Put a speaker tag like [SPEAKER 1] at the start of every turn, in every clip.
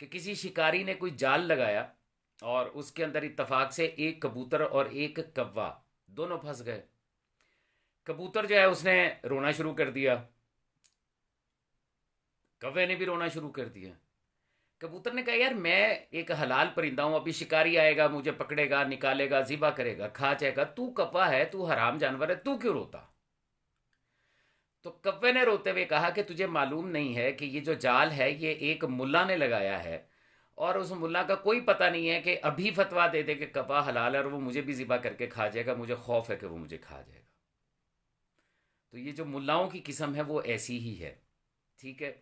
[SPEAKER 1] کہ کسی شکاری نے کوئی جال لگایا اور اس کے اندر اتفاق سے ایک کبوتر اور ایک کوا دونوں پھنس گئے. کبوتر جو ہے اس نے رونا شروع کر دیا، کوے نے بھی رونا شروع کر دیا. کبوتر نے کہا یار میں ایک حلال پرندہ ہوں، ابھی شکاری آئے گا، مجھے پکڑے گا، نکالے گا، ذبح کرے گا، کھا جائے گا، تو کوا ہے، تو حرام جانور ہے، تو کیوں روتا؟ تو کوے نے روتے ہوئے کہا کہ تجھے معلوم نہیں ہے کہ یہ جو جال ہے یہ ایک ملا نے لگایا ہے، اور اس ملا کا کوئی پتہ نہیں ہے کہ ابھی فتویٰ دے دے کہ کوا حلال ہے اور وہ مجھے بھی ذبح کر کے کھا جائے گا، مجھے خوف ہے کہ وہ مجھے کھا جائے گا. تو یہ جو ملاؤں کی قسم ہے وہ ایسی ہی ہے. ٹھیک ہے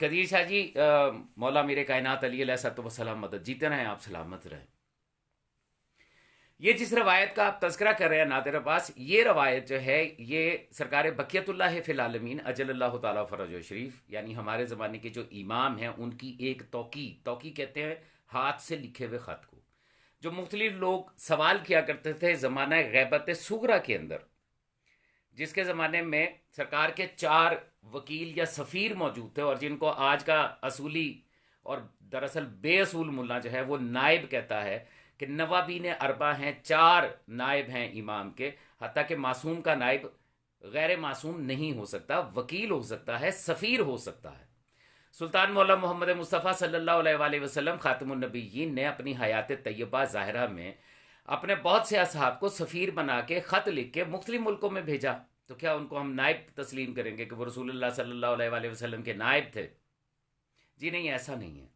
[SPEAKER 1] قدیر شاہ جی، مولا میرے کائنات علی علیہ الصلوۃ والسلام مدد، جیتے رہیں آپ، سلامت رہیں. یہ جس روایت کا آپ تذکرہ کر رہے ہیں نادر عباس، یہ روایت جو ہے یہ سرکار بقیت اللہ فی العالمین اجل اللہ تعالیٰ فرج و شریف، یعنی ہمارے زمانے کے جو امام ہیں ان کی ایک توقی کہتے ہیں ہاتھ سے لکھے ہوئے خط کو، جو مختلف لوگ سوال کیا کرتے تھے زمانہ غیبت صغریٰ کے اندر، جس کے زمانے میں سرکار کے 4 وکیل یا سفیر موجود تھے، اور جن کو آج کا اصولی اور دراصل بے اصول ملا جو ہے وہ نائب کہتا ہے کہ نوابین اربع ہیں، 4 نائب ہیں امام کے، حتیٰ کہ معصوم کا نائب غیر معصوم نہیں ہو سکتا، وکیل ہو سکتا ہے، سفیر ہو سکتا ہے. سلطان مولا محمد مصطفیٰ صلی اللہ علیہ وآلہ وسلم خاتم النبیین نے اپنی حیات طیبہ ظاہرہ میں اپنے بہت سے اصحاب کو سفیر بنا کے خط لکھ کے مختلف ملکوں میں بھیجا. تو کیا ان کو ہم نائب تسلیم کریں گے کہ وہ رسول اللہ صلی اللہ علیہ وآلہ وسلم کے نائب تھے؟ جی نہیں، ایسا نہیں ہے.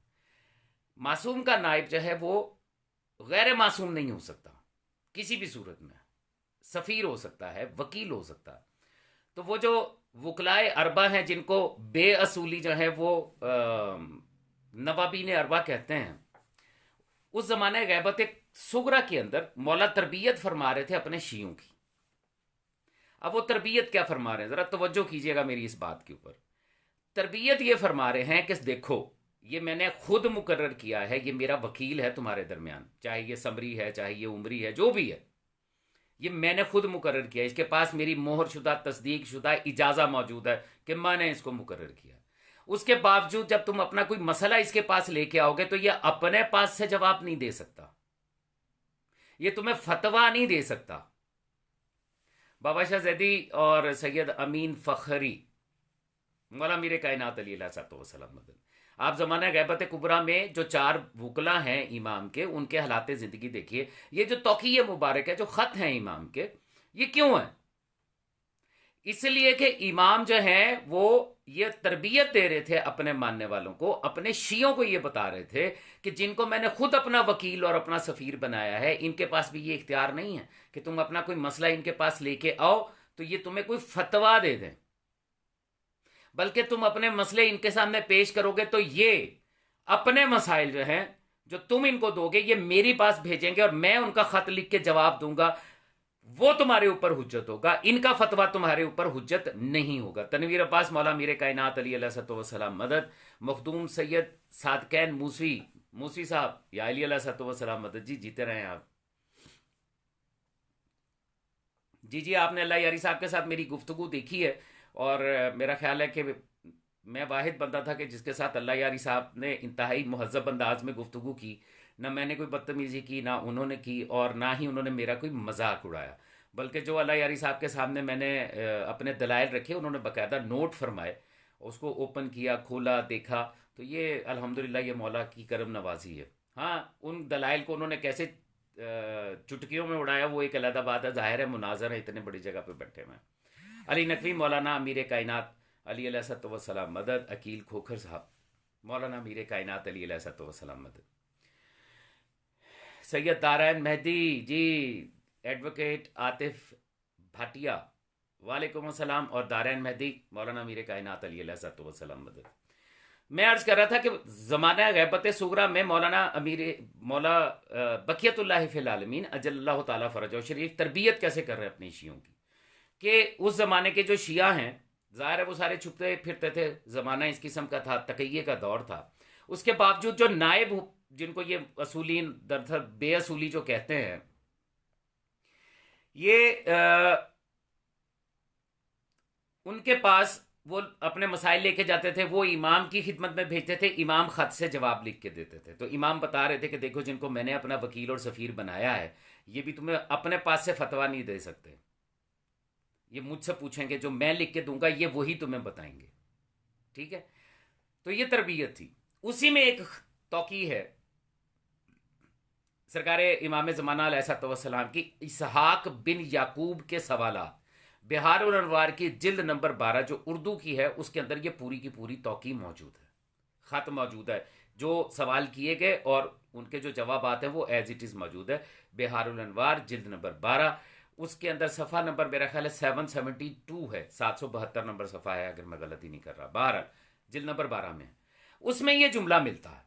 [SPEAKER 1] معصوم کا نائب جو ہے وہ غیر معصوم نہیں ہو سکتا کسی بھی صورت میں، سفیر ہو سکتا ہے، وکیل ہو سکتا ہے. تو وہ جو وکلائے اربع ہیں جن کو بے اصولی جو ہے وہ نوابین اربع کہتے ہیں، اس زمانے غیبت صغریٰ کے اندر مولا تربیت فرما رہے تھے اپنے شیعوں کی. اب وہ تربیت کیا فرما رہے ہیں، ذرا توجہ کیجئے گا میری اس بات کے اوپر. تربیت یہ فرما رہے ہیں کہ دیکھو یہ میں نے خود مقرر کیا ہے، یہ میرا وکیل ہے تمہارے درمیان، چاہے یہ سمری ہے، چاہے یہ عمری ہے، جو بھی ہے، یہ میں نے خود مقرر کیا ہے، اس کے پاس میری مہر شدہ تصدیق شدہ اجازہ موجود ہے کہ میں نے اس کو مقرر کیا. اس کے باوجود جب تم اپنا کوئی مسئلہ اس کے پاس لے کے آؤ گے تو یہ اپنے پاس سے جواب نہیں دے سکتا، یہ تمہیں فتویٰ نہیں دے سکتا. بابا شاہ زیدی اور سید امین فخری مولا میرے کائنات علی علیہ الصلوۃ والسلام مدد، آپ زمانہ غیبت کبریٰ میں جو 4 وکلا ہیں امام کے، ان کے حالات زندگی دیکھیے. یہ جو توقیع مبارک ہے، جو خط ہیں امام کے، یہ کیوں ہیں؟ اس لیے کہ امام جو ہیں وہ یہ تربیت دے رہے تھے اپنے ماننے والوں کو، اپنے شیعوں کو یہ بتا رہے تھے کہ جن کو میں نے خود اپنا وکیل اور اپنا سفیر بنایا ہے، ان کے پاس بھی یہ اختیار نہیں ہے کہ تم اپنا کوئی مسئلہ ان کے پاس لے کے آؤ تو یہ تمہیں کوئی فتویٰ دے دیں، بلکہ تم اپنے مسئلے ان کے سامنے پیش کرو گے تو یہ اپنے مسائل جو ہیں جو تم ان کو دو گے یہ میری پاس بھیجیں گے، اور میں ان کا خط لکھ کے جواب دوں گا، وہ تمہارے اوپر حجت ہوگا، ان کا فتویٰ تمہارے اوپر حجت نہیں ہوگا. تنویر عباس مولا میرے کائنات علی علیہ الصلوۃ والسلام مدد، مخدوم سید صادقین موسوی صاحب یا علی علیہ الصلوۃ والسلام مدد، جی جیتے رہیں آپ. جی آپ نے اللہ یاری صاحب کے ساتھ میری گفتگو دیکھی ہے، اور میرا خیال ہے کہ میں واحد بندہ تھا کہ جس کے ساتھ اللہ یاری صاحب نے انتہائی مہذب انداز میں گفتگو کی، نہ میں نے کوئی بدتمیزی کی، نہ انہوں نے کی، اور نہ ہی انہوں نے میرا کوئی مذاق اڑایا، بلکہ جو اللہ یاری صاحب کے سامنے میں نے اپنے دلائل رکھے انہوں نے باقاعدہ نوٹ فرمائے، اس کو اوپن کیا، کھولا، دیکھا. تو یہ الحمدللہ یہ مولا کی کرم نوازی ہے. ہاں ان دلائل کو انہوں نے کیسے چٹکیوں میں اڑایا وہ ایک علیحدہ بات ہے، ظاہر ہے مناظر ہے، اتنے بڑی جگہ پہ بیٹھے ہوئے ہیں. علی نقوی مولانا امیر کائنات علی علیہ الصلوۃ والسلام مدد، عقیل کھوکھر صاحب مولانا امیر کائنات علی علیہ الصلوۃ والسلام مدد. سید دارین مہدی جی، ایڈوکیٹ عاطف بھاٹیا وعلیکم السلام، اور دارین مہدی مولانا امیر کائنات علی علیہ الصلوۃ والسلام مدد. میں عرض کر رہا تھا کہ زمانہ غیبت صغریٰ میں مولا بقیت اللہ فی العالمین اجل اللہ تعالیٰ فرج و شریف تربیت کیسے کر رہے ہیں اپنی شیعوں کی، کہ اس زمانے کے جو شیعہ ہیں ظاہر ہے وہ سارے چھپتے پھرتے تھے، زمانہ اس قسم کا تھا، تقیہ کا دور تھا. اس کے باوجود جو نائب جن کو یہ اصولین دراصل بے اصولی جو کہتے ہیں، یہ ان کے پاس وہ اپنے مسائل لے کے جاتے تھے، وہ امام کی خدمت میں بھیجتے تھے، امام خط سے جواب لکھ کے دیتے تھے. تو امام بتا رہے تھے کہ دیکھو جن کو میں نے اپنا وکیل اور سفیر بنایا ہے، یہ بھی تمہیں اپنے پاس سے فتویٰ نہیں دے سکتے، یہ مجھ سے پوچھیں گے، جو میں لکھ کے دوں گا یہ وہی تمہیں بتائیں گے. ٹھیک ہے. تو یہ تربیت تھی. اسی میں ایک توقیع ہے سرکار امام زمانہ علیہ السلام کی اسحاق بن یعقوب کے سوالات، بہار الانوار کی جلد نمبر 12 جو اردو کی ہے، اس کے اندر یہ پوری کی پوری توقیع موجود ہے، خط موجود ہے، جو سوال کیے گئے اور ان کے جو جوابات ہیں وہ ایز اٹ از موجود ہے. بہار الانوار جلد نمبر 12، اس کے اندر صفحہ نمبر میرا خیال ہے 772 ہے، 772 نمبر صفحہ ہے اگر میں غلطی نہیں کر رہا. 12 جلد نمبر 12 میں اس میں یہ جملہ ملتا ہے.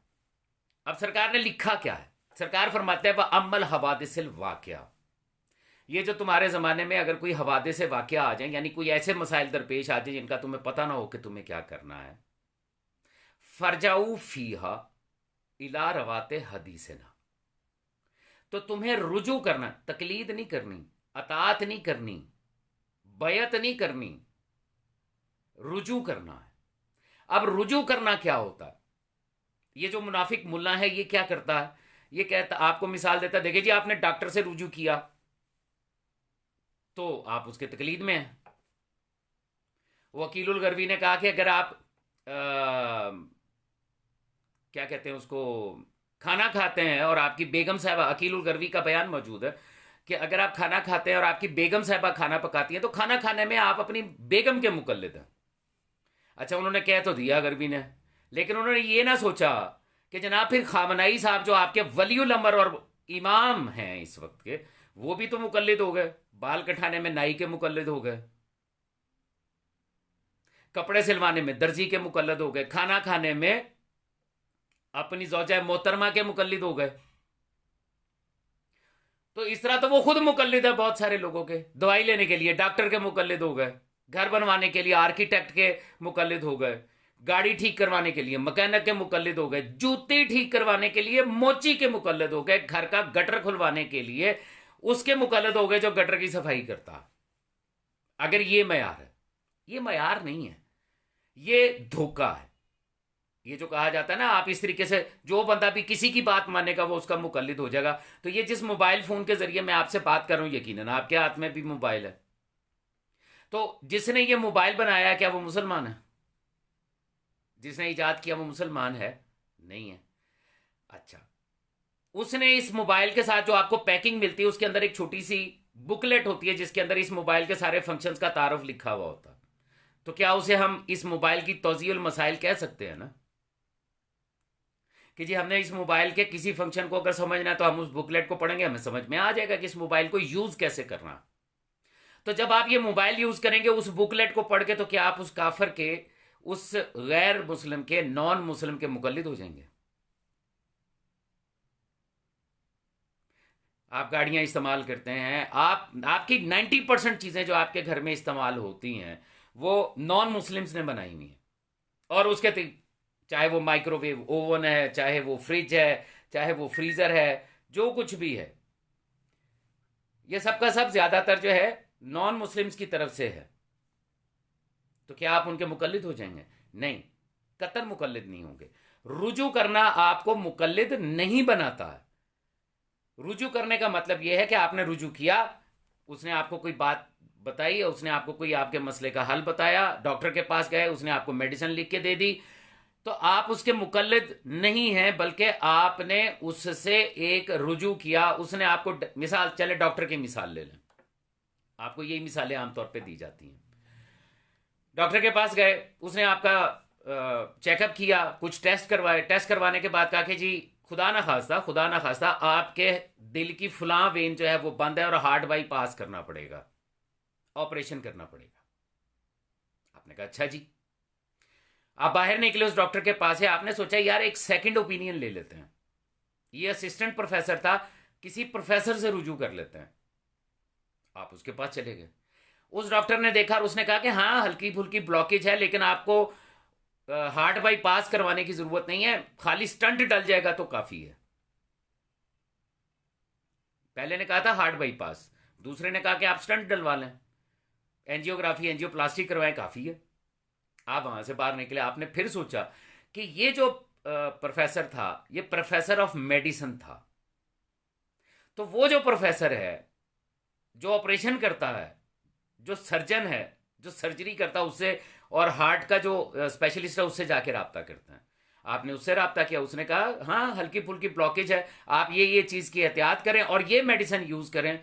[SPEAKER 1] اب سرکار نے لکھا کیا ہے؟ سرکار فرماتے ہیں وَأَمَّا الْحَوَادِثِ الْوَاقِعَةِ، یہ جو تمہارے زمانے میں اگر کوئی حوادث واقعہ آ جائیں، یعنی کوئی ایسے مسائل درپیش آ جائیں جن کا تمہیں پتہ نہ ہو کہ تمہیں کیا کرنا ہے، فَرْجَعُوا فِيهَا إِلَىٰ رَوَاتِ حَدِيثِنَا، تو تمہیں رجوع کرنا، تقلید نہیں کرنی، اطاعت نہیں کرنی، بیعت نہیں کرنی، رجوع کرنا ہے. اب رجوع کرنا کیا ہوتا ہے؟ یہ جو منافق ملا ہے یہ کیا کرتا ہے؟ یہ کہتا، آپ کو مثال دیتا، دیکھیں جی آپ نے ڈاکٹر سے رجوع کیا تو آپ اس کے تقلید میں ہیں. وکیل الغروی نے کہا کہ اگر آپ کیا کہتے ہیں اس کو، کھانا کھاتے ہیں اور آپ کی بیگم صاحبہ، وکیل الغروی کا بیان موجود ہے کہ اگر آپ کھانا کھاتے ہیں اور آپ کی بیگم صاحبہ کھانا پکاتی ہیں تو کھانا کھانے میں آپ اپنی بیگم کے مقلد ہیں. اچھا انہوں نے کہہ تو دیا غربی نے، لیکن انہوں نے یہ نہ سوچا کہ جناب پھر خامنائی صاحب جو آپ کے ولی الامر اور امام ہیں اس وقت کے، وہ بھی تو مقلد ہو گئے، بال کٹانے میں نائی کے مقلد ہو گئے، کپڑے سلوانے میں درزی کے مقلد ہو گئے، کھانا کھانے میں اپنی زوجہ محترمہ کے مقلد ہو گئے. تو اس طرح تو وہ خود مقلد ہے بہت سارے لوگوں کے، دوائی لینے کے لیے ڈاکٹر کے مقلد ہو گئے، گھر بنوانے کے لیے آرکیٹیکٹ کے مقلد ہو گئے، گاڑی ٹھیک کروانے کے لیے مکینک کے مقلد ہو گئے، جوتے ٹھیک کروانے کے لیے موچی کے مقلد ہو گئے، گھر کا گٹر کھلوانے کے لیے اس کے مقلد ہو گئے جو گٹر کی صفائی کرتا. اگر یہ معیار ہے، یہ معیار نہیں ہے، یہ دھوکہ ہے. یہ جو کہا جاتا ہے نا، آپ اس طریقے سے جو بندہ بھی کسی کی بات مانے گا وہ اس کا مقلد ہو جائے گا. تو یہ جس موبائل فون کے ذریعے میں آپ سے بات کر رہا ہوں، یقیناً آپ کے ہاتھ میں بھی موبائل ہے، تو جس نے یہ موبائل بنایا کیا وہ مسلمان ہے؟ جس نے ایجاد کیا وہ مسلمان ہے؟ نہیں ہے. اچھا، اس نے اس موبائل کے ساتھ جو آپ کو پیکنگ ملتی ہے اس کے اندر ایک چھوٹی سی بکلیٹ ہوتی ہے جس کے اندر اس موبائل کے سارے فنکشنز کا تعارف لکھا ہوا ہوتا ہے. تو کیا اسے ہم اس موبائل کی توضیح المسائل کہہ سکتے ہیں نا، کہ جی ہم نے اس موبائل کے کسی فنکشن کو اگر سمجھنا ہے تو ہم اس بکلیٹ کو پڑھیں گے، ہمیں سمجھ میں آ جائے گا کہ اس موبائل کو یوز کیسے کرنا. تو جب آپ یہ موبائل یوز کریں گے اس بکلیٹ کو پڑھ کے، تو کیا آپ اس کافر کے، اس غیر مسلم کے، نان مسلم کے مقلد ہو جائیں گے؟ آپ گاڑیاں استعمال کرتے ہیں، آپ کی 90% چیزیں جو آپ کے گھر میں استعمال ہوتی ہیں وہ نان مسلمز نے بنائی ہوئی ہیں. اور اس کے چاہے وہ مائکرو ویو اوون ہے، چاہے وہ فریج ہے، چاہے وہ فریزر ہے، جو کچھ بھی ہے، یہ سب کا سب زیادہ تر جو ہے نان مسلمز کی طرف سے ہے. تو کیا آپ ان کے مقلد ہو جائیں گے؟ نہیں، قطعاً مقلد نہیں ہوں گے. رجوع کرنا آپ کو مقلد نہیں بناتا ہے. رجوع کرنے کا مطلب یہ ہے کہ آپ نے رجوع کیا، اس نے آپ کو کوئی بات بتائی، اس نے آپ کو کوئی آپ کے مسئلے کا حل بتایا، ڈاکٹر کے پاس گئے، اس نے آپ کو میڈیسن لکھ کے دے دی، تو آپ اس کے مقلد نہیں ہیں، بلکہ آپ نے اس سے ایک رجوع کیا. اس نے آپ کو مثال، چلے ڈاکٹر کی مثال لے لیں، آپ کو یہی مثالیں عام طور پہ دی جاتی ہیں. ڈاکٹر کے پاس گئے، اس نے آپ کا چیک اپ کیا، کچھ ٹیسٹ کروائے، ٹیسٹ کروانے کے بعد کہا کہ جی خدا نہ خواستہ آپ کے دل کی فلاں وین جو ہے وہ بند ہے اور ہارٹ بائی پاس کرنا پڑے گا، آپریشن کرنا پڑے گا. آپ نے کہا اچھا جی. آپ باہر نکلے، اس ڈاکٹر کے پاس ہے، آپ نے سوچا یار ایک سیکنڈ اوپینین لے لیتے ہیں. یہ اسسٹنٹ پروفیسر تھا، کسی پروفیسر سے رجوع کر لیتے ہیں. آپ اس کے پاس چلے گئے، اس ڈاکٹر نے دیکھا اور اس نے کہا کہ ہاں ہلکی پھلکی بلاکیج ہے، لیکن آپ کو ہارٹ بائی پاس کروانے کی ضرورت نہیں ہے، خالی سٹنٹ ڈل جائے گا تو کافی ہے. پہلے نے کہا تھا ہارٹ بائی پاس، دوسرے نے کہا کہ آپ سٹنٹ ڈلوا لیں، اینجیوگرافی، اینجیو پلاسٹی کروائیں، کافی ہے. آپ وہاں سے باہر نکلے، آپ نے پھر سوچا کہ یہ جو پروفیسر تھا یہ پروفیسر آف میڈیسن تھا، تو وہ جو پروفیسر ہے جو آپریشن کرتا ہے، جو سرجن ہے جو سرجری کرتا ہے، اس سے اور ہارٹ کا جو اسپیشلسٹ ہے اس سے جا کے رابطہ کرتا ہے. آپ نے اس سے رابطہ کیا، اس نے کہا ہاں ہلکی پھلکی بلاکیج ہے، آپ یہ چیز کی احتیاط کریں اور یہ میڈیسن یوز کریں،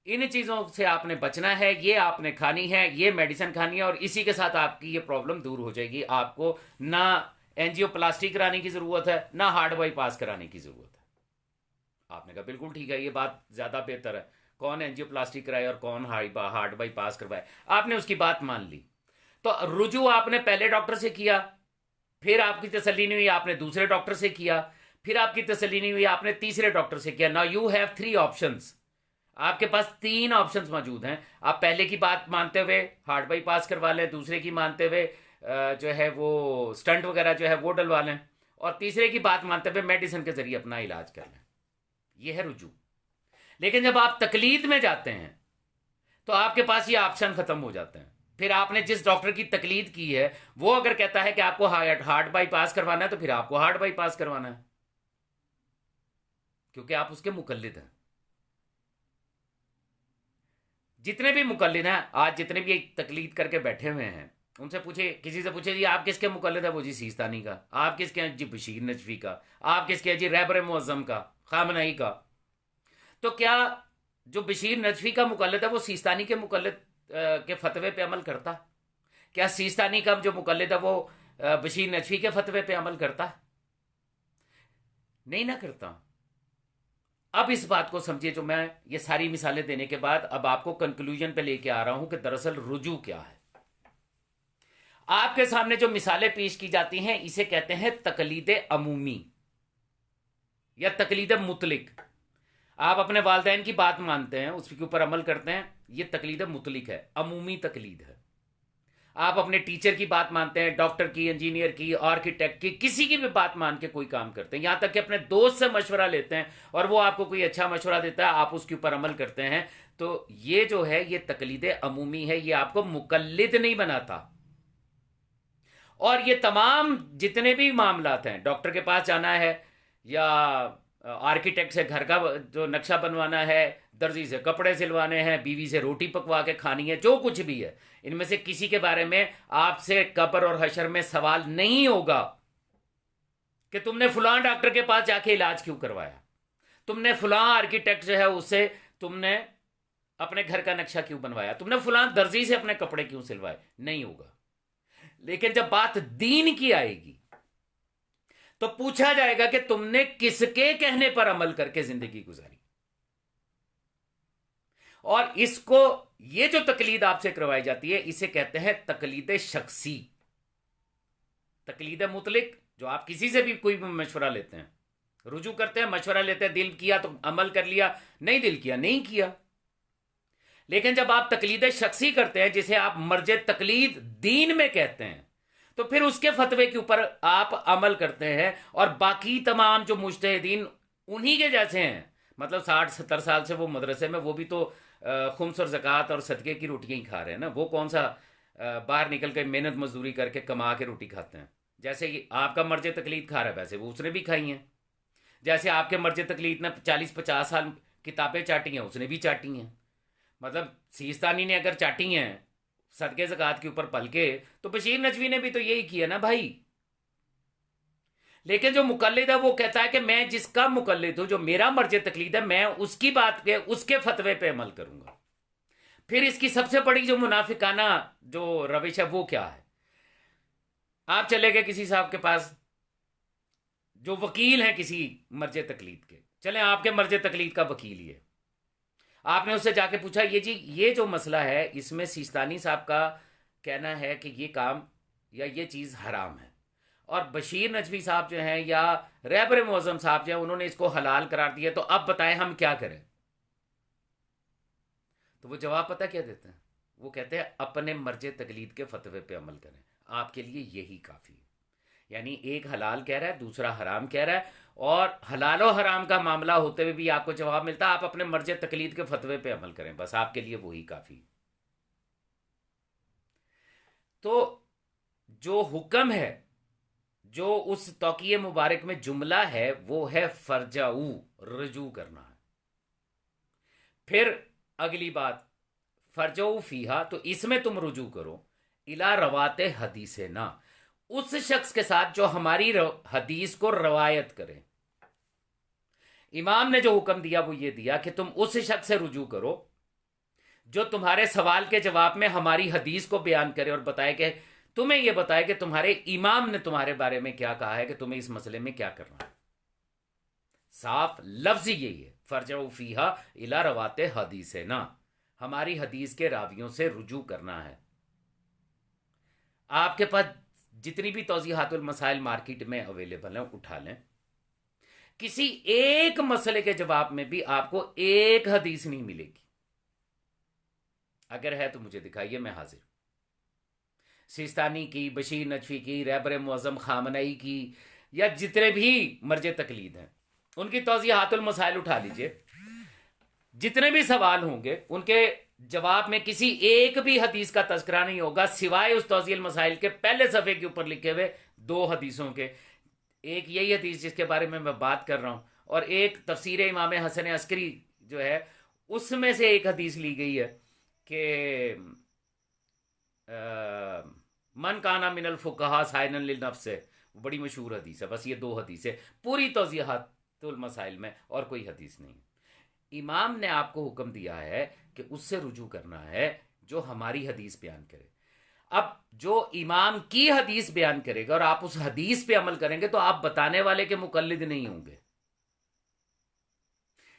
[SPEAKER 1] ان چیزوں سے آپ نے بچنا ہے، یہ آپ نے کھانی ہے، یہ میڈیسن کھانی ہے، اور اسی کے ساتھ آپ کی یہ پرابلم دور ہو جائے گی. آپ کو نہ اینجیو پلاسٹی کرانے کی ضرورت ہے نہ ہارٹ بائی پاس کرانے کی ضرورت ہے. آپ نے کہا بالکل ٹھیک ہے، یہ بات زیادہ بہتر ہے، کون اینجیو پلاسٹی کرائے اور کون ہارٹ بائی پاس کروائے. آپ نے اس کی بات مان لی. تو رجوع آپ نے پہلے ڈاکٹر سے کیا، پھر آپ کی تسلی نہیں ہوئی آپ نے دوسرے ڈاکٹر سے کیا، پھر آپ کی تسلی نہیں ہوئی آپ نے تیسرے ڈاکٹر سے کیا. نا یو ہیو 3 آپشنس، آپ کے پاس 3 آپشنز موجود ہیں. آپ پہلے کی بات مانتے ہوئے ہارٹ بائی پاس کروا لیں، دوسرے کی مانتے ہوئے جو ہے وہ سٹنٹ وغیرہ جو ہے وہ ڈلوا لیں، اور تیسرے کی بات مانتے ہوئے میڈیسن کے ذریعے اپنا علاج کر لیں. یہ ہے رجوع. لیکن جب آپ تقلید میں جاتے ہیں تو آپ کے پاس یہ آپشن ختم ہو جاتے ہیں. پھر آپ نے جس ڈاکٹر کی تقلید کی ہے وہ اگر کہتا ہے کہ آپ کو ہارٹ بائی پاس کروانا ہے تو پھر آپ کو ہارٹ بائی پاس کروانا ہے، کیونکہ آپ اس کے مقلد ہیں. جتنے بھی مقلد ہیں آج، جتنے بھی تقلید کر کے بیٹھے ہوئے ہیں، ان سے پوچھے، کسی سے پوچھے جی آپ کس کے مقلد ہیں، وہ جی سیستانی کا. آپ کس کے ہیں، جی بشیر نجفی کا. آپ کس کے ہیں، جی رہبر معظم کا، خامنہئی کا. تو کیا جو بشیر نجفی کا مقلد ہے وہ سیستانی کے مقلد کے فتوے پہ عمل کرتا؟ کیا سیستانی کا جو مقلد ہے وہ بشیر نجفی کے فتوے پہ عمل کرتا؟ نہیں نہ کرتا. اب اس بات کو سمجھیے، جو میں یہ ساری مثالیں دینے کے بعد اب آپ کو کنکلوژن پہ لے کے آ رہا ہوں کہ دراصل رجوع کیا ہے. آپ کے سامنے جو مثالیں پیش کی جاتی ہیں اسے کہتے ہیں تقلید عمومی یا تقلید مطلق. آپ اپنے والدین کی بات مانتے ہیں، اس کے اوپر عمل کرتے ہیں، یہ تقلید مطلق ہے، عمومی تقلید ہے. آپ اپنے ٹیچر کی بات مانتے ہیں، ڈاکٹر کی، انجینئر کی، آرکیٹیکٹ کی، کسی کی بھی بات مان کے کوئی کام کرتے ہیں، یہاں تک کہ اپنے دوست سے مشورہ لیتے ہیں اور وہ آپ کو کوئی اچھا مشورہ دیتا ہے، آپ اس کے اوپر عمل کرتے ہیں. تو یہ جو ہے یہ تقلید عمومی ہے، یہ آپ کو مقلد نہیں بناتا. اور یہ تمام جتنے بھی معاملات ہیں، ڈاکٹر کے پاس جانا ہے یا آرکیٹیکٹ سے گھر کا جو نقشہ بنوانا ہے، درزی سے کپڑے سلوانے ہیں، بیوی سے روٹی پکوا کے کھانی ہے، جو کچھ بھی ہے، ان میں سے کسی کے بارے میں آپ سے قبر اور حشر میں سوال نہیں ہوگا کہ تم نے فلاں ڈاکٹر کے پاس جا کے علاج کیوں کروایا، تم نے فلاں آرکیٹیکٹ جو ہے اس سے تم نے اپنے گھر کا نقشہ کیوں بنوایا، تم نے فلاں درزی سے اپنے کپڑے کیوں سلوائے، نہیں ہوگا. لیکن جب بات دین کی آئے گی تو پوچھا جائے گا کہ تم نے کس کے کہنے پر عمل کر کے زندگی گزاری. اور اس کو، یہ جو تقلید آپ سے کروائی جاتی ہے اسے کہتے ہیں تقلید شخصی. تقلید مطلق جو آپ کسی سے بھی کوئی مشورہ لیتے ہیں، رجوع کرتے ہیں، مشورہ لیتے ہیں، دل کیا تو عمل کر لیا، نہیں دل کیا نہیں کیا. لیکن جب آپ تقلید شخصی کرتے ہیں جسے آپ مرج تقلید دین میں کہتے ہیں، تو پھر اس کے فتوے کے اوپر آپ عمل کرتے ہیں، اور باقی تمام جو مجتہدین انہی کے جیسے ہیں. مطلب 60-70 سال سے وہ مدرسے میں، وہ بھی تو خمس اور زکوٰۃ اور صدقے کی روٹیاں ہی کھا رہے ہیں نا. وہ کون سا باہر نکل کے محنت مزدوری کر کے کما کے روٹی کھاتے ہیں؟ جیسے آپ کا مرج تقلید کھا رہا ہے ویسے وہ اس نے بھی کھائی ہیں. جیسے آپ کے مرج تقلید نے 40-50 سال کتابیں چاٹی ہیں اس نے بھی چاٹی ہیں. مطلب سیستانی نے اگر چاٹی ہیں صدقے زکوٰۃ کے اوپر پل کے، تو بشیر نجوی نے بھی تو یہی کیا نا بھائی. لیکن جو مقلد ہے وہ کہتا ہے کہ میں جس کا مقلد ہوں، جو میرا مرج تقلید ہے، میں اس کی بات پہ، اس کے فتوے پہ عمل کروں گا. پھر اس کی سب سے بڑی جو منافقانہ جو روش ہے وہ کیا ہے؟ آپ چلے گئے کسی صاحب کے پاس جو وکیل ہیں کسی مرج تقلید کے، چلیں آپ کے مرج تقلید کا وکیل ہی ہے، آپ نے اس سے جا کے پوچھا یہ جی یہ جو مسئلہ ہے اس میں سیستانی صاحب کا کہنا ہے کہ یہ کام یا یہ چیز حرام ہے، اور بشیر نجوی صاحب جو ہیں یا رہبر معظم صاحب جو ہیں انہوں نے اس کو حلال قرار دیا، تو اب بتائیں ہم کیا کریں؟ تو وہ جواب پتہ کیا دیتے ہیں؟ وہ کہتے ہیں اپنے مرج تقلید کے فتوے پہ عمل کریں، آپ کے لیے یہی کافی ہے. یعنی ایک حلال کہہ رہا ہے، دوسرا حرام کہہ رہا ہے، اور حلال و حرام کا معاملہ ہوتے ہوئے بھی آپ کو جواب ملتا ہے آپ اپنے مرج تقلید کے فتوے پہ عمل کریں، بس آپ کے لیے وہی کافی. تو جو حکم ہے، جو اس توقیہ مبارک میں جملہ ہے، وہ ہے فرجعو، رجوع کرنا ہے۔ پھر اگلی بات، فرجعو فیہا، تو اس میں تم رجوع کرو، الا روات حدیثنا، اس شخص کے ساتھ جو ہماری حدیث کو روایت کرے۔ امام نے جو حکم دیا وہ یہ دیا کہ تم اس شخص سے رجوع کرو جو تمہارے سوال کے جواب میں ہماری حدیث کو بیان کرے اور بتائے کہ تمہیں یہ بتائے کہ تمہارے امام نے تمہارے بارے میں کیا کہا ہے، کہ تمہیں اس مسئلے میں کیا کرنا ہے۔ صاف لفظ یہی ہے، فرجعوا فیہا الی روات حدیثنا، ہماری حدیث کے راویوں سے رجوع کرنا ہے۔ آپ کے پاس جتنی بھی توضیحات المسائل مارکیٹ میں اویلیبل ہیں اٹھا لیں، کسی ایک مسئلے کے جواب میں بھی آپ کو ایک حدیث نہیں ملے گی۔ اگر ہے تو مجھے دکھائیے، میں حاضر۔ سیستانی کی، بشیر نجفی کی، رہبر معظم خامنئی کی، یا جتنے بھی مرج تقلید ہیں ان کی توضیحات المسائل اٹھا لیجئے، جتنے بھی سوال ہوں گے ان کے جواب میں کسی ایک بھی حدیث کا تذکرہ نہیں ہوگا سوائے اس توضیح المسائل کے پہلے صفحے کے اوپر لکھے ہوئے دو حدیثوں کے۔ ایک یہی حدیث جس کے بارے میں بات کر رہا ہوں، اور ایک تفسیر امام حسن عسکری جو ہے اس میں سے ایک حدیث لی گئی ہے کہ من کانا من الفقہا سائنا للنفس، وہ بڑی مشہور حدیث ہے۔ بس یہ دو حدیث ہے پوری توضیحات المسائل میں، اور کوئی حدیث نہیں۔ امام نے آپ کو حکم دیا ہے کہ اس سے رجوع کرنا ہے جو ہماری حدیث بیان کرے۔ اب جو امام کی حدیث بیان کرے گا اور آپ اس حدیث پہ عمل کریں گے تو آپ بتانے والے کے مقلد نہیں ہوں گے،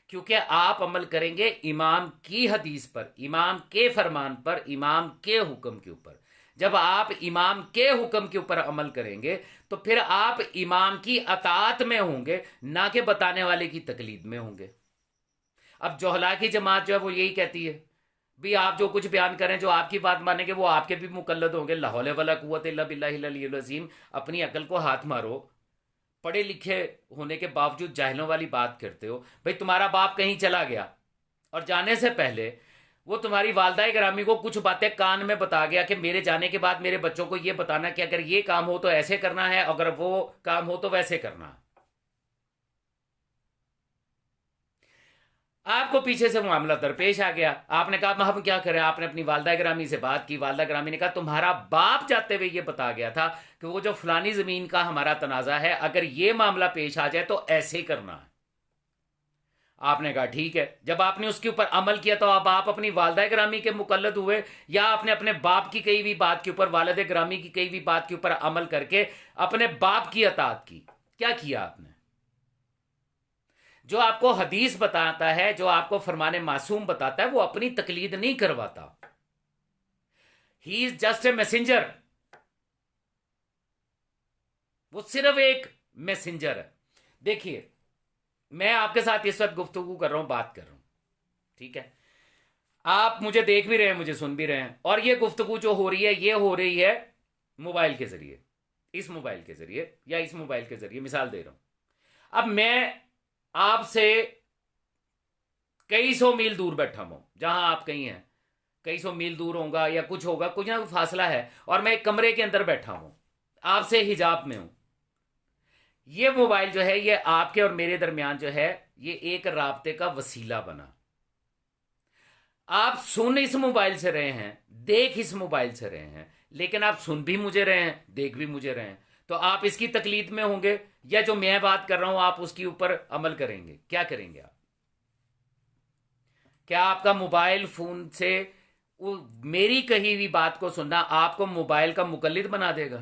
[SPEAKER 1] کیونکہ آپ عمل کریں گے امام کی حدیث پر، امام کے فرمان پر، امام کے حکم کے اوپر۔ جب آپ امام کے حکم کے اوپر عمل کریں گے تو پھر آپ امام کی اطاعت میں ہوں گے، نہ کہ بتانے والے کی تقلید میں ہوں گے۔ اب جوہلا کی جماعت جو ہے وہ یہی کہتی ہے بھی آپ جو کچھ بیان کریں، جو آپ کی بات مانیں گے وہ آپ کے بھی مقلد ہوں گے۔ لا حول ولا قوت الا باللہ العلی العظیم۔ اپنی عقل کو ہاتھ مارو، پڑھے لکھے ہونے کے باوجود جاہلوں والی بات کرتے ہو۔ بھئی تمہارا باپ کہیں چلا گیا اور جانے سے پہلے وہ تمہاری والدہ گرامی کو کچھ باتیں کان میں بتا گیا کہ میرے جانے کے بعد میرے بچوں کو یہ بتانا کہ اگر یہ کام ہو تو ایسے کرنا ہے، اگر وہ کام ہو تو ویسے کرنا ہے۔ آپ کو پیچھے سے معاملہ درپیش آ گیا، آپ نے کہا ہم کیا کریں؟ آپ نے اپنی والدہ گرامی سے بات کی، والدہ گرامی نے کہا تمہارا باپ جاتے ہوئے یہ بتا گیا تھا کہ وہ جو فلانی زمین کا ہمارا تنازع ہے، اگر یہ معاملہ پیش آ جائے تو ایسے کرنا ہے۔ آپ نے کہا ٹھیک ہے۔ جب آپ نے اس کے اوپر عمل کیا تو اب آپ اپنی والدہ گرامی کے مقلد ہوئے، یا آپ نے اپنے باپ کی کئی بھی بات کے اوپر، والد گرامی کی کئی بھی بات کے اوپر عمل کر کے اپنے باپ کی اطاعت کی؟ کیا کیا آپ نے؟ جو آپ کو حدیث بتاتا ہے، جو آپ کو فرمان معصوم بتاتا ہے، وہ اپنی تقلید نہیں کرواتا۔ ہی از جسٹ اے میسنجر، وہ صرف ایک میسنجر ہے۔ دیکھیے میں آپ کے ساتھ اس وقت گفتگو کر رہا ہوں، بات کر رہا ہوں، ٹھیک ہے؟ آپ مجھے دیکھ بھی رہے ہیں، مجھے سن بھی رہے ہیں، اور یہ گفتگو جو ہو رہی ہے یہ ہو رہی ہے موبائل کے ذریعے، اس موبائل کے ذریعے یا اس موبائل کے ذریعے، مثال دے رہا ہوں۔ اب میں آپ سے کئی سو میل دور بیٹھا ہوں، جہاں آپ کہیں ہیں کئی سو میل دور ہوگا یا کچھ ہوگا، کچھ نہ کچھ فاصلہ ہے، اور میں ایک کمرے کے اندر بیٹھا ہوں، آپ سے حجاب میں ہوں۔ یہ موبائل جو ہے یہ آپ کے اور میرے درمیان جو ہے یہ ایک رابطے کا وسیلہ بنا۔ آپ سن اس موبائل سے رہے ہیں، دیکھ اس موبائل سے رہے ہیں، لیکن آپ سن بھی مجھے رہے ہیں، دیکھ بھی مجھے رہے ہیں، تو آپ اس کی تقلید میں ہوں گے، یا جو میں بات کر رہا ہوں آپ اس کے اوپر عمل کریں گے؟ کیا کریں گے آپ؟ کیا آپ کا موبائل فون سے میری کہی ہوئی بات کو سننا آپ کو موبائل کا مقلد بنا دے گا؟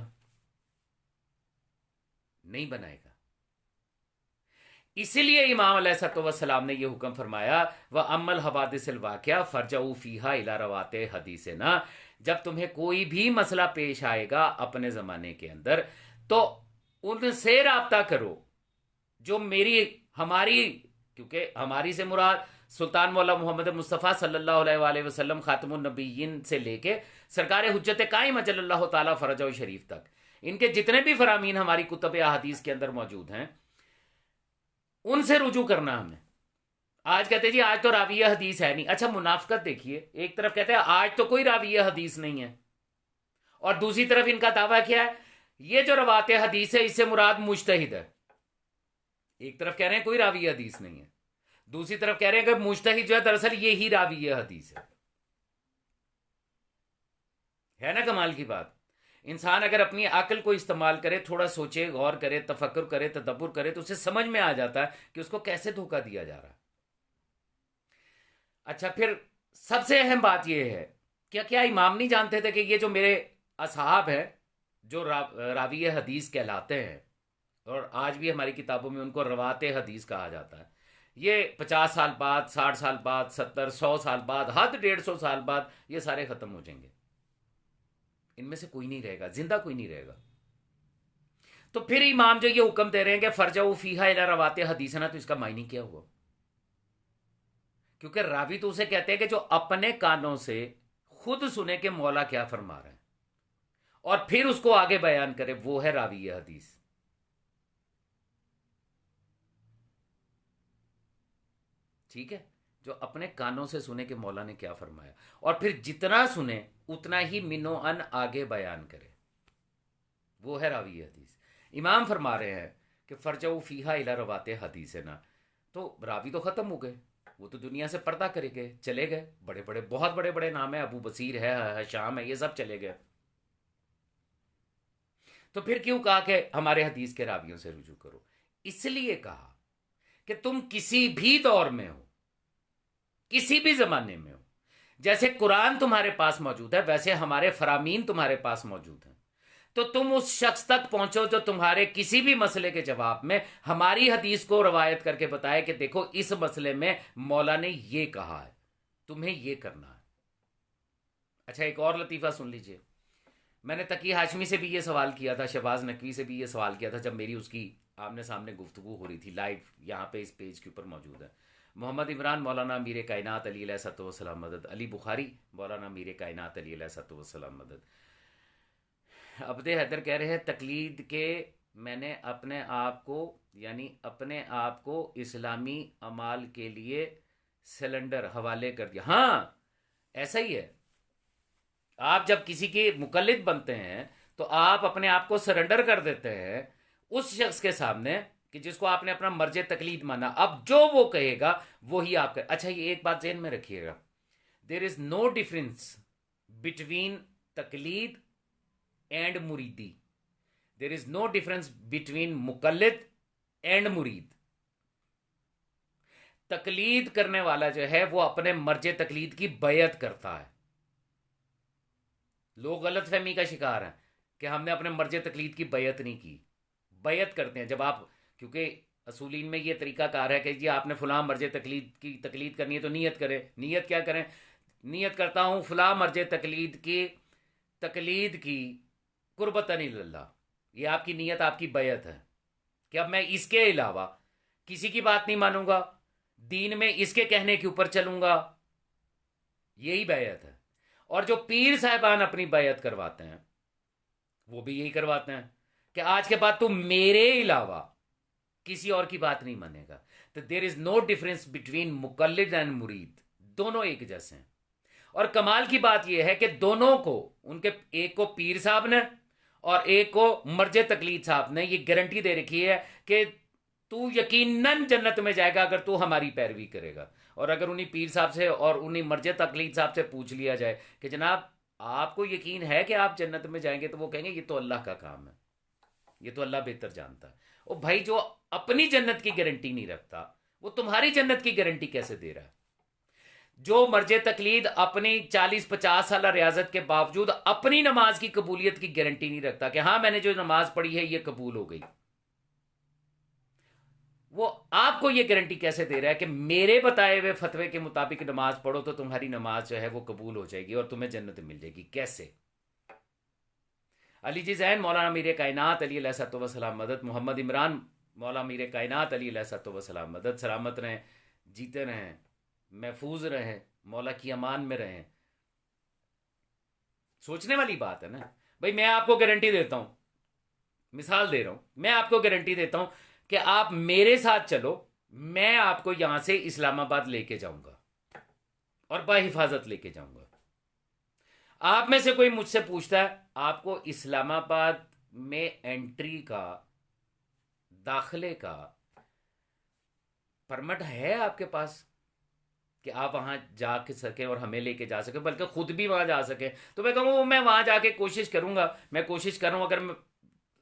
[SPEAKER 1] نہیں بنائے گا۔ اسی لیے امام علیہ الصلوۃ والسلام نے یہ حکم فرمایا وَأَمَّا الْحَوَادِثُ الْوَاقِعَةُ فَارْجِعُوا فِيهَا إِلَىٰ رَوَاتِ حَدِيثِنَا، جب تمہیں کوئی بھی مسئلہ پیش آئے گا اپنے زمانے کے اندر تو ان سے رابطہ کرو جو ہماری، کیونکہ ہماری سے مراد سلطان مولا محمد مصطفیٰ صلی اللہ علیہ وآلہ وسلم خاتم النبیین سے لے کے سرکار حجت قائم اجل اللہ تعالیٰ فرجہ شریف تک، ان کے جتنے بھی فرامین ہماری کتب احادیث کے اندر موجود ہیں ان سے رجوع کرنا ہمیں۔ آج کہتے ہیں جی آج تو راوی حدیث ہے نہیں۔ اچھا منافقت دیکھیے، ایک طرف کہتے ہیں آج تو کوئی راوی حدیث نہیں ہے، اور دوسری طرف ان کا دعویٰ کیا ہے؟ یہ جو روات حدیث ہے اس سے مراد مجتہد ہے. ایک طرف کہہ رہے ہیں کوئی راوی حدیث نہیں ہے، دوسری طرف کہہ رہے ہیں کہ مجتہد جو ہے دراصل یہی راوی حدیث ہے نا کمال کی بات. انسان اگر اپنی عقل کو استعمال کرے، تھوڑا سوچے، غور کرے، تفکر کرے، تدبر کرے، تو اسے سمجھ میں آ جاتا ہے کہ اس کو کیسے دھوکہ دیا جا رہا ہے. اچھا، پھر سب سے اہم بات یہ ہے، کیا امام نہیں جانتے تھے کہ یہ جو میرے اصحاب ہیں جو راوی حدیث کہلاتے ہیں، اور آج بھی ہماری کتابوں میں ان کو روات حدیث کہا جاتا ہے، یہ 50 سال بعد، 60 سال بعد، 70 100 سال بعد، حد 150 سال بعد یہ سارے ختم ہو جائیں گے. ان میں سے کوئی نہیں رہے گا، زندہ کوئی نہیں رہے گا. تو پھر امام جو یہ حکم دے رہے ہیں کہ فرجعوا فیہا الی روات حدیثنا، تو اس کا معنی کیا ہوا؟ کیونکہ راوی تو اسے کہتے ہیں کہ جو اپنے کانوں سے خود سنے کہ مولا کیا فرما رہے ہیں اور پھر اس کو آگے بیان کرے، وہ ہے راوی حدیث. ٹھیک ہے، جو اپنے کانوں سے سنے کہ مولا نے کیا فرمایا، اور پھر جتنا سنے اتنا ہی منو ان آگے بیان کرے، وہ ہے راوی حدیث. امام فرما رہے ہیں کہ فرجعوا فیہا الی روات حدیثنا، تو راوی تو ختم ہو گئے، وہ تو دنیا سے پردہ کرے گئے، چلے گئے. بڑے بڑے، بہت بڑے بڑے نام ہیں، ابو بصیر ہے، حشام ہے، یہ سب چلے گئے. تو پھر کیوں کہا کہ ہمارے حدیث کے راویوں سے رجوع کرو؟ اس لیے کہا کہ تم کسی بھی دور میں ہو، کسی بھی زمانے میں ہو، جیسے قرآن تمہارے پاس موجود ہے ویسے ہمارے فرامین تمہارے پاس موجود ہیں. تو تم اس شخص تک پہنچو جو تمہارے کسی بھی مسئلے کے جواب میں ہماری حدیث کو روایت کر کے بتائے کہ دیکھو اس مسئلے میں مولا نے یہ کہا ہے، تمہیں یہ کرنا ہے. اچھا، ایک اور لطیفہ سن لیجئے. میں نے تقی ہاشمی سے بھی یہ سوال کیا تھا، شہباز نقوی سے بھی یہ سوال کیا تھا، جب میری اس کی آمنے سامنے گفتگو ہو رہی تھی، لائیو یہاں پہ اس پیج کے اوپر موجود ہے. محمد عمران مولانا امیر کائنات علی علیہ الصلوۃ والسلام مدد، علی بخاری مولانا امیر کائنات علی علیہ الصلوۃ والسلام مدد. عبد حیدر کہہ رہے ہیں تقلید کے میں نے اپنے آپ کو، یعنی اپنے آپ کو اسلامی اعمال کے لیے سلنڈر حوالے کر دیا. ہاں ایسا ہی ہے، آپ جب کسی کے مقلد بنتے ہیں تو آپ اپنے آپ کو سرنڈر کر دیتے ہیں اس شخص کے سامنے کہ جس کو آپ نے اپنا مرجع تقلید مانا. اب جو وہ کہے گا وہی آپ کا. اچھا، یہ ایک بات ذہن میں رکھیے گا، there is no difference between تقلید اینڈ مریدی. There is no difference between مقلد اینڈ مرید. تقلید کرنے والا جو ہے وہ اپنے مرجع تقلید کی بیعت کرتا ہے. لوگ غلط فہمی کا شکار ہیں کہ ہم نے اپنے مرجع تقلید کی بیعت نہیں کی. بیعت کرتے ہیں جب آپ، کیونکہ اصولین میں یہ طریقہ کار ہے کہ جی آپ نے فلاں مرجع تقلید کی تقلید کرنی ہے تو نیت کریں. نیت کیا کریں؟ نیت کرتا ہوں فلاں مرجع تقلید کی قربتاً اللہ. یہ آپ کی نیت، آپ کی بیعت ہے کہ اب میں اس کے علاوہ کسی کی بات نہیں مانوں گا، دین میں اس کے کہنے کے اوپر چلوں گا. یہی بیعت ہے. اور جو پیر صاحبان اپنی بیعت کرواتے ہیں وہ بھی یہی کرواتے ہیں کہ آج کے بعد تو میرے علاوہ کسی اور کی بات نہیں مانے گا. تو دیر از نو ڈفرنس بٹوین مقلد اینڈ مرید، دونوں ایک جیسے ہیں. اور کمال کی بات یہ ہے کہ دونوں کو، ان کے ایک کو پیر صاحب نے اور ایک کو مرجع تقلید صاحب نے یہ گارنٹی دے رکھی ہے کہ تو یقیناً جنت میں جائے گا اگر تو ہماری پیروی کرے گا. اور اگر انہیں پیر صاحب سے اور انہیں مرجع تقلید صاحب سے پوچھ لیا جائے کہ جناب آپ کو یقین ہے کہ آپ جنت میں جائیں گے، تو وہ کہیں گے یہ تو اللہ کا کام ہے، یہ تو اللہ بہتر جانتا ہے. او بھائی، جو اپنی جنت کی گارنٹی نہیں رکھتا وہ تمہاری جنت کی گارنٹی کیسے دے رہا ہے؟ جو مرجع تقلید اپنی 40 50 سالہ ریاضت کے باوجود اپنی نماز کی قبولیت کی گارنٹی نہیں رکھتا کہ ہاں میں نے جو نماز پڑھی ہے یہ قبول ہو گئی، وہ آپ کو یہ گارنٹی کیسے دے رہا ہے کہ میرے بتائے ہوئے فتوے کے مطابق نماز پڑھو تو تمہاری نماز جو ہے وہ قبول ہو جائے گی اور تمہیں جنت مل جائے گی؟ کیسے؟ علی جی زین مولانا میر کائنات علی علیہ الصلوۃ والسلام مدد، محمد عمران مولانا میر کائنات علی علیہ الصلوۃ والسلام مدد، سلامت رہیں، جیتے رہیں، محفوظ رہیں، مولا کی امان میں رہیں. سوچنے والی بات ہے نا بھائی. میں آپ کو گارنٹی دیتا ہوں، مثال دے رہا ہوں، میں آپ کو گارنٹی دیتا ہوں کہ آپ میرے ساتھ چلو، میں آپ کو یہاں سے اسلام آباد لے کے جاؤں گا اور بحفاظت لے کے جاؤں گا. آپ میں سے کوئی مجھ سے پوچھتا ہے آپ کو اسلام آباد میں انٹری کا، داخلے کا پرمٹ ہے آپ کے پاس کہ آپ وہاں جا کے سکیں اور ہمیں لے کے جا سکیں، بلکہ خود بھی وہاں جا سکیں؟ تو میں کہوں میں وہاں جا کے کوشش کروں گا، میں کوشش کر رہا ہوں، اگر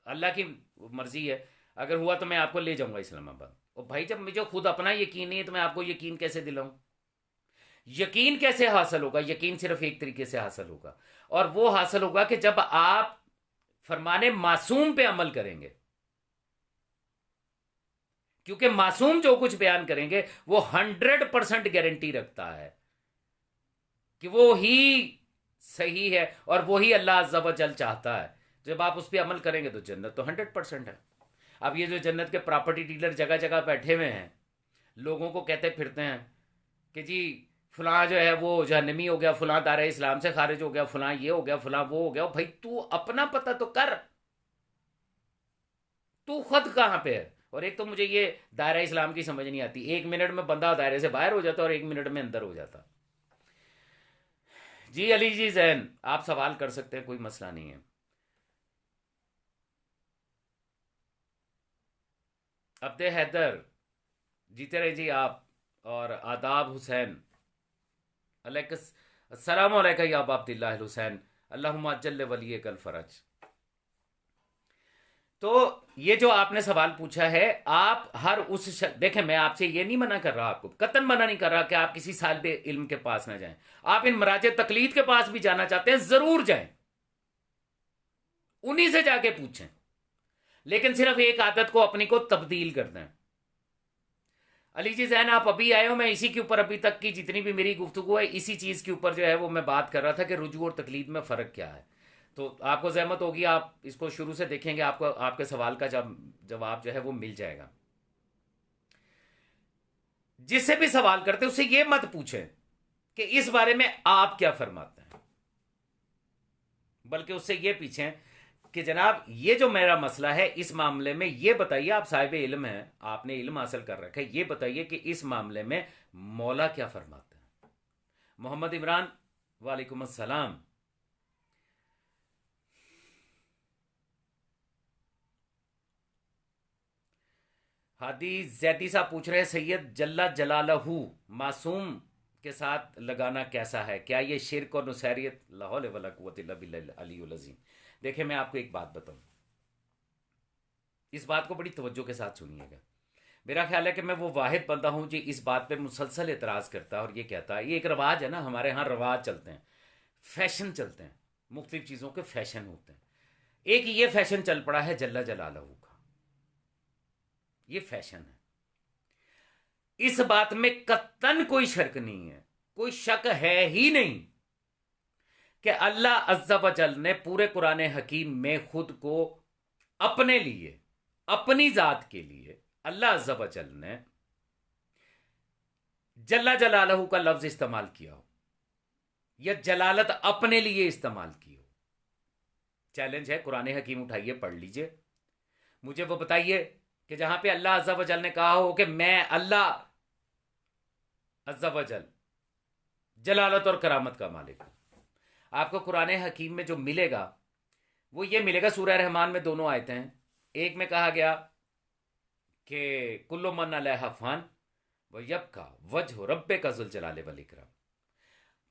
[SPEAKER 1] اللہ کی مرضی ہے اگر ہوا تو میں آپ کو لے جاؤں گا اسلام آباد۔ اور بھائی جب مجھے خود اپنا یقین نہیں ہے تو میں آپ کو یقین کیسے دلاؤں؟ یقین کیسے حاصل ہوگا؟ یقین صرف ایک طریقے سے حاصل ہوگا، اور وہ حاصل ہوگا کہ جب آپ فرمان معصوم پہ عمل کریں گے، کیونکہ معصوم جو کچھ بیان کریں گے وہ 100% گارنٹی رکھتا ہے کہ وہ ہی صحیح ہے اور وہی اللہ عز و جل چاہتا ہے۔ جب آپ اس پہ عمل کریں گے تو جنت تو 100% ہے۔ اب یہ جو جنت کے پراپرٹی ڈیلر جگہ جگہ بیٹھے ہوئے ہیں، لوگوں کو کہتے پھرتے ہیں کہ جی فلاں جو ہے وہ جہنمی ہو گیا، فلاں دائرہ اسلام سے خارج ہو گیا، فلاں یہ ہو گیا، فلاں وہ ہو گیا۔ بھائی تو اپنا پتہ تو کر، تو خود کہاں پہ ہے؟ اور ایک تو مجھے یہ دائرہ اسلام کی سمجھ نہیں آتی، 1 منٹ میں بندہ دائرے سے باہر ہو جاتا اور 1 منٹ میں اندر ہو جاتا۔ جی علی جی زین، آپ سوال کر سکتے ہیں، کوئی مسئلہ نہیں ہے۔ عبد حیدر جیتے رہے جی آپ، اور آداب حسین، السلام علیکم یا ابا عبداللہ الحسین، اللہم اجل ولی کل فرج۔ تو یہ جو آپ نے سوال پوچھا ہے، آپ ہر اس دیکھیں میں آپ سے یہ نہیں منع کر رہا، آپ کو قطعاً منع نہیں کر رہا کہ آپ کسی صاحب علم کے پاس نہ جائیں۔ آپ ان مراجع تقلید کے پاس بھی جانا چاہتے ہیں ضرور جائیں، انہی سے جا کے پوچھیں، لیکن صرف ایک عادت کو اپنی کو تبدیل کر دیں۔ علی جی زین آپ ابھی آئے ہو، میں اسی کے اوپر ابھی تک کی جتنی بھی میری گفتگو ہے اسی چیز کے اوپر جو ہے وہ میں بات کر رہا تھا کہ رجوع اور تقلید میں فرق کیا ہے۔ تو آپ کو زحمت ہوگی، آپ اس کو شروع سے دیکھیں گے، آپ کو آپ کے سوال کا جواب جو ہے وہ مل جائے گا۔ جس سے بھی سوال کرتے ہیں اس سے یہ مت پوچھیں کہ اس بارے میں آپ کیا فرماتے ہیں، بلکہ اس سے یہ پوچھیں کہ جناب یہ جو میرا مسئلہ ہے اس معاملے میں یہ بتائیے، آپ صاحب علم ہیں، آپ نے علم حاصل کر رکھا ہے، یہ بتائیے کہ اس معاملے میں مولا کیا فرماتے ہیں۔ محمد عمران وعلیکم السلام۔ ہادی زیدی صاحب پوچھ رہے ہیں سید جل جلالہ معصوم کے ساتھ لگانا کیسا ہے؟ کیا یہ شرک اور نصیریت؟ لا حول ولا قوت الا باللہ العلی العظیم۔ دیکھیں میں آپ کو ایک بات بتاؤں، اس بات کو بڑی توجہ کے ساتھ سنیے گا۔ میرا خیال ہے کہ میں وہ واحد بندہ ہوں جو اس بات پہ مسلسل اعتراض کرتا ہے اور یہ کہتا ہے، یہ ایک رواج ہے نا، ہمارے ہاں رواج چلتے ہیں، فیشن چلتے ہیں، مختلف چیزوں کے فیشن ہوتے ہیں۔ ایک یہ فیشن چل پڑا ہے جل جلالہ کا، یہ فیشن ہے۔ اس بات میں قطعاً کوئی شک نہیں ہے، کوئی شک ہے ہی نہیں کہ اللہ عز و جل نے پورے قرآن حکیم میں خود کو اپنے لیے، اپنی ذات کے لیے اللہ عز و جل نے جل جلالہ کا لفظ استعمال کیا ہو یا جلالت اپنے لیے استعمال کی ہو۔ چیلنج ہے، قرآن حکیم اٹھائیے پڑھ لیجئے، مجھے وہ بتائیے کہ جہاں پہ اللہ عز و جل نے کہا ہو کہ میں اللہ عز و جل جلالت اور کرامت کا مالک ہوں۔ آپ کو قرآن حکیم میں جو ملے گا وہ یہ ملے گا، سورہ رحمان میں دونوں آیتیں ہیں، ایک میں کہا گیا کہ کل من علیہا فان ویبقی وجہ ربک ذو الجلال والاکرام،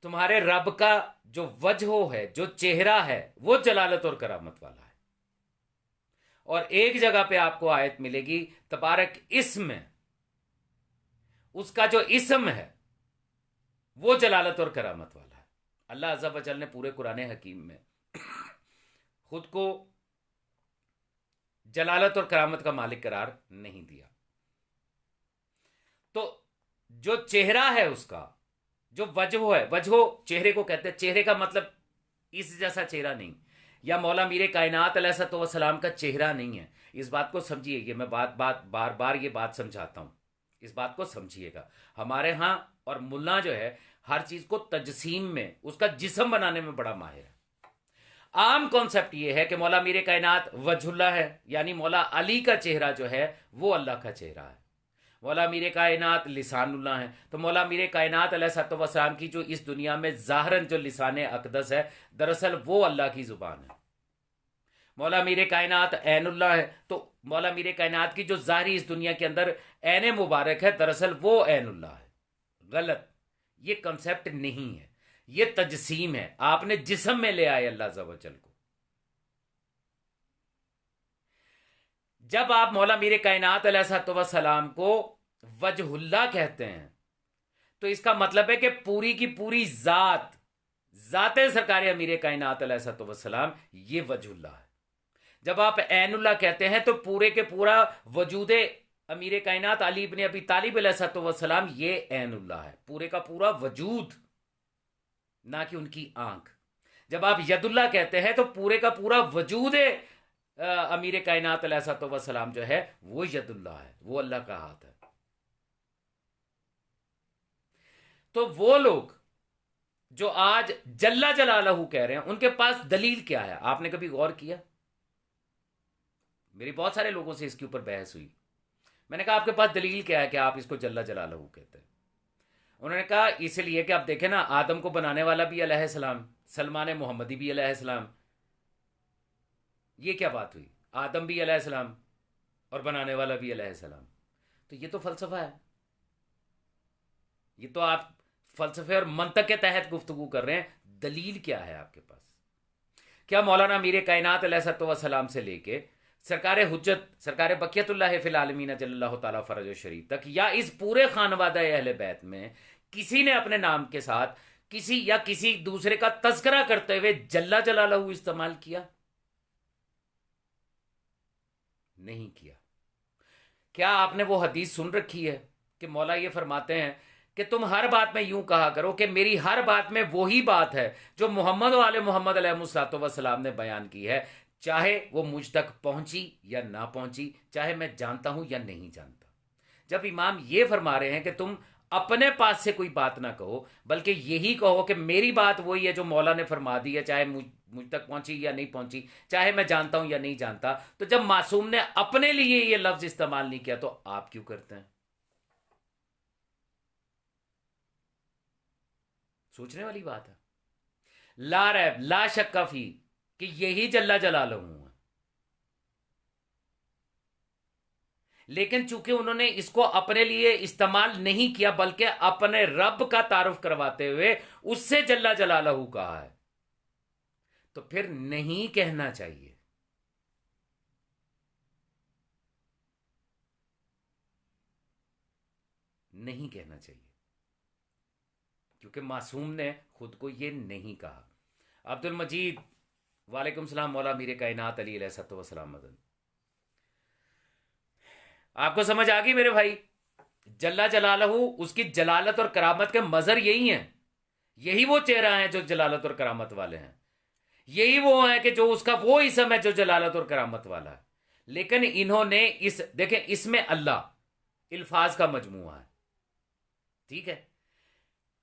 [SPEAKER 1] تمہارے رب کا جو وجہ ہے، جو چہرہ ہے، وہ جلالت اور کرامت والا ہے۔ اور ایک جگہ پہ آپ کو آیت ملے گی تبارک اسم، اس کا جو اسم ہے وہ جلالت اور کرامت والا ہے۔ اللہ عز و جل نے پورے قرآن حکیم میں خود کو جلالت اور کرامت کا مالک قرار نہیں دیا۔ تو جو چہرہ ہے اس کا، جو وجہ ہے، وجہ چہرے کو کہتے ہیں، چہرے کا مطلب اس جیسا چہرہ نہیں، یا مولا میر کائنات علیہ السلام کا چہرہ نہیں ہے۔ اس بات کو سمجھیے، یہ میں بار بار یہ بات سمجھاتا ہوں، اس بات کو سمجھیے گا۔ ہمارے ہاں اور ملا جو ہے ہر چیز کو تجسیم میں، اس کا جسم بنانے میں بڑا ماہر ہے۔ عام کانسیپٹ یہ ہے کہ مولا میر کائنات وجہ اللہ ہے، یعنی مولا علی کا چہرہ جو ہے وہ اللہ کا چہرہ ہے، مولا امیر کائنات لسان اللہ ہیں، تو مولا امیر کائنات علیہ الصلوۃ والسلام کی جو اس دنیا میں ظاہراً جو لسان اقدس ہے، دراصل وہ اللہ کی زبان ہے۔ مولا امیر کائنات عین اللہ ہے، تو مولا امیر کائنات کی جو ظاہری اس دنیا کے اندر عین مبارک ہے، دراصل وہ عین اللہ ہے۔ غلط، یہ کنسیپٹ نہیں ہے، یہ تجسیم ہے، آپ نے جسم میں لے آئے اللہ عز و جل کو۔ جب آپ مولا امیر کائنات علیہ الصلوۃ والسلام کو وجہ اللہ کہتے ہیں تو اس کا مطلب ہے کہ پوری کی پوری ذات سرکار امیر کائنات علیہ الصلوۃ والسلام یہ وجہ اللہ ہے۔ جب آپ عین اللہ کہتے ہیں تو پورے کے پورا وجود امیر کائنات علی ابن ابی طالب علیہ الصلوۃ والسلام یہ عین اللہ ہے، پورے کا پورا وجود، نہ کہ ان کی آنکھ۔ جب آپ ید اللہ کہتے ہیں تو پورے کا پورا وجود امیر کائنات علیہ الصلوۃ والسلام جو ہے وہ ید اللہ ہے، وہ اللہ کا ہاتھ ہے۔ تو وہ لوگ جو آج جل جلالہ کہہ رہے ہیں، ان کے پاس دلیل کیا ہے؟ آپ نے کبھی غور کیا؟ میری بہت سارے لوگوں سے اس کے اوپر بحث ہوئی، میں نے کہا آپ کے پاس دلیل کیا ہے کہ آپ اس کو جل جلالہ کہتے ہیں؟ انہوں نے کہا اس لیے کہ آپ دیکھیں نا، آدم کو بنانے والا بھی علیہ السلام، سلمان محمدی بھی علیہ السلام، یہ کیا بات ہوئی؟ آدم بھی علیہ السلام اور بنانے والا بھی علیہ السلام، تو یہ تو فلسفہ ہے، یہ تو آپ فلسفے اور منطق کے تحت گفتگو کر رہے ہیں۔ دلیل کیا ہے آپ کے پاس؟ کیا مولانا امیر کائنات علیہ الصلوۃ والسلام سے لے کے سرکار حجت سرکار بقیت اللہ فی العالمین جل اللہ تعالیٰ فرج و شریف تک، یا اس پورے خانوادہ اہل بیت میں کسی نے اپنے نام کے ساتھ کسی دوسرے کا تذکرہ کرتے ہوئے جل جلالہ استعمال کیا؟ نہیں کیا۔ کیا آپ نے وہ حدیث سن رکھی ہے کہ مولا یہ فرماتے ہیں کہ تم ہر بات میں یوں کہا کرو کہ میری ہر بات میں وہی بات ہے جو محمد و آل محمد علیہ الصلوۃ والسلام نے بیان کی ہے، چاہے وہ مجھ تک پہنچی یا نہ پہنچی، چاہے میں جانتا ہوں یا نہیں جانتا۔ جب امام یہ فرما رہے ہیں کہ تم اپنے پاس سے کوئی بات نہ کہو، بلکہ یہی کہو کہ میری بات وہی ہے جو مولا نے فرما دی ہے، چاہے مجھ تک پہنچی یا نہیں پہنچی، چاہے میں جانتا ہوں یا نہیں جانتا، تو جب معصوم نے اپنے لیے یہ لفظ استعمال نہیں کیا تو آپ کیوں کرتے ہیں؟ سوچنے والی بات ہے۔ لا ریب لا شک فی کہ یہی جل جلالہ ہوں، لیکن چونکہ انہوں نے اس کو اپنے لیے استعمال نہیں کیا بلکہ اپنے رب کا تعارف کرواتے ہوئے اس سے جل جلالہ کہا ہے، تو پھر نہیں کہنا چاہیے۔ نہیں کہنا چاہیے کیونکہ معصوم نے خود کو یہ نہیں کہا۔ عبد المجید وعلیکم السلام، مولا امیر کائنات علی علیہ الصلوۃ والسلام مدن۔ آپ کو سمجھ آ گئی میرے بھائی؟ جل جلالہ اس کی جلالت اور کرامت کے مظہر یہی ہیں، یہی وہ چہرہ ہیں جو جلالت اور کرامت والے ہیں، یہی وہ ہیں کہ جو اس کا وہ اسم ہے جو جلالت اور کرامت والا ہے۔ لیکن انہوں نے دیکھیں اس میں اللہ الفاظ کا مجموعہ ہے، ٹھیک ہے،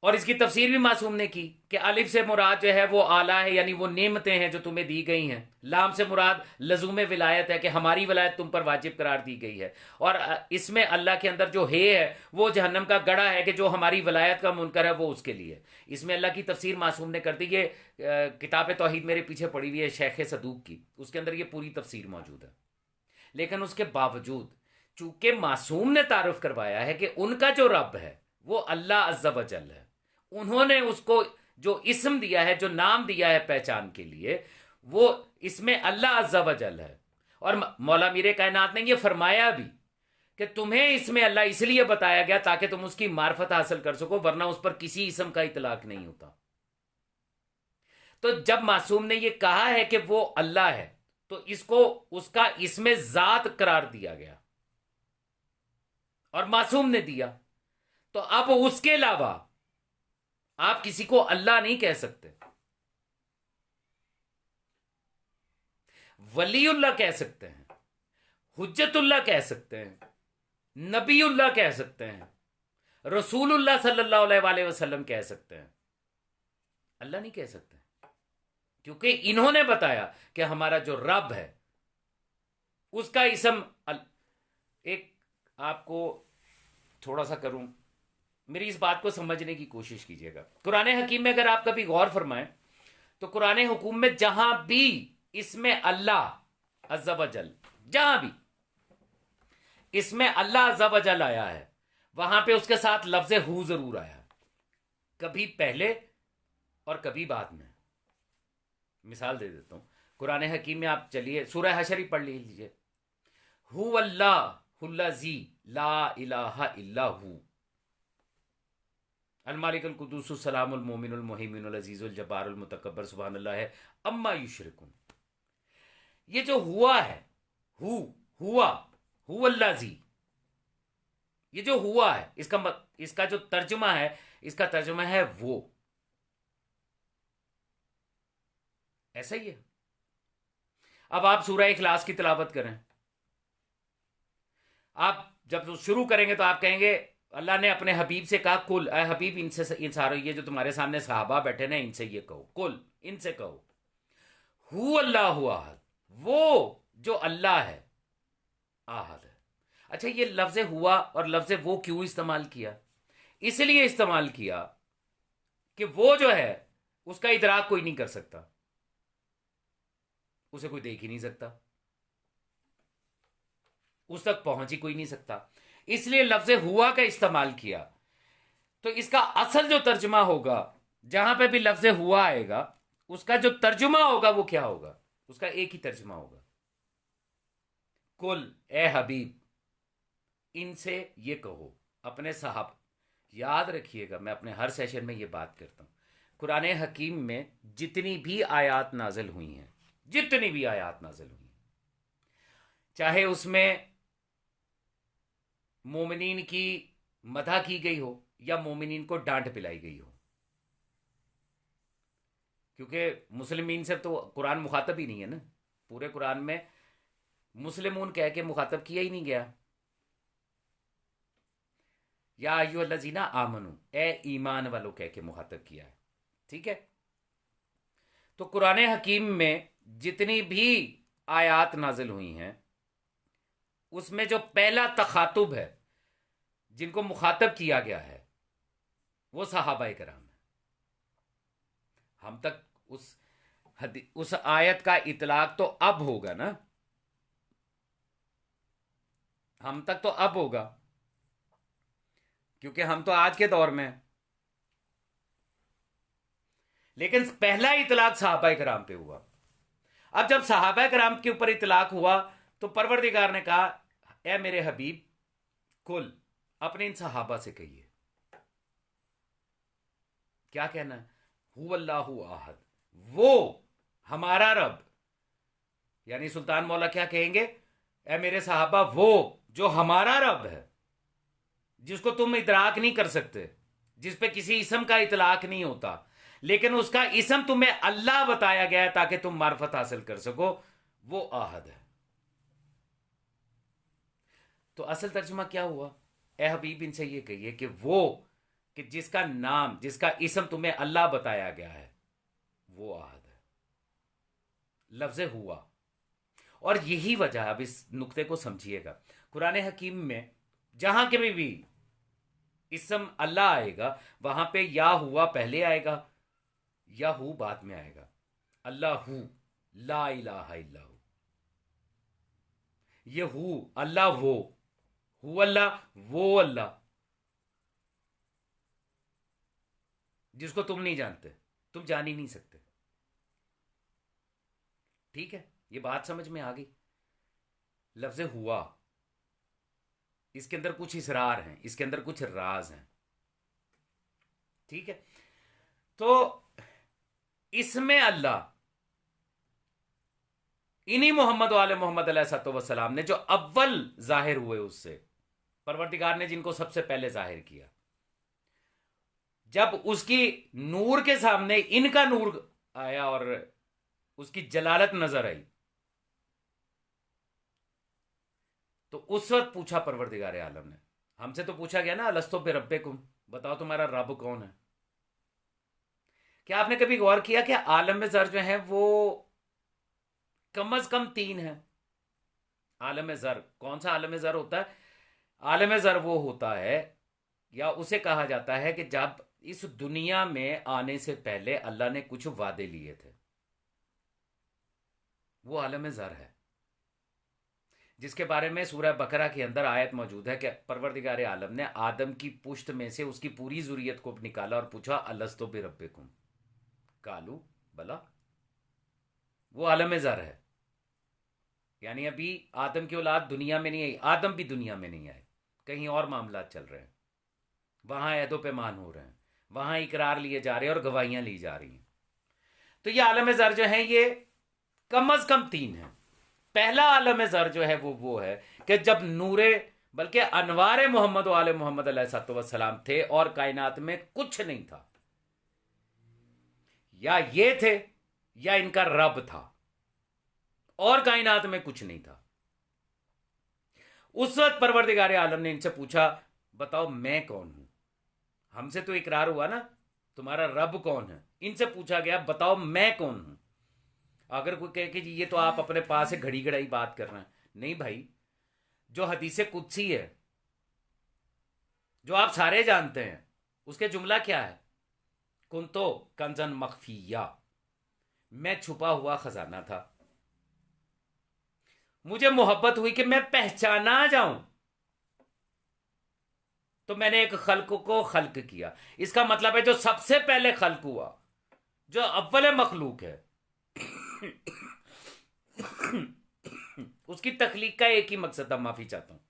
[SPEAKER 1] اور اس کی تفسیر بھی معصوم نے کی کہ الف سے مراد جو ہے وہ اعلیٰ ہے، یعنی وہ نعمتیں ہیں جو تمہیں دی گئی ہیں، لام سے مراد لزوم ولایت ہے کہ ہماری ولایت تم پر واجب قرار دی گئی ہے، اور اس میں اللہ کے اندر جو ہے وہ جہنم کا گڑھا ہے کہ جو ہماری ولایت کا منکر ہے وہ اس کے لیے۔ اس میں اللہ کی تفسیر معصوم نے کر دی۔ یہ کتاب توحید میرے پیچھے پڑی ہوئی ہے شیخ صدوق کی، اس کے اندر یہ پوری تفسیر موجود ہے۔ لیکن اس کے باوجود چونکہ معصوم نے تعارف کروایا ہے کہ ان کا جو رب ہے وہ اللہ عز و جل ہے، انہوں نے اس کو جو اسم دیا ہے، جو نام دیا ہے پہچان کے لیے، وہ اس میں اللہ عز و جل ہے۔ اور مولا امیر کائنات نے یہ فرمایا بھی کہ تمہیں اس میں اللہ اس لیے بتایا گیا تاکہ تم اس کی معرفت حاصل کر سکو، ورنہ اس پر کسی اسم کا اطلاق نہیں ہوتا۔ تو جب معصوم نے یہ کہا ہے کہ وہ اللہ ہے تو اس کو اس کا اسم ذات قرار دیا گیا، اور معصوم نے دیا، تو اب اس کے علاوہ آپ کسی کو اللہ نہیں کہہ سکتے۔ ولی اللہ کہہ سکتے ہیں، حجت اللہ کہہ سکتے ہیں، نبی اللہ کہہ سکتے ہیں، رسول اللہ صلی اللہ علیہ وآلہ وسلم کہہ سکتے ہیں، اللہ نہیں کہہ سکتے، کیونکہ انہوں نے بتایا کہ ہمارا جو رب ہے اس کا اسم ایک آپ کو تھوڑا سا کروں، میری اس بات کو سمجھنے کی کوشش کیجیے گا. قرآن حکیم میں اگر آپ کبھی غور فرمائیں تو قرآن حکیم میں جہاں بھی اس میں اللہ عز و جل، جہاں بھی اس میں اللہ عز و جل آیا ہے، وہاں پہ اس کے ساتھ لفظ ہو ضرور آیا، کبھی پہلے اور کبھی بعد میں. مثال دے دیتا ہوں، قرآن حکیم میں آپ چلیے سورہ حشر ہی پڑھ لیجیے. ہو اللہ الذی لا الہ الا ہو المالک القدوس السلام المومن المہیمن العزیز الجبار المتکبر سبحان اللہ ہے اما یشرکون. یہ جو ہوا ہے، ہوا ہو اللہ زی، یہ جو ہوا ہے اس کا جو ترجمہ ہے، اس کا ترجمہ ہے وہ. ایسا ہی ہے. اب آپ سورہ اخلاص کی تلاوت کریں، آپ جب شروع کریں گے تو آپ کہیں گے اللہ نے اپنے حبیب سے کہا کل اے حبیب ان سارے یہ جو تمہارے سامنے صحابہ بیٹھے نا ان سے یہ کہو، کل ان سے کہو ہو اللہ احد، وہ جو اللہ ہے احد ہے. اچھا یہ لفظ ہوا اور لفظ وہ کیوں استعمال کیا؟ اس لیے استعمال کیا کہ وہ جو ہے اس کا ادراک کوئی نہیں کر سکتا، اسے کوئی دیکھ ہی نہیں سکتا، اس تک پہنچ ہی کوئی نہیں سکتا، اس لیے لفظ ہوا کا استعمال کیا. تو اس کا اصل جو ترجمہ ہوگا، جہاں پہ بھی لفظ ہوا آئے گا اس کا جو ترجمہ ہوگا وہ کیا ہوگا؟ اس کا ایک ہی ترجمہ ہوگا، کل اے حبیب ان سے یہ کہو اپنے صاحب. یاد رکھیے گا میں اپنے ہر سیشن میں یہ بات کرتا ہوں، قرآن حکیم میں جتنی بھی آیات نازل ہوئی ہیں، جتنی بھی آیات نازل ہوئی ہیں، چاہے اس میں مومنین کی مدح کی گئی ہو یا مومنین کو ڈانٹ پلائی گئی ہو، کیونکہ مسلمین سے تو قرآن مخاطب ہی نہیں ہے نا، پورے قرآن میں مسلمون کہہ کے مخاطب کیا ہی نہیں گیا. یا ایھا الذین آمنو، اے ایمان والو کہہ کے مخاطب کیا ہے. ٹھیک ہے، تو قرآن حکیم میں جتنی بھی آیات نازل ہوئی ہیں اس میں جو پہلا تخاطب ہے، جن کو مخاطب کیا گیا ہے، وہ صحابہ کرام ہیں. ہم تک اس آیت کا اطلاق تو اب ہوگا نا، ہم تک تو اب ہوگا کیونکہ ہم تو آج کے دور میں ہیں. لیکن پہلا اطلاق صحابہ کرام پہ ہوا. اب جب صحابہ کرام کے اوپر اطلاق ہوا تو پروردگار نے کہا اے میرے حبیب کل اپنے ان صحابہ سے کہیے. کیا کہنا ہے؟ ہو اللہ احد، وہ ہمارا رب. یعنی سلطان مولا کیا کہیں گے؟ اے میرے صحابہ وہ جو ہمارا رب ہے، جس کو تم ادراک نہیں کر سکتے، جس پہ کسی اسم کا اطلاق نہیں ہوتا، لیکن اس کا اسم تمہیں اللہ بتایا گیا ہے تاکہ تم معرفت حاصل کر سکو، وہ احد ہے. تو اصل ترجمہ کیا ہوا؟ اے حبیب ان سے یہ کہیے کہ وہ کہ جس کا نام، جس کا اسم تمہیں اللہ بتایا گیا ہے، وہ احد ہے. لفظ ہوا. اور یہی وجہ، اب اس نقطے کو سمجھیے گا، قرآن حکیم میں جہاں کے بھی اسم اللہ آئے گا وہاں پہ یا ہوا پہلے آئے گا یا ہو بعد میں آئے گا. اللہ ہو لا الہ الا ہو، یہ ہو اللہ وہ، ہو اللہ وہ اللہ جس کو تم نہیں جانتے، تم جان ہی نہیں سکتے. ٹھیک ہے، یہ بات سمجھ میں آ گئی. لفظ ہوا، اس کے اندر کچھ اسرار ہیں، اس کے اندر کچھ راز ہیں. ٹھیک ہے، تو اس میں اللہ انہی محمد وآل محمد علیہ الصلوۃ والسلام نے جو اول ظاہر ہوئے، اس سے پروردگار نے جن کو سب سے پہلے ظاہر کیا، جب اس کی نور کے سامنے ان کا نور آیا اور اس کی جلالت نظر آئی تو اس وقت پوچھا پروردگار عالم نے، ہم سے تو پوچھا گیا نا الستو بربکم، بتاؤ تمہارا رب کون ہے. کیا آپ نے کبھی غور کیا کہ عالم زر جو ہیں وہ کم از کم 3 ہیں؟ عالم زر کون سا عالم زر ہوتا ہے؟ عالم زر وہ ہوتا ہے، یا اسے کہا جاتا ہے کہ جب اس دنیا میں آنے سے پہلے اللہ نے کچھ وعدے لیے تھے، وہ عالم زر ہے، جس کے بارے میں سورہ بقرہ کے اندر آیت موجود ہے کہ پروردگار عالم نے آدم کی پشت میں سے اس کی پوری ذریت کو نکالا اور پوچھا الستُ بربکم، قالوا بلا، وہ عالم زر ہے۔ یعنی ابھی آدم کی اولاد دنیا میں نہیں آئی، آدم بھی دنیا میں نہیں آئے، کہیں اور معاملات چل رہے ہیں، وہاں عہد و پیمان ہو رہے ہیں، وہاں اقرار لیے جا رہے ہیں اور گواہیاں لی جا رہی ہیں۔ تو یہ عالم زر جو ہیں یہ کم از کم تین ہیں۔ پہلا عالم زر جو ہے وہ ہے کہ جب نور، بلکہ انوار محمد و آل محمد علیہ الصلوۃ والسلام تھے اور کائنات میں کچھ نہیں تھا، یا یہ تھے یا ان کا رب تھا، اور کائنات میں کچھ نہیں تھا۔ اس وقت پروردگار عالم نے ان سے پوچھا بتاؤ میں کون ہوں؟ ہم سے تو اقرار ہوا نا تمہارا رب کون ہے، ان سے پوچھا گیا بتاؤ میں کون ہوں۔ اگر کوئی کہے کہ جی یہ تو آپ اپنے پاس سے گھڑی گھڑائی بات کر رہے ہیں، نہیں بھائی، جو حدیث قدسی ہے، جو آپ سارے جانتے ہیں، اس کے جملہ کیا ہے؟ کنتو کنزن مخفیہ، میں چھپا ہوا خزانہ تھا، مجھے محبت ہوئی کہ میں پہچانا جاؤں، تو میں نے ایک خلق کو خلق کیا۔ اس کا مطلب ہے جو سب سے پہلے خلق ہوا، جو اول مخلوق ہے، اس کی تخلیق کا ایک ہی مقصد تھا، معافی چاہتا ہوں،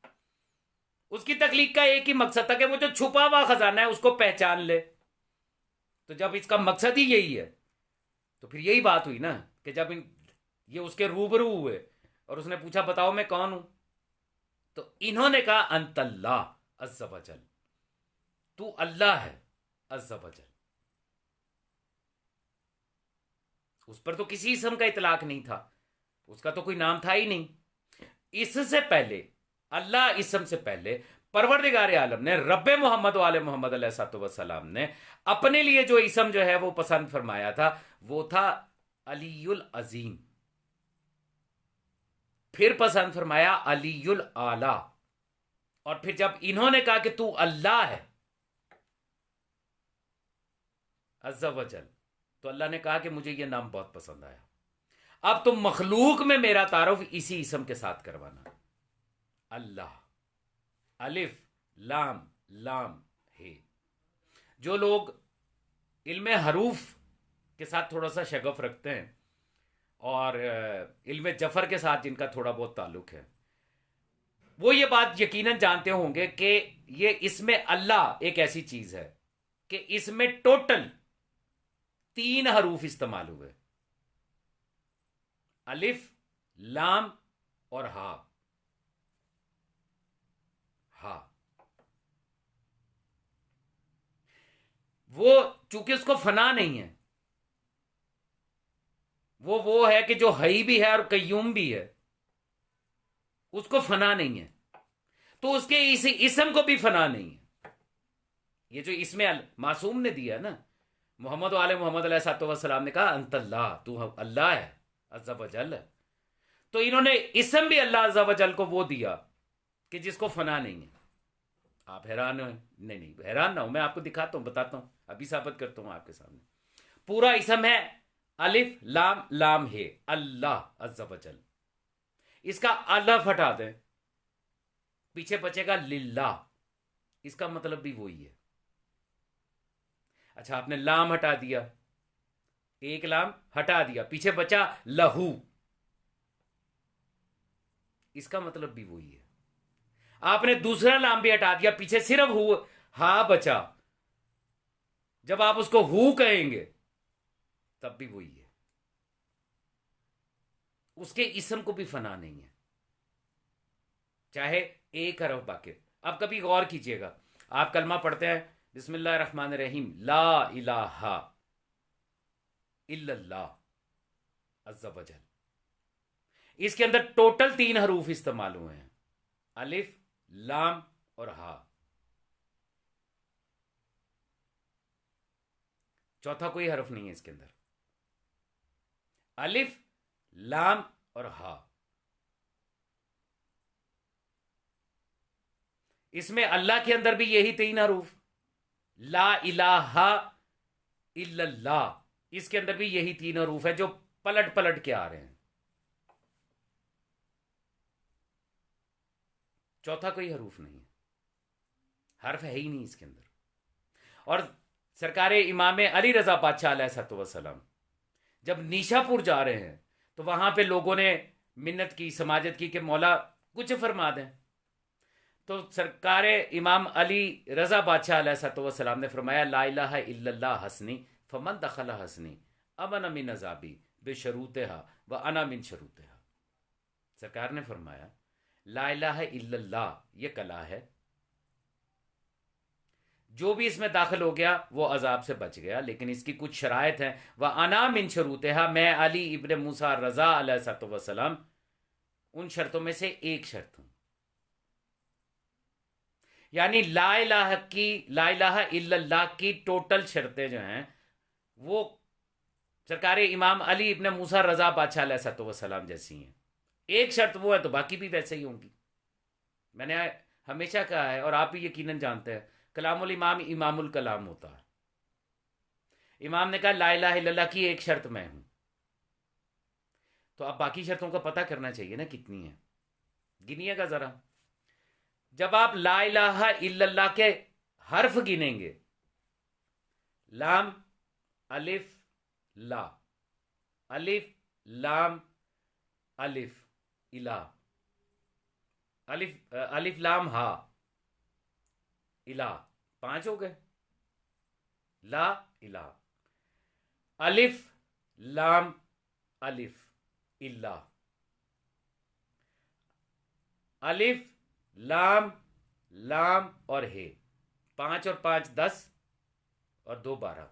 [SPEAKER 1] اس کی تخلیق کا ایک ہی مقصد تھا کہ وہ جو چھپا ہوا خزانہ ہے اس کو پہچان لے۔ تو جب اس کا مقصد ہی یہی ہے تو پھر یہی بات ہوئی نا کہ جب یہ اس کے روبرو ہوئے اور اس نے پوچھا بتاؤ میں کون ہوں، تو انہوں نے کہا انت اللہ عز و جل، تو اللہ ہے عز و جل۔ اس پر تو کسی اسم کا اطلاق نہیں تھا، اس کا تو کوئی نام تھا ہی نہیں۔ اس سے پہلے اللہ اسم سے پہلے پروردگار عالم نے رب محمد و آل محمد علیہ الصلوۃ والسلام نے اپنے لیے جو اسم جو ہے وہ پسند فرمایا تھا وہ تھا علی العظیم، پھر پسند فرمایا علی الاعلی، اور پھر جب انہوں نے کہا کہ تو اللہ ہے عز و جل، تو اللہ نے کہا کہ مجھے یہ نام بہت پسند آیا، اب تم مخلوق میں میرا تعارف اسی اسم کے ساتھ کروانا، اللہ، الف لام لام ہے۔ جو لوگ علم حروف کے ساتھ تھوڑا سا شغف رکھتے ہیں اور علم جفر کے ساتھ جن کا تھوڑا بہت تعلق ہے، وہ یہ بات یقیناً جانتے ہوں گے کہ یہ اسم اللہ ایک ایسی چیز ہے کہ اس میں ٹوٹل 3 حروف استعمال ہوئے، الف لام اور ہا۔ ہا وہ چونکہ اس کو فنا نہیں ہے، وہ ہے کہ جو حی بھی ہے اور قیوم بھی ہے، اس کو فنا نہیں ہے، تو اس کے اس اسم کو بھی فنا نہیں ہے۔ یہ جو اسم معصوم نے دیا نا، محمد و آل محمد علیہ الصلوۃ والسلام نے کہا انت اللہ، تو اللہ ہے عز و جل، تو انہوں نے اسم بھی اللہ عز و جل کو وہ دیا کہ جس کو فنا نہیں ہے۔ آپ حیران ہو؟ نہیں حیران نہ ہو، میں آپ کو دکھاتا ہوں، بتاتا ہوں، ابھی ثابت کرتا ہوں آپ کے سامنے۔ پورا اسم ہے الف لام لام ہے، اللہ عز و جل، اس کا الف ہٹا دیں پیچھے بچے گا للہ، اس کا مطلب بھی وہی ہے۔ اچھا آپ نے لام ہٹا دیا، ایک لام ہٹا دیا، پیچھے بچا لہو، اس کا مطلب بھی وہی ہے۔ آپ نے دوسرا لام بھی ہٹا دیا، پیچھے صرف ہو ہا بچا، جب آپ اس کو ہو کہیں گے تب بھی وہی ہے، اس کے اسم کو بھی فنا نہیں ہے، چاہے ایک حرف باقی۔ اب کبھی غور کیجئے گا، آپ کلمہ پڑھتے ہیں بسم اللہ الرحمن الرحیم، لا الہ الا اللہ عز و جل، اس کے اندر ٹوٹل 3 حروف استعمال ہوئے ہیں، الف لام اور ہا، چوتھا کوئی حرف نہیں ہے اس کے اندر، الف لام اور ہا۔ اس میں اللہ کے اندر بھی یہی 3 حروف، لا الہ الا اللہ، اس کے اندر بھی یہی 3 حروف ہے جو پلٹ پلٹ کے آ رہے ہیں، چوتھا کوئی حروف نہیں ہے، حرف ہے ہی نہیں اس کے اندر۔ اور سرکار امام علی رضا بادشاہ علیہ السلام جب نیشا پور جا رہے ہیں تو وہاں پہ لوگوں نے منت کی، سماجت کی کہ مولا کچھ فرما دیں، تو سرکار امام علی رضا بادشاہ علیہ السلام نے فرمایا لا الہ الا اللہ حسنی فمن دخل حسنی امن من عذابی بشروطها وانا من شروطها۔ سرکار نے فرمایا لا الہ الا اللہ یہ کلا ہے، جو بھی اس میں داخل ہو گیا وہ عذاب سے بچ گیا، لیکن اس کی کچھ شرائط ہیں، وَأَنَا مِن شُرُوطِهَا، میں علی ابن موسیٰ رضا علیہ السلام ان شرطوں میں سے ایک شرط ہوں۔ یعنی لا الہ الا اللہ کی ٹوٹل شرطیں جو ہیں وہ سرکار امام علی ابن موسیٰ رضا بادشاہ علیہ السلام جیسی ہیں، ایک شرط وہ ہے تو باقی بھی ویسے ہی ہوں گی۔ میں نے ہمیشہ کہا ہے اور آپ بھی یقیناً جانتے ہیں، کلام الامام امام الکلام ہوتا ہے۔ امام نے کہا لا الہ الا اللہ کی ایک شرط میں ہوں، تو اب باقی شرطوں کا پتہ کرنا چاہیے نا کتنی ہیں، گنیے گا ذرا۔ جب آپ لا الہ الا اللہ کے حرف گنیں گے، لام الف لا، الف لام الف الہ، الف لام ہا الہ، 5 ہو گئے، لا الہ، الف لام الف اللہ، الف لام لام اور ہے، 5 اور 5 10 اور 2 12۔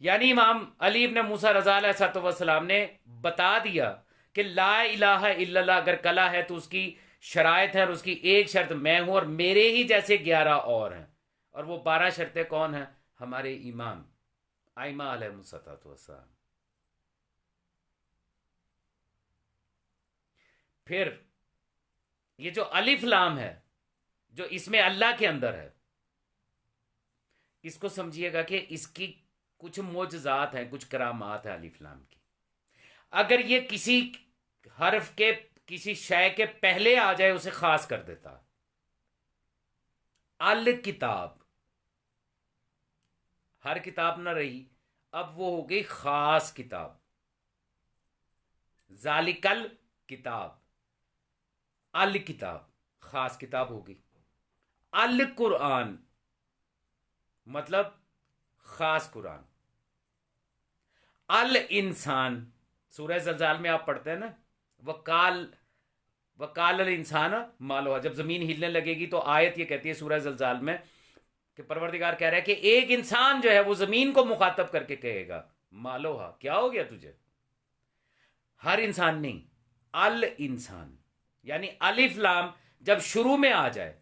[SPEAKER 1] یعنی امام علی ابن موسیٰ رضا علیہ السلام نے بتا دیا کہ لا الہ الا اللہ اگر کلا ہے تو اس کی شرائط ہیں، اور اس کی ایک شرط میں ہوں، اور میرے ہی جیسے 11 اور ہیں، اور وہ 12 شرطیں کون ہیں؟ ہمارے امام ائمہ علیہ السلام۔ پھر یہ جو الف لام ہے جو اس میں اللہ کے اندر ہے، اس کو سمجھیے گا کہ اس کی کچھ معجزات ہیں، کچھ کرامات ہیں الف لام کی۔ اگر یہ کسی حرف کے کسی شے کے پہلے آ جائے اسے خاص کر دیتا۔ الکتاب، ہر کتاب نہ رہی، اب وہ ہو گئی خاص کتاب، ذالک الکتاب، الکتاب خاص کتاب ہوگی۔ القرآن مطلب خاص قرآن۔ الانسان، سورہ زلزال میں آپ پڑھتے ہیں نا، وقال الانسان ما لہا، جب زمین ہلنے لگے گی تو آیت یہ کہتی ہے سورہ زلزال میں کہ پروردگار کہہ رہا ہے کہ ایک انسان جو ہے وہ زمین کو مخاطب کر کے کہے گا ما لہا، کیا ہو گیا تجھے؟ ہر انسان نہیں، الانسان، یعنی الف لام جب شروع میں آ جائے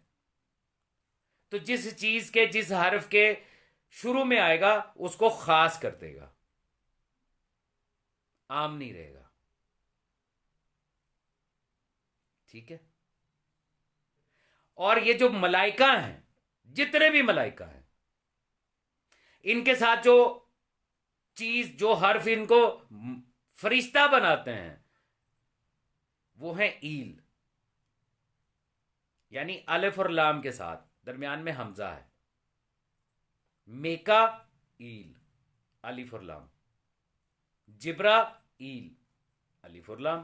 [SPEAKER 1] تو جس چیز کے جس حرف کے شروع میں آئے گا اس کو خاص کر دے گا، عام نہیں رہے گا، ٹھیک ہے؟ اور یہ جو ملائکہ ہیں، جتنے بھی ملائکہ ہیں، ان کے ساتھ جو چیز، جو حرف ان کو فرشتہ بناتے ہیں وہ ہیں ایل، یعنی الف اور لام کے ساتھ درمیان میں حمزہ ہے، میکا ایل الف اور لام، جبرا ایل الف اور لام۔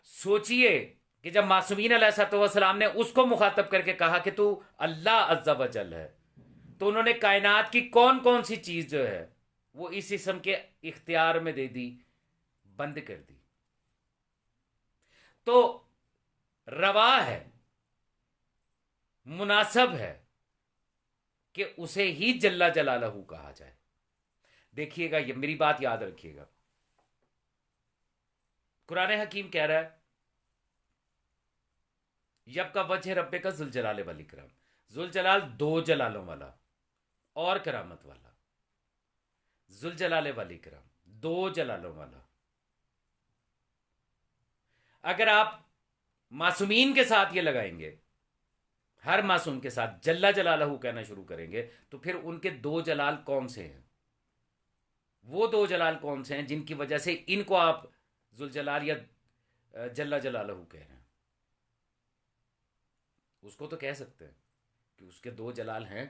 [SPEAKER 1] سوچئے کہ جب معصومین علیہ السلام نے اس کو مخاطب کر کے کہا کہ تو اللہ عز و جل ہے، تو انہوں نے کائنات کی کون کون سی چیز جو ہے وہ اس اسم کے اختیار میں دے دی، بند کر دی۔ تو روا ہے، مناسب ہے کہ اسے ہی جل جلالہ کہا جائے۔ دیکھیے گا، یہ میری بات یاد رکھیے گا، قرآن حکیم کہہ رہا ہے یب کا وجہ رب کا ذوالجلال والاکرام، ذوالجلال 2 جلالوں والا اور کرامت والا، ذوالجلال والاکرام 2 جلالوں والا۔ اگر آپ معصومین کے ساتھ یہ لگائیں گے، ہر معصوم کے ساتھ جل جلالہ کہنا شروع کریں گے، تو پھر ان کے دو جلال کون سے ہیں؟ وہ دو جلال کون سے ہیں جن کی وجہ سے ان کو آپ ذوالجلال یا جل جلالہ کہہ رہے ہیں؟ اس کو تو کہہ سکتے ہیں کہ اس کے دو جلال ہیں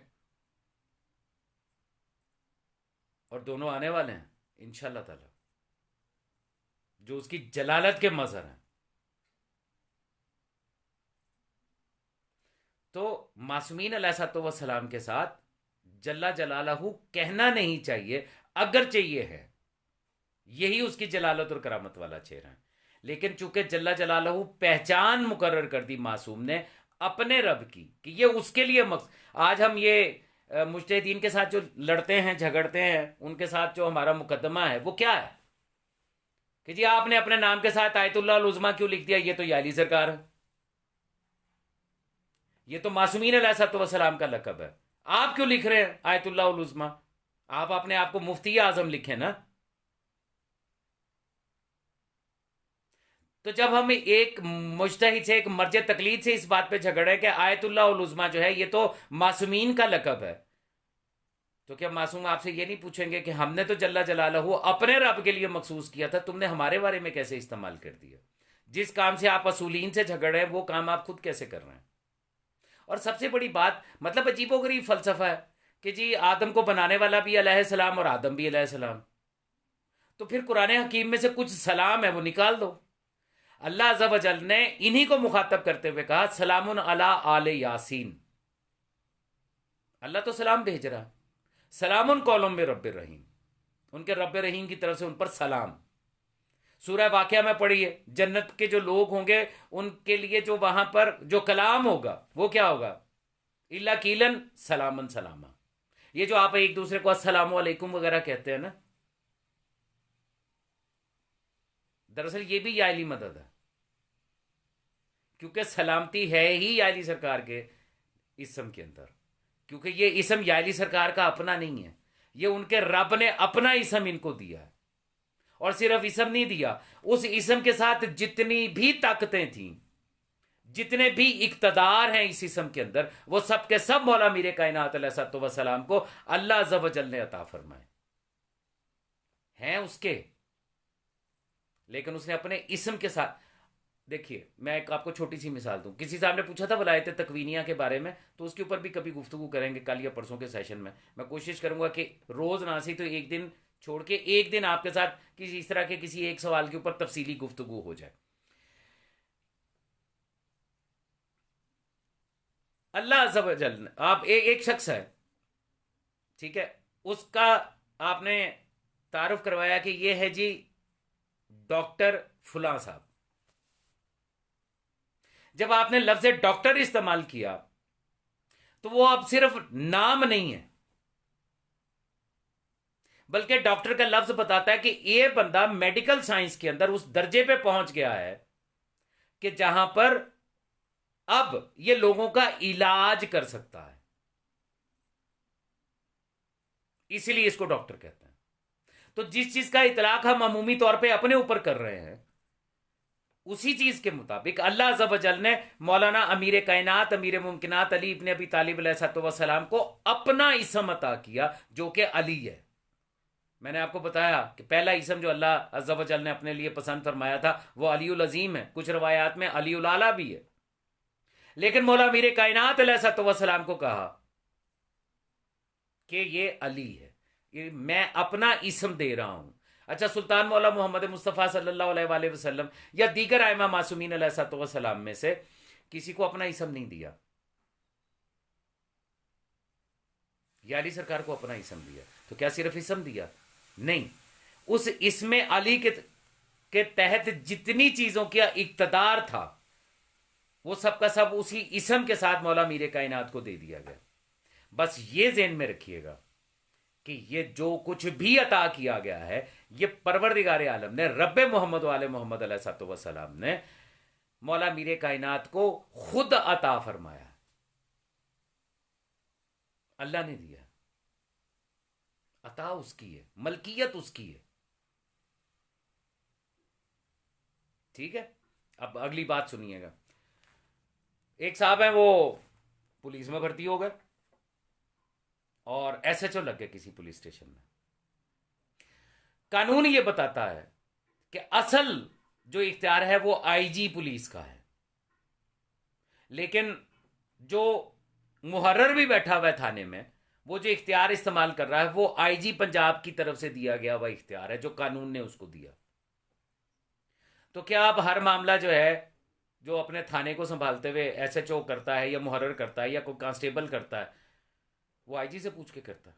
[SPEAKER 1] اور دونوں آنے والے ہیں انشاءاللہ تعالی، جو اس کی جلالت کے مظہر ہیں۔ تو معصومین علیہ الصلوۃ والسلام کے ساتھ جل جلالہ کہنا نہیں چاہیے، اگرچہ یہ ہے، یہی اس کی جلالت اور کرامت والا چہرہ ہے، لیکن چونکہ جل جلالہ پہچان مقرر کر دی معصوم نے اپنے رب کی کہ یہ اس کے لیے آج ہم یہ مجتہدین کے ساتھ جو لڑتے ہیں جھگڑتے ہیں، ان کے ساتھ جو ہمارا مقدمہ ہے وہ کیا ہے کہ جی آپ نے اپنے نام کے ساتھ آیت اللہ العظمیٰ کیوں لکھ دیا؟ یہ تو یا علی سرکار ہے، یہ تو معصومین علیہ الصلوۃ والسلام کا لقب ہے، آپ کیوں لکھ رہے ہیں آیت اللہ العظمیٰ؟ آپ اپنے آپ کو مفتی اعظم لکھیں نا۔ تو جب ہم ایک مجتہد سے، ایک مرجع تقلید سے اس بات پہ جھگڑے کہ آیت اللہ العظمیٰ جو ہے یہ تو معصومین کا لقب ہے، تو کیا معصوم آپ سے یہ نہیں پوچھیں گے کہ ہم نے تو جل جلالہ اپنے رب کے لیے مخصوص کیا تھا، تم نے ہمارے بارے میں کیسے استعمال کر دیا؟ جس کام سے آپ اصولین سے جھگڑ رہے ہیں وہ کام آپ خود کیسے کر رہے ہیں؟ اور سب سے بڑی بات، مطلب عجیب و غریب فلسفہ ہے کہ جی آدم کو بنانے والا بھی علیہ السلام اور آدم بھی علیہ السلام، تو پھر قرآن حکیم میں سے کچھ سلام ہے وہ نکال دو۔ اللہ عز و جل نے انہی کو مخاطب کرتے ہوئے کہا سلام علی آل یاسین، اللہ تو سلام بھیج رہا، سلام قول من رب الرحیم، ان کے رب رحیم کی طرف سے ان پر سلام۔ سورہ واقعہ میں پڑھیے، جنت کے جو لوگ ہوں گے ان کے لیے جو وہاں پر جو کلام ہوگا وہ کیا ہوگا؟ الا قیلن سلامن سلاما۔ یہ جو آپ ایک دوسرے کو السلام علیکم وغیرہ کہتے ہیں نا، دراصل یہ بھی یا علی مدد ہے، کیونکہ سلامتی ہے ہی یا علی سرکار کے اسم کے اندر، کیونکہ یہ اسم یا علی سرکار کا اپنا نہیں ہے، یہ ان کے رب نے اپنا اسم ان کو دیا ہے، اور صرف اسم نہیں دیا، اس اسم کے ساتھ جتنی بھی طاقتیں تھیں، جتنے بھی اقتدار ہیں اس اسم کے اندر، وہ سب کے سب مولا میر کائنات علیہ الصلوۃ والسلام کو اللہ عز و جل نے عطا فرمائے ہیں اس کے، لیکن اس نے اپنے اسم کے ساتھ۔ دیکھیے میں ایک آپ کو چھوٹی سی مثال دوں، کسی صاحب نے پوچھا تھا ولایت تکوینیہ کے بارے میں، تو اس کے اوپر بھی کبھی گفتگو کریں گے کل یا پرسوں کے سیشن میں، میں کوشش کروں گا کہ روز نہ سی تو ایک دن چھوڑ کے ایک دن آپ کے ساتھ کسی اس طرح کے کسی ایک سوال کے اوپر تفصیلی گفتگو ہو جائے۔ اللہ عز و جل، آپ ایک شخص ہے، ٹھیک ہے، اس کا آپ نے تعارف کروایا کہ یہ ہے جی ڈاکٹر فلاں صاحب، جب آپ نے لفظ ڈاکٹر استعمال کیا تو وہ اب صرف نام نہیں ہے، بلکہ ڈاکٹر کا لفظ بتاتا ہے کہ یہ بندہ میڈیکل سائنس کے اندر اس درجے پہ پہنچ گیا ہے کہ جہاں پر اب یہ لوگوں کا علاج کر سکتا ہے، اسی لیے اس کو ڈاکٹر کہتے ہیں۔ تو جس چیز کا اطلاق ہم عمومی طور پہ اپنے اوپر کر رہے ہیں، اسی چیز کے مطابق اللہ عز و جل نے مولانا امیر کائنات امیر ممکنات علی ابن ابی طالب علیہ الصلوۃ والسلام کو اپنا اسم عطا کیا جو کہ علی ہے۔ میں نے آپ کو بتایا کہ پہلا اسم جو اللہ عز و جل نے اپنے لیے پسند فرمایا تھا وہ علی العظیم ہے، کچھ روایات میں علی الاعلیٰ بھی ہے، لیکن مولا امیر کائنات علیہ الصلوۃ والسلام کو کہا کہ یہ علی ہے، یہ میں اپنا اسم دے رہا ہوں۔ اچھا، سلطان مولا محمد مصطفیٰ صلی اللہ علیہ وآلہ وسلم یا دیگر ائمہ معصومین علیہ الصلوۃ والسلام میں سے کسی کو اپنا اسم نہیں دیا، یا علی سرکار کو اپنا اسم دیا، تو کیا صرف اسم دیا؟ نہیں، اس اسم علی کے تحت جتنی چیزوں کا اقتدار تھا وہ سب کا سب اسی اسم کے ساتھ مولا میر کائنات کو دے دیا گیا۔ بس یہ ذہن میں رکھیے گا کہ یہ جو کچھ بھی عطا کیا گیا ہے یہ پروردگار عالم نے، رب محمد و آل محمد علیہ الصلوۃ والسلام نے مولا میر کائنات کو خود عطا فرمایا، اللہ نے دیا، عطا اس کی ہے، ملکیت اس کی ہے، ٹھیک ہے۔ اب اگلی بات سنیے گا، ایک صاحب ہیں وہ پولیس میں بھرتی ہو گئے اور ایس ایچ او لگ گئے کسی پولیس اسٹیشن میں. قانون یہ بتاتا ہے کہ اصل جو اختیار ہے وہ آئی جی پولیس کا ہے، لیکن جو محرر بھی بیٹھا ہوا ہے تھانے میں، وہ جو اختیار استعمال کر رہا ہے وہ آئی جی پنجاب کی طرف سے دیا گیا وہ اختیار ہے جو قانون نے اس کو دیا. تو کیا اب ہر معاملہ جو ہے جو اپنے تھانے کو سنبھالتے ہوئے ایس ایچ او کرتا ہے یا محرر کرتا ہے یا کوئی کانسٹیبل کرتا ہے وہ آئی جی سے پوچھ کے کرتا ہے؟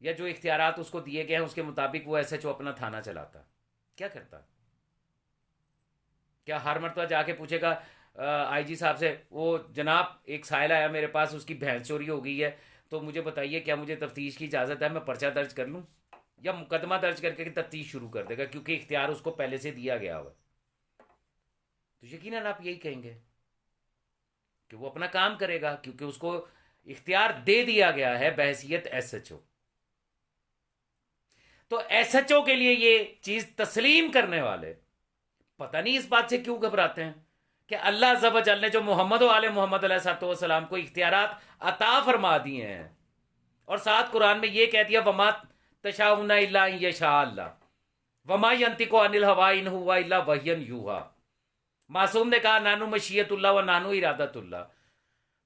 [SPEAKER 1] یا جو اختیارات اس کو دیے گئے ہیں اس کے مطابق وہ ایس ایچ او اپنا تھانہ چلاتا کیا کرتا؟ کیا ہر مرتبہ جا کے پوچھے گا آئی جی صاحب سے وہ جناب ایک سائل آیا میرے پاس اس کی بھینس چوری ہو گئی ہے تو مجھے بتائیے کیا مجھے تفتیش کی اجازت ہے میں پرچہ درج کر لوں؟ یا مقدمہ درج کر کے تفتیش شروع کر دے گا کیونکہ اختیار اس کو پہلے سے دیا گیا ہوا. تو یقیناً آپ یہی کہیں گے کہ وہ اپنا کام کرے گا کیونکہ اس کو اختیار دے دیا گیا ہے بحیثیت ایس ایچ او. تو ایس ایچ او کے لیے یہ چیز تسلیم کرنے والے پتہ نہیں اس بات سے کیوں گھبراتے ہیں کہ اللہ عز و جل نے جو محمد و آل محمد علیہ الصلوۃ والسلام کو اختیارات عطا فرما دیے ہیں اور ساتھ قرآن میں یہ کہہ دیا وما تشاؤون الا ان یشاء اللہ وما ینطق عن الہوی ان ہوا الا وحی یوحی. معصوم نے کہا نانو مشیت اللہ و نانو ارادت اللہ.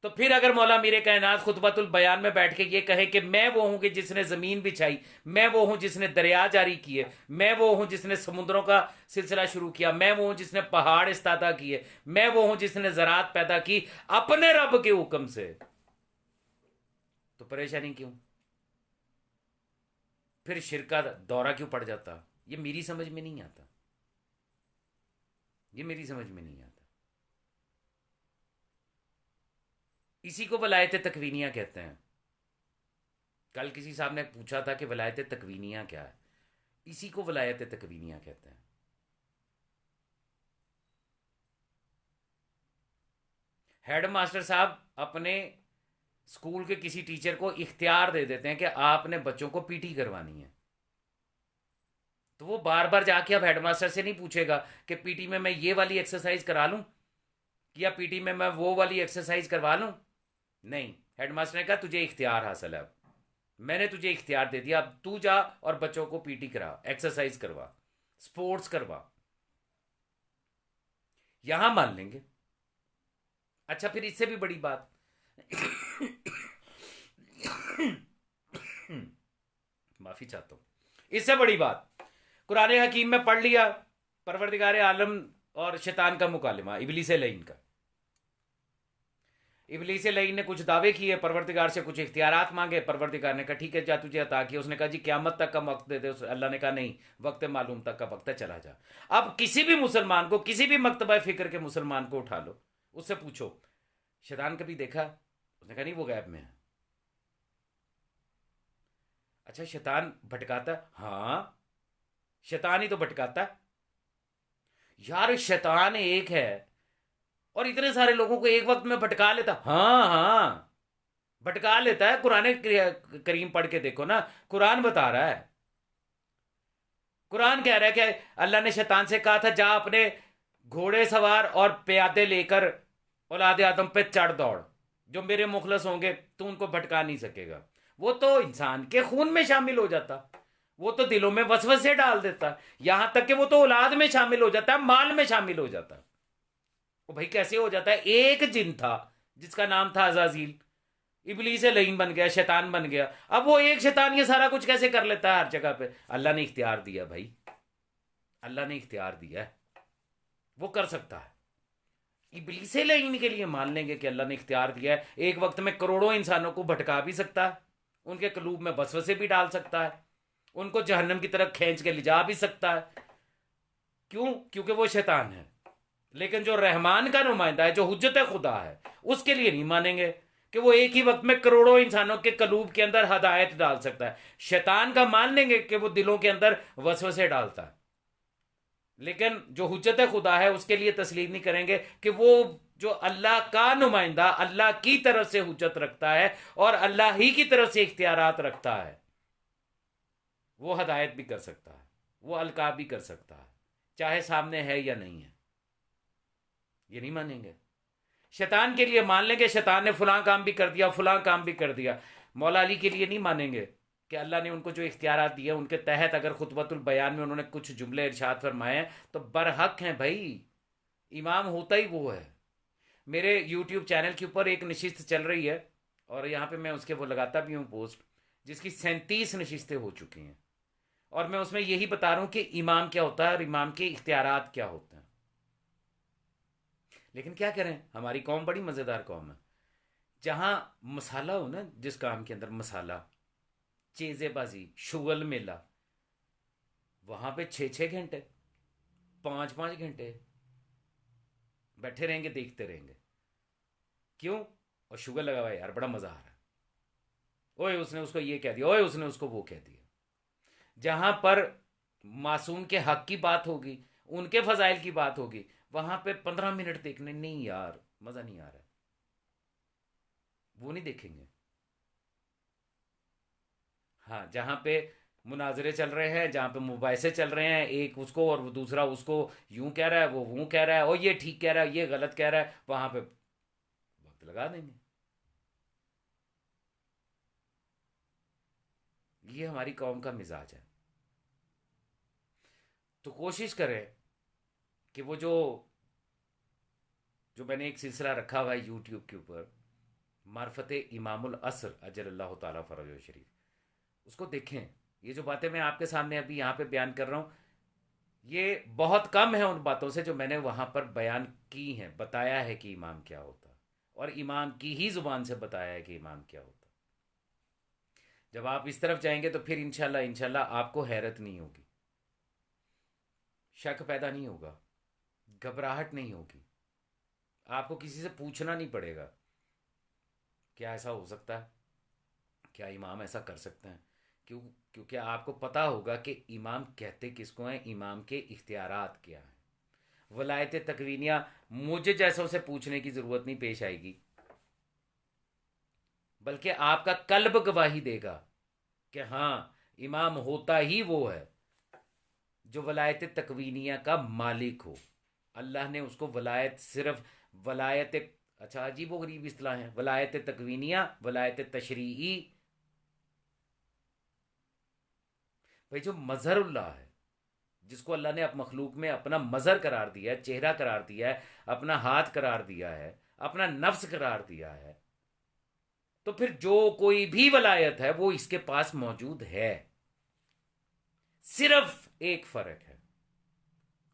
[SPEAKER 1] تو پھر اگر مولا میر کائنات خطبۃ البیان میں بیٹھ کے یہ کہے کہ میں وہ ہوں کہ جس نے زمین بچھائی، میں وہ ہوں جس نے دریا جاری کیے، میں وہ ہوں جس نے سمندروں کا سلسلہ شروع کیا، میں وہ ہوں جس نے پہاڑ استادہ کیے، میں وہ ہوں جس نے زراعت پیدا کی اپنے رب کے حکم سے، تو پریشانی کیوں؟ پھر شرک کا دورہ کیوں پڑ جاتا؟ یہ میری سمجھ میں نہیں آتا، یہ میری سمجھ میں نہیں آتا. اسی کو ولایت تکوینیہ کہتے ہیں. کل کسی صاحب نے پوچھا تھا کہ ولایت تکوینیہ کیا ہے؟ اسی کو ولایت تکوینیہ کہتے ہیں. ہیڈ ماسٹر صاحب اپنے اسکول کے کسی ٹیچر کو اختیار دے دیتے ہیں کہ آپ نے بچوں کو پی ٹی کروانی ہے، تو وہ بار بار جا کے اب ہیڈ ماسٹر سے نہیں پوچھے گا کہ پی ٹی میں یہ والی ایکسرسائز کرا لوں یا پی ٹی میں وہ والی ایکسرسائز کروا لوں. نہیں، ہیڈ ماسٹر نے کہا تجھے اختیار حاصل ہے، اب میں نے تجھے اختیار دے دیا، اب تو جا اور بچوں کو پی ٹی کرا، ایکسرسائز کروا، سپورٹس کروا. یہاں مان لیں گے. اچھا پھر اس سے بھی بڑی بات معافی چاہتا ہوں، اس سے بڑی بات قرآن حکیم میں پڑھ لیا پروردگار عالم اور شیطان کا مکالمہ ابلیس لعین کا. ابلیس لعین نے کچھ دعوے کیے، پروردگار سے کچھ اختیارات مانگے، پروردگار نے کہا ٹھیک ہے جا تجھے عطا کیا. اس نے کہا جی قیامت تک کا وقت دے دے، اللہ نے کہا نہیں، وقت معلوم تک کا وقت ہے، چلا جا. اب کسی بھی مسلمان کو، کسی بھی مکتبہ فکر کے مسلمان کو اٹھا لو، اس سے پوچھو شیطان کبھی دیکھا؟ اس نے کہا نہیں، وہ غیب میں ہے. اچھا شیطان بھٹکاتا؟ ہاں شیطان ہی تو بھٹکاتا. یار شیطان ایک ہے اور اتنے سارے لوگوں کو ایک وقت میں بھٹکا لیتا. ہاں ہاں بھٹکا لیتا ہے. قرآن کریم پڑھ کے دیکھو نا، قرآن بتا رہا ہے، قرآن کہہ رہا ہے کہ اللہ نے شیطان سے کہا تھا جا اپنے گھوڑے سوار اور پیادے لے کر اولاد آدم پہ چڑھ دوڑ، جو میرے مخلص ہوں گے تو ان کو بھٹکا نہیں سکے گا. وہ تو انسان کے خون میں شامل ہو جاتا، وہ تو دلوں میں وسوسے ڈال دیتا، یہاں تک کہ وہ تو اولاد میں شامل ہو جاتا ہے، مال میں شامل ہو جاتا. وہ بھائی کیسے ہو جاتا ہے؟ ایک جن تھا جس کا نام تھا عزازیل، ابلیس لعین بن گیا، شیطان بن گیا. اب وہ ایک شیطان یہ سارا کچھ کیسے کر لیتا ہے ہر جگہ پہ؟ اللہ نے اختیار دیا بھائی، اللہ نے اختیار دیا ہے، وہ کر سکتا ہے. ابلیس لعین کے لیے مان لیں گے کہ اللہ نے اختیار دیا ہے، ایک وقت میں کروڑوں انسانوں کو بھٹکا بھی سکتا ہے، ان کے قلوب میں وسوسے بھی ڈال سکتا ہے، ان کو جہنم کی طرف کھینچ کے لے جا بھی سکتا ہے. کیوں؟ کیونکہ وہ شیطان ہے. لیکن جو رحمان کا نمائندہ ہے، جو حجت خدا ہے، اس کے لیے نہیں مانیں گے کہ وہ ایک ہی وقت میں کروڑوں انسانوں کے قلوب کے اندر ہدایت ڈال سکتا ہے. شیطان کا مان لیں گے کہ وہ دلوں کے اندر وسوسے ڈالتا ہے، لیکن جو حجت خدا ہے اس کے لیے تسلیم نہیں کریں گے کہ وہ جو اللہ کا نمائندہ اللہ کی طرف سے حجت رکھتا ہے اور اللہ ہی کی طرف سے اختیارات رکھتا ہے، وہ ہدایت بھی کر سکتا ہے، وہ القاء بھی کر سکتا ہے، چاہے سامنے ہے یا نہیں ہے. یہ نہیں مانیں گے. شیطان کے لیے مان لیں گے شیطان نے فلاں کام بھی کر دیا فلاں کام بھی کر دیا، مولا علی کے لیے نہیں مانیں گے کہ اللہ نے ان کو جو اختیارات دیے ان کے تحت اگر خطبۃ البیان میں انہوں نے کچھ جملے ارشاد فرمائے ہیں تو برحق ہیں بھائی، امام ہوتا ہی وہ ہے۔ میرے یوٹیوب چینل کے اوپر ایک نشست چل رہی ہے اور یہاں پہ میں اس کے وہ لگاتا بھی ہوں پوسٹ، جس کی 37 نشستیں ہو چکی ہیں، اور میں اس میں یہی بتا رہا ہوں کہ امام کیا ہوتا ہے اور امام کے اختیارات کیا ہوتے ہیں۔ لیکن کیا کریں، ہماری قوم بڑی مزیدار قوم ہے، جہاں مسالہ ہو نا، جس کام کے اندر مسالہ، چیزے بازی، شغل میلہ، وہاں پہ 6 6 گھنٹے، 5 5 گھنٹے بیٹھے رہیں گے، دیکھتے رہیں گے، کیوں؟ اور شوگر لگا ہوا ہے، یار بڑا مزہ آ رہا ہے، اوئے اس نے اس کو یہ کہہ دیا، اوئے اس نے اس کو وہ کہہ دیا۔ جہاں پر معصوم کے حق کی بات ہوگی، ان کے فضائل کی بات ہوگی، وہاں پہ 15 منٹ دیکھنے نہیں یار، مزہ نہیں آ رہا ہے، وہ نہیں دیکھیں گے۔ ہاں، جہاں پہ مناظرے چل رہے ہیں، جہاں پہ مباحثے چل رہے ہیں، ایک اس کو اور وہ دوسرا اس کو یوں کہہ رہا ہے، وہ کہہ رہا ہے، اور یہ ٹھیک کہہ رہا ہے، یہ غلط کہہ رہا ہے، وہاں پہ وقت لگا دیں گے۔ یہ ہماری قوم کا مزاج ہے۔ تو کوشش کریں کہ وہ جو میں نے ایک سلسلہ رکھا ہوا ہے یوٹیوب کے اوپر، معرفت امام العصر اجل اللہ تعالیٰ فرج و شریف، اس کو دیکھیں۔ یہ جو باتیں میں آپ کے سامنے ابھی یہاں پہ بیان کر رہا ہوں، یہ بہت کم ہے ان باتوں سے جو میں نے وہاں پر بیان کی ہیں، بتایا ہے کہ امام کیا ہوتا، اور امام کی ہی زبان سے بتایا ہے کہ امام کیا ہوتا۔ جب آپ اس طرف جائیں گے تو پھر انشاءاللہ آپ کو حیرت نہیں ہوگی، شک پیدا نہیں ہوگا، گھبراہٹ نہیں ہوگی، آپ کو کسی سے پوچھنا نہیں پڑے گا کیا ایسا ہو سکتا ہے، کیا امام ایسا کر سکتے ہیں، کیونکہ آپ کو پتا ہوگا کہ امام کہتے کس کو ہیں، امام کے اختیارات کیا ہیں۔ ولایت تکوینیہ مجھے جیسوں سے پوچھنے کی ضرورت نہیں پیش آئے گی، بلکہ آپ کا قلب گواہی دے گا کہ ہاں، امام ہوتا ہی وہ ہے جو ولایت تکوینیہ کا مالک ہو۔ اللہ نے اس کو ولایت، صرف ولایت، اچھا عجیب و غریب اصطلاح ہیں، ولایت تکوینیہ، ولایت تشریعی، بھائی جو مظہر اللہ ہے، جس کو اللہ نے اب مخلوق میں اپنا مظہر قرار دیا ہے، چہرہ قرار دیا ہے، اپنا ہاتھ قرار دیا ہے، اپنا نفس قرار دیا ہے، تو پھر جو کوئی بھی ولایت ہے وہ اس کے پاس موجود ہے۔ صرف ایک فرق ہے،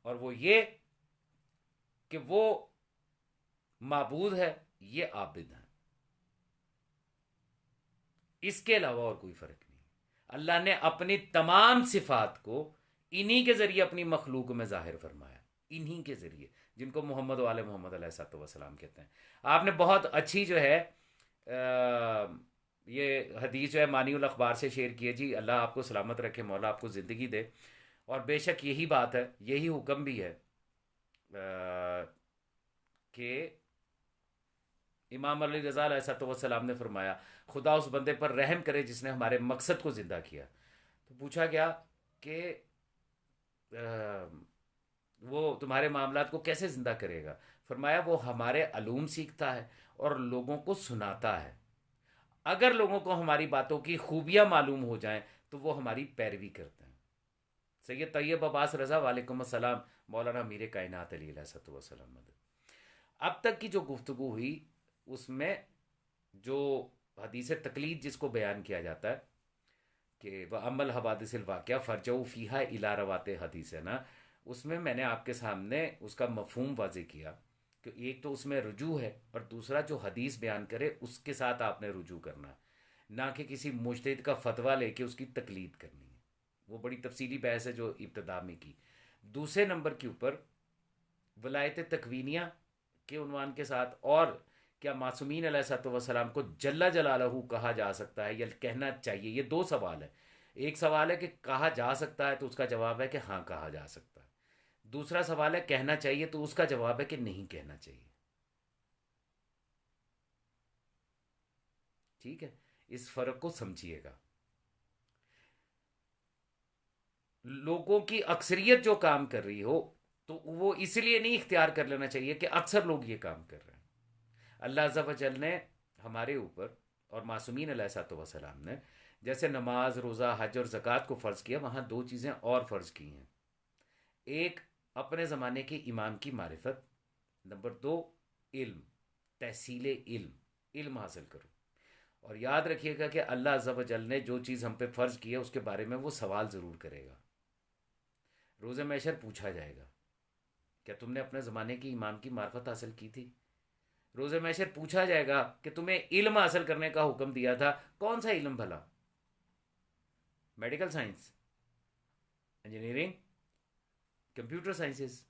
[SPEAKER 1] اور وہ یہ کہ وہ معبود ہے، یہ عابد ہے، اس کے علاوہ اور کوئی فرق نہیں۔ اللہ نے اپنی تمام صفات کو انہی کے ذریعے اپنی مخلوق میں ظاہر فرمایا، انہی کے ذریعے، جن کو محمد و آل محمد علیہ الصلوۃ والسلام کہتے ہیں۔ آپ نے بہت اچھی جو ہے یہ حدیث جو ہے مانی الاخبار سے شیئر کیے، جی اللہ آپ کو سلامت رکھے، مولا آپ کو زندگی دے، اور بے شک یہی بات ہے، یہی حکم بھی ہے کہ امام علی رضا علیہ السلام نے فرمایا خدا اس بندے پر رحم کرے جس نے ہمارے مقصد کو زندہ کیا۔ تو پوچھا گیا کہ وہ تمہارے معاملات کو کیسے زندہ کرے گا؟ فرمایا وہ ہمارے علوم سیکھتا ہے اور لوگوں کو سناتا ہے، اگر لوگوں کو ہماری باتوں کی خوبیاں معلوم ہو جائیں تو وہ ہماری پیروی کرتے ہیں۔ سید طیب عباس رضا وعلیکم السلام، مولانا میر کائنات علی علیہ الصلوۃ والسلام مدد۔ اب تک کی جو گفتگو ہوئی اس میں جو حدیث تقلید جس کو بیان کیا جاتا ہے کہ وہ عمل حوادث الواقعہ فرجو فیہا الی روات حدیث ہے نا، اس میں نے آپ کے سامنے اس کا مفہوم واضح کیا کہ ایک تو اس میں رجوع ہے، اور دوسرا جو حدیث بیان کرے اس کے ساتھ آپ نے رجوع کرنا ہے، نہ کہ کسی مجتہد کا فتویٰ لے کے اس کی تقلید کرنی ہے۔ وہ بڑی تفصیلی بحث ہے جو ابتدا میں کی۔ دوسرے نمبر کے اوپر ولایت تکوینیہ کے عنوان کے ساتھ، اور کیا معصومین علیہ الصلوۃ والسلام کو جل جلالہ کہا جا سکتا ہے یا کہنا چاہیے، یہ دو سوال ہے۔ ایک سوال ہے کہ کہا جا سکتا ہے تو اس کا جواب ہے کہ ہاں کہا جا سکتا ہے، دوسرا سوال ہے کہنا چاہیے تو اس کا جواب ہے کہ نہیں کہنا چاہیے۔ ٹھیک ہے، اس فرق کو سمجھیے گا۔ لوگوں کی اکثریت جو کام کر رہی ہو تو وہ اس لیے نہیں اختیار کر لینا چاہیے کہ اکثر لوگ یہ کام کر رہے ہیں، اللہ عز و جل نے ہمارے اوپر اور معصومین علیہ الصلوۃ والسلام نے جیسے نماز، روزہ، حج اور زکوٰۃ کو فرض کیا، وہاں دو چیزیں اور فرض کی ہیں. ایک، اپنے زمانے کے امام کی معرفت. نمبر دو، علم، تحصیل علم، علم حاصل کرو. اور یاد رکھیے گا کہ اللہ عز و جل نے جو چیز ہم پہ فرض کی ہے اس کے بارے میں وہ سوال ضرور کرے گا. روز محشر پوچھا جائے گا کیا تم نے اپنے زمانے کی امام کی معرفت حاصل کی تھی. روز محشر پوچھا جائے گا کہ تمہیں علم حاصل کرنے کا حکم دیا تھا، کون سا علم بھلا؟ Medical science, engineering, computer sciences,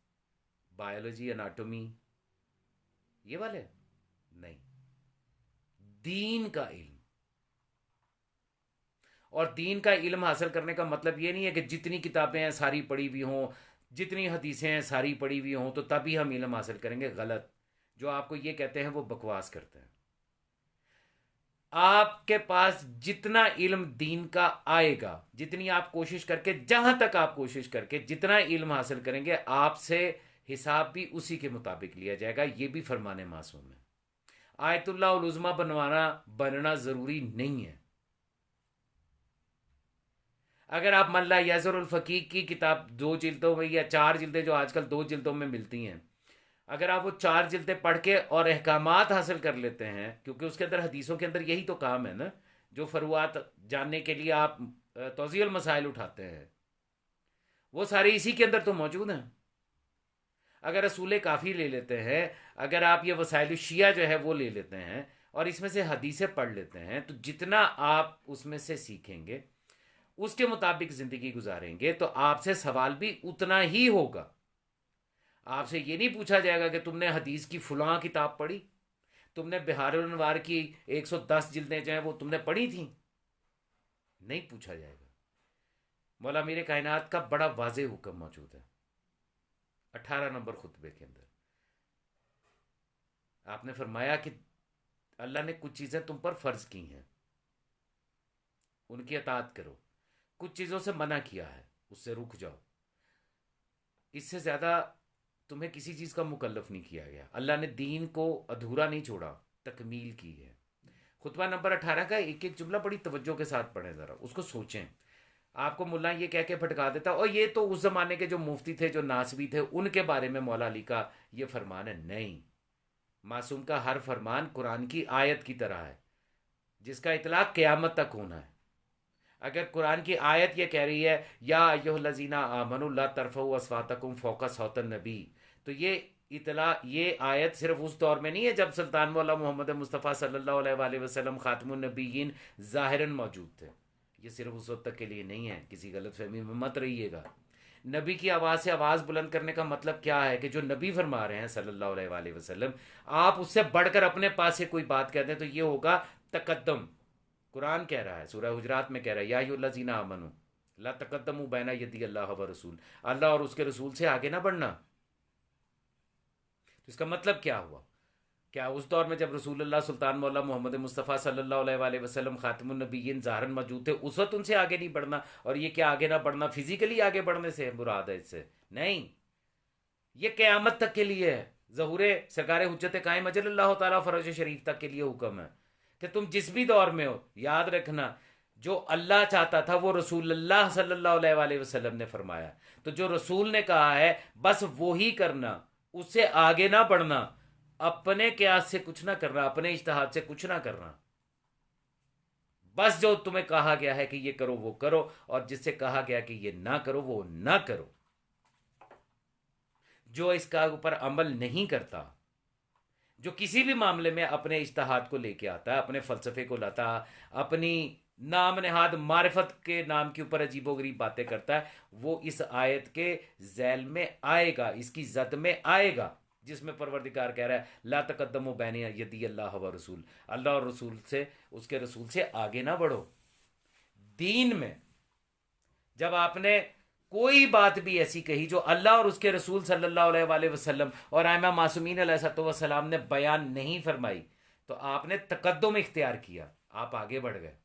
[SPEAKER 1] biology, anatomy, یہ والے؟ نہیں، دین کا علم. اور دین کا علم حاصل کرنے کا مطلب یہ نہیں ہے کہ جتنی کتابیں ہیں ساری پڑھی ہوئی ہوں، جتنی حدیثیں ہیں ساری پڑھی ہوئی ہوں تو تبھی ہم علم حاصل کریں گے. غلط. جو آپ کو یہ کہتے ہیں وہ بکواس کرتے ہیں. آپ کے پاس جتنا علم دین کا آئے گا، جتنی آپ کوشش کر کے، جہاں تک آپ کوشش کر کے جتنا علم حاصل کریں گے، آپ سے حساب بھی اسی کے مطابق لیا جائے گا. یہ بھی فرمان معصوم ہے. آیت اللہ العظمیٰ بننا ضروری نہیں ہے. اگر آپ ملا یسر الفقیق کی کتاب 2 جلدوں میں یا 4 جلدیں جو آج کل 2 جلدوں میں ملتی ہیں، اگر آپ وہ 4 جلدیں پڑھ کے اور احکامات حاصل کر لیتے ہیں، کیونکہ اس کے اندر حدیثوں کے اندر یہی تو کام ہے نا، جو فروعات جاننے کے لیے آپ توضیح المسائل اٹھاتے ہیں، وہ سارے اسی کے اندر تو موجود ہیں. اگر رسول کافی لے لیتے ہیں، اگر آپ یہ وسائل الشیعہ جو ہے وہ لے لیتے ہیں اور اس میں سے حدیثیں پڑھ لیتے ہیں، تو جتنا آپ اس میں سے سیکھیں گے، اس کے مطابق زندگی گزاریں گے، تو آپ سے سوال بھی اتنا ہی ہوگا. آپ سے یہ نہیں پوچھا جائے گا کہ تم نے حدیث کی فلاں کتاب پڑھی، تم نے بہار الانوار کی 110 جلدیں جو ہیں وہ تم نے پڑھی تھیں. نہیں پوچھا جائے گا. مولا امیر کائنات کا بڑا واضح حکم موجود ہے 18 نمبر خطبے کے اندر. آپ نے فرمایا کہ اللہ نے کچھ چیزیں تم پر فرض کی ہیں، ان کی اطاعت کرو. کچھ چیزوں سے منع کیا ہے، اس سے رک جاؤ. اس سے زیادہ تمہیں کسی چیز کا مکلف نہیں کیا گیا. اللہ نے دین کو ادھورا نہیں چھوڑا، تکمیل کی ہے. خطبہ نمبر 18 کا ایک ایک جملہ بڑی توجہ کے ساتھ پڑھیں، ذرا اس کو سوچیں. آپ کو ملا یہ کہہ کے پھٹکا دیتا اور یہ تو اس زمانے کے جو مفتی تھے، جو ناسبی تھے، ان کے بارے میں مولا علی کا یہ فرمان ہے. نہیں، معصوم کا ہر فرمان قرآن کی آیت کی طرح ہے جس کا اطلاق قیامت تک ہونا ہے. اگر قرآن کی آیت یہ کہہ رہی ہے یا ایھا الذین آمنوا لا ترفعوا اصواتکم فوق صوت النبی، تو یہ آیت صرف اس دور میں نہیں ہے جب سلطان مولا محمد مصطفیٰ صلی اللہ علیہ وآلہ وسلم خاتم النبیین ظاہراً موجود تھے. یہ صرف اس وقت تک کے لیے نہیں ہے. کسی غلط فہمی میں مت رہیے گا. نبی کی آواز سے آواز بلند کرنے کا مطلب کیا ہے کہ جو نبی فرما رہے ہیں صلی اللہ علیہ وآلہ وسلم، آپ اس سے بڑھ کر اپنے پاس سے کوئی بات کہتے ہیں تو یہ ہوگا تقدم. قرآن کہہ رہا ہے، سورہ حجرات میں کہہ رہا ہے یا ایھا الذین آمنوا لا تقدموا بین یدی اللہ ورسول، اللہ اور اس کے رسول سے آگے نہ بڑھنا. تو اس کا مطلب کیا ہوا؟ کیا اس دور میں جب رسول اللہ سلطان مولا محمد مصطفیٰ صلی اللہ علیہ وآلہ وسلم خاتم النبیین ظاہراً موجود تھے، اس وقت ان سے آگے نہیں بڑھنا؟ اور یہ کیا آگے نہ بڑھنا فزیکلی آگے بڑھنے سے مراد ہے؟ اس سے نہیں، یہ قیامت تک کے لیے ہے. ظہور سرکار حجت قائم اجل اللہ تعالیٰ فرج شریف تک کے لیے حکم ہے کہ تم جس بھی دور میں ہو، یاد رکھنا جو اللہ چاہتا تھا وہ رسول اللہ صلی اللہ علیہ وآلہ وسلم نے فرمایا. تو جو رسول نے کہا ہے بس وہی کرنا، اس سے آگے نہ بڑھنا، اپنے قیاس سے کچھ نہ کرنا، اپنے اجتہاد سے کچھ نہ کرنا. بس جو تمہیں کہا گیا ہے کہ یہ کرو وہ کرو، اور جس سے کہا گیا کہ یہ نہ کرو وہ نہ کرو. جو اس کا اوپر عمل نہیں کرتا، جو کسی بھی معاملے میں اپنے اجتہاد کو لے کے آتا ہے، اپنے فلسفے کو لاتا، اپنی نام نہاد معرفت کے نام کے اوپر عجیب و غریب باتیں کرتا ہے، وہ اس آیت کے ذیل میں آئے گا، اس کی زد میں آئے گا جس میں پروردگار کہہ رہا ہے لا تقدموا بین یدی اللہ و رسول، اللہ اور رسول سے، اس کے رسول سے آگے نہ بڑھو. دین میں جب آپ نے کوئی بات بھی ایسی کہی جو اللہ اور اس کے رسول صلی اللہ علیہ وآلہ وسلم اور ائمہ معصومین علیہ الصلوۃ والسلام نے بیان نہیں فرمائی، تو آپ نے تقدم اختیار کیا، آپ آگے بڑھ گئے.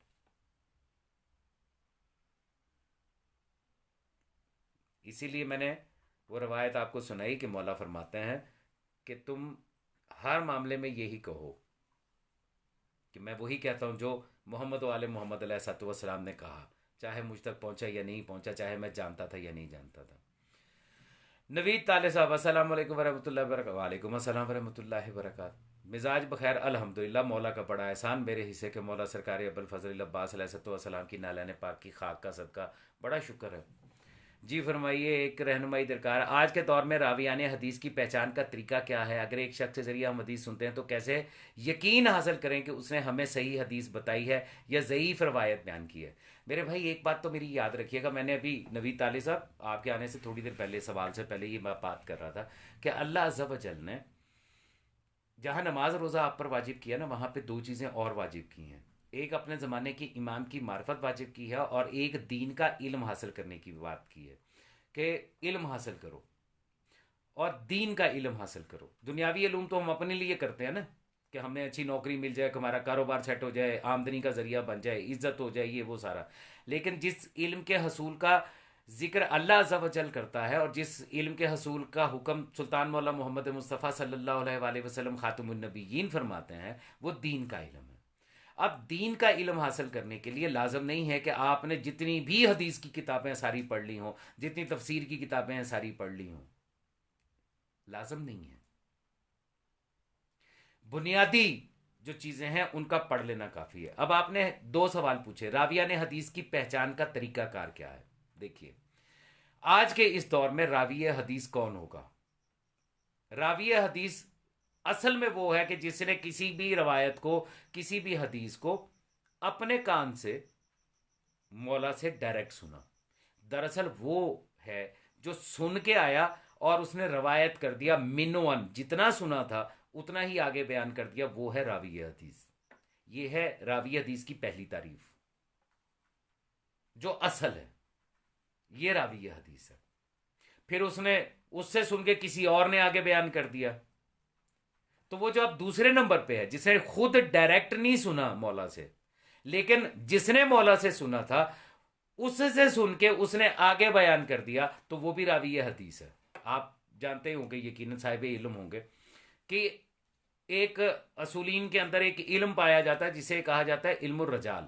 [SPEAKER 1] اسی لیے میں نے وہ روایت آپ کو سنائی کہ مولا فرماتے ہیں کہ تم ہر معاملے میں یہی کہو کہ میں وہی کہتا ہوں جو محمد و آل محمد علیہ الصلوۃ والسلام نے کہا، چاہے مجھ تک پہنچا یا نہیں پہنچا، چاہے میں جانتا تھا یا نہیں جانتا تھا۔ نوید طالب صاحب السلام علیکم ورحمۃ اللہ وبرکاتہ۔ وعلیکم السلام ورحمۃ اللہ وبرکاتہ۔ مزاج بخیر الحمدللہ، مولا کا بڑا احسان میرے حصے کے مولا سرکار ابوالفضل عباس علیہ السلام کی نالین پاک کی خاک کا صدقہ، بڑا شکر ہے۔ جی فرمائیے، ایک رہنمائی درکار۔ آج کے دور میں راویان حدیث کی پہچان کا طریقہ کیا ہے؟ اگر ایک شخص کے ذریعے ہم حدیث سنتے ہیں تو کیسے یقین حاصل کریں کہ اس نے ہمیں صحیح حدیث بتائی ہے یا ضعیف روایت بیان کی ہے؟ میرے بھائی ایک بات تو میری یاد رکھیے گا، میں نے ابھی نوید طالب صاحب آپ کے آنے سے تھوڑی دیر پہلے، سوال سے پہلے یہ میں بات کر رہا تھا کہ اللہ عز و جل نے جہاں نماز روزہ آپ پر واجب کیا نا، وہاں پہ دو چیزیں اور واجب کی ہیں۔ ایک اپنے زمانے کی امام کی معرفت واجب کی ہے، اور ایک دین کا علم حاصل کرنے کی بات کی ہے کہ علم حاصل کرو اور دین کا علم حاصل کرو۔ دنیاوی علوم تو ہم اپنے لیے کرتے ہیں نا، کہ ہمیں اچھی نوکری مل جائے، ہمارا کاروبار سیٹ ہو جائے، آمدنی کا ذریعہ بن جائے، عزت ہو جائے، یہ وہ سارا۔ لیکن جس علم کے حصول کا ذکر اللہ عز و جل کرتا ہے، اور جس علم کے حصول کا حکم سلطان مولا محمد مصطفیٰ صلی اللہ علیہ وآلہ وسلم خاتم النبیین فرماتے ہیں، وہ دین کا علم ہے۔ اب دین کا علم حاصل کرنے کے لیے لازم نہیں ہے کہ آپ نے جتنی بھی حدیث کی کتابیں ساری پڑھ لی ہوں، جتنی تفسیر کی کتابیں ساری پڑھ لی ہوں، لازم نہیں ہے۔ بنیادی جو چیزیں ہیں ان کا پڑھ لینا کافی ہے۔ اب آپ نے دو سوال پوچھے، راویہ نے حدیث کی پہچان کا طریقہ کار کیا ہے؟ دیکھیے، آج کے اس دور میں راوی حدیث کون ہوگا؟ راوی حدیث اصل میں وہ ہے کہ جس نے کسی بھی روایت کو، کسی بھی حدیث کو اپنے کان سے مولا سے ڈائریکٹ سنا۔ دراصل وہ ہے جو سن کے آیا اور اس نے روایت کر دیا منون، جتنا سنا تھا اتنا ہی آگے بیان کر دیا، وہ ہے راوی حدیث۔ یہ ہے راوی حدیث کی پہلی تعریف، جو اصل ہے، یہ راوی حدیث ہے۔ پھر اس نے اس سے سن کے کسی اور نے آگے بیان کر دیا، تو وہ جو اب دوسرے نمبر پہ ہے، جس نے خود ڈائریکٹ نہیں سنا مولا سے، لیکن جس نے مولا سے سنا تھا اس سے سن کے اس نے آگے بیان کر دیا، تو وہ بھی راوی حدیث ہے۔ آپ جانتے ہوں گے، یقیناً صاحب علم ہوں گے، کہ ایک اصولین کے اندر ایک علم پایا جاتا ہے جسے کہا جاتا ہے علم الرجال،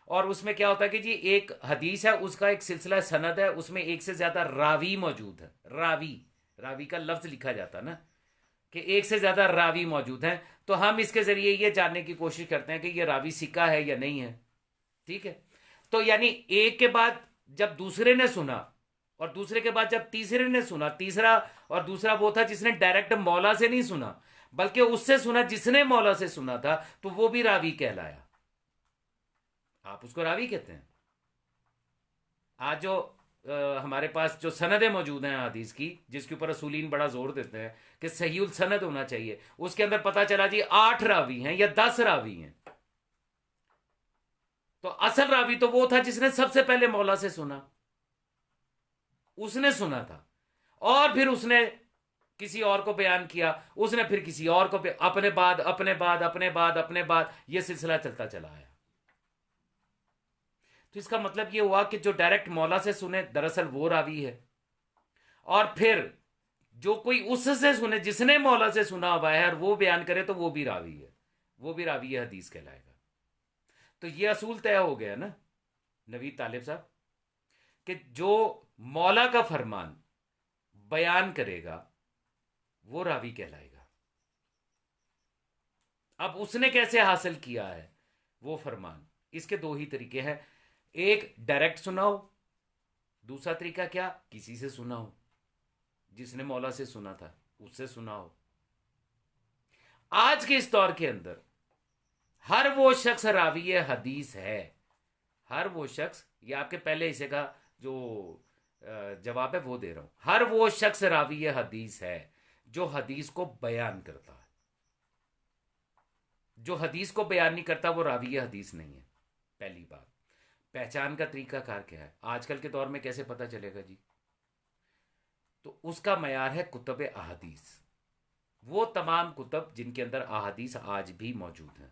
[SPEAKER 1] اور اس میں کیا ہوتا ہے کہ جی ایک حدیث ہے، اس کا ایک سلسلہ سند ہے، اس میں ایک سے زیادہ راوی موجود ہے۔ راوی کا لفظ لکھا جاتا ہے نا، کہ ایک سے زیادہ راوی موجود ہیں، تو ہم اس کے ذریعے یہ جاننے کی کوشش کرتے ہیں کہ یہ راوی ثقہ ہے یا نہیں ہے، ٹھیک ہے؟ تو یعنی ایک کے بعد جب دوسرے نے سنا، اور دوسرے کے بعد جب تیسرے نے سنا، تیسرا اور دوسرا وہ تھا جس نے ڈائریکٹ مولا سے نہیں سنا بلکہ اس سے سنا جس نے مولا سے سنا تھا، تو وہ بھی راوی کہلایا۔ آپ اس کو راوی کہتے ہیں۔ آج جو ہمارے پاس جو سندیں موجود ہیں حدیث کی، جس کے اوپر اصولین بڑا زور دیتے ہیں کہ صحیح السند ہونا چاہیے، اس کے اندر پتا چلا جی 8 راوی ہیں یا 10 راوی ہیں، تو اصل راوی تو وہ تھا جس نے سب سے پہلے مولا سے سنا، اس نے سنا تھا، اور پھر اس نے کسی اور کو بیان کیا، اس نے پھر کسی اور کو اپنے بعد اپنے بعد اپنے بعد اپنے بعد، یہ سلسلہ چلتا چلا آیا۔ تو اس کا مطلب یہ ہوا کہ جو ڈائریکٹ مولا سے سنے دراصل وہ راوی ہے، اور پھر جو کوئی اس سے سنے جس نے مولا سے سنا ہوا ہے اور وہ بیان کرے تو وہ بھی راوی ہے، وہ بھی راوی حدیث کہلائے گا۔ تو یہ اصول طے ہو گیا نا نوید طالب صاحب، کہ جو مولا کا فرمان بیان کرے گا وہ راوی کہلائے گا۔ اب اس نے کیسے حاصل کیا ہے وہ فرمان؟ اس کے دو ہی طریقے ہیں، ایک ڈائریکٹ سنا ہو، دوسرا طریقہ کیا، کسی سے سنا ہو، جس نے مولا سے سنا تھا اس سے سنا ہو۔ آج کے اس دور کے اندر ہر وہ شخص راوی حدیث ہے، ہر وہ شخص، یہ آپ کے پہلے حصے کا جو جواب ہے وہ دے رہا ہوں، ہر وہ شخص راوی حدیث ہے جو حدیث کو بیان کرتا ہے۔ جو حدیث کو بیان نہیں کرتا وہ راوی حدیث نہیں ہے۔ پہلی بات، پہچان کا طریقہ کار کیا ہے؟ آج کل کے دور میں کیسے پتہ چلے گا جی؟ تو اس کا معیار ہے کتب احادیث، وہ تمام کتب جن کے اندر احادیث آج بھی موجود ہیں،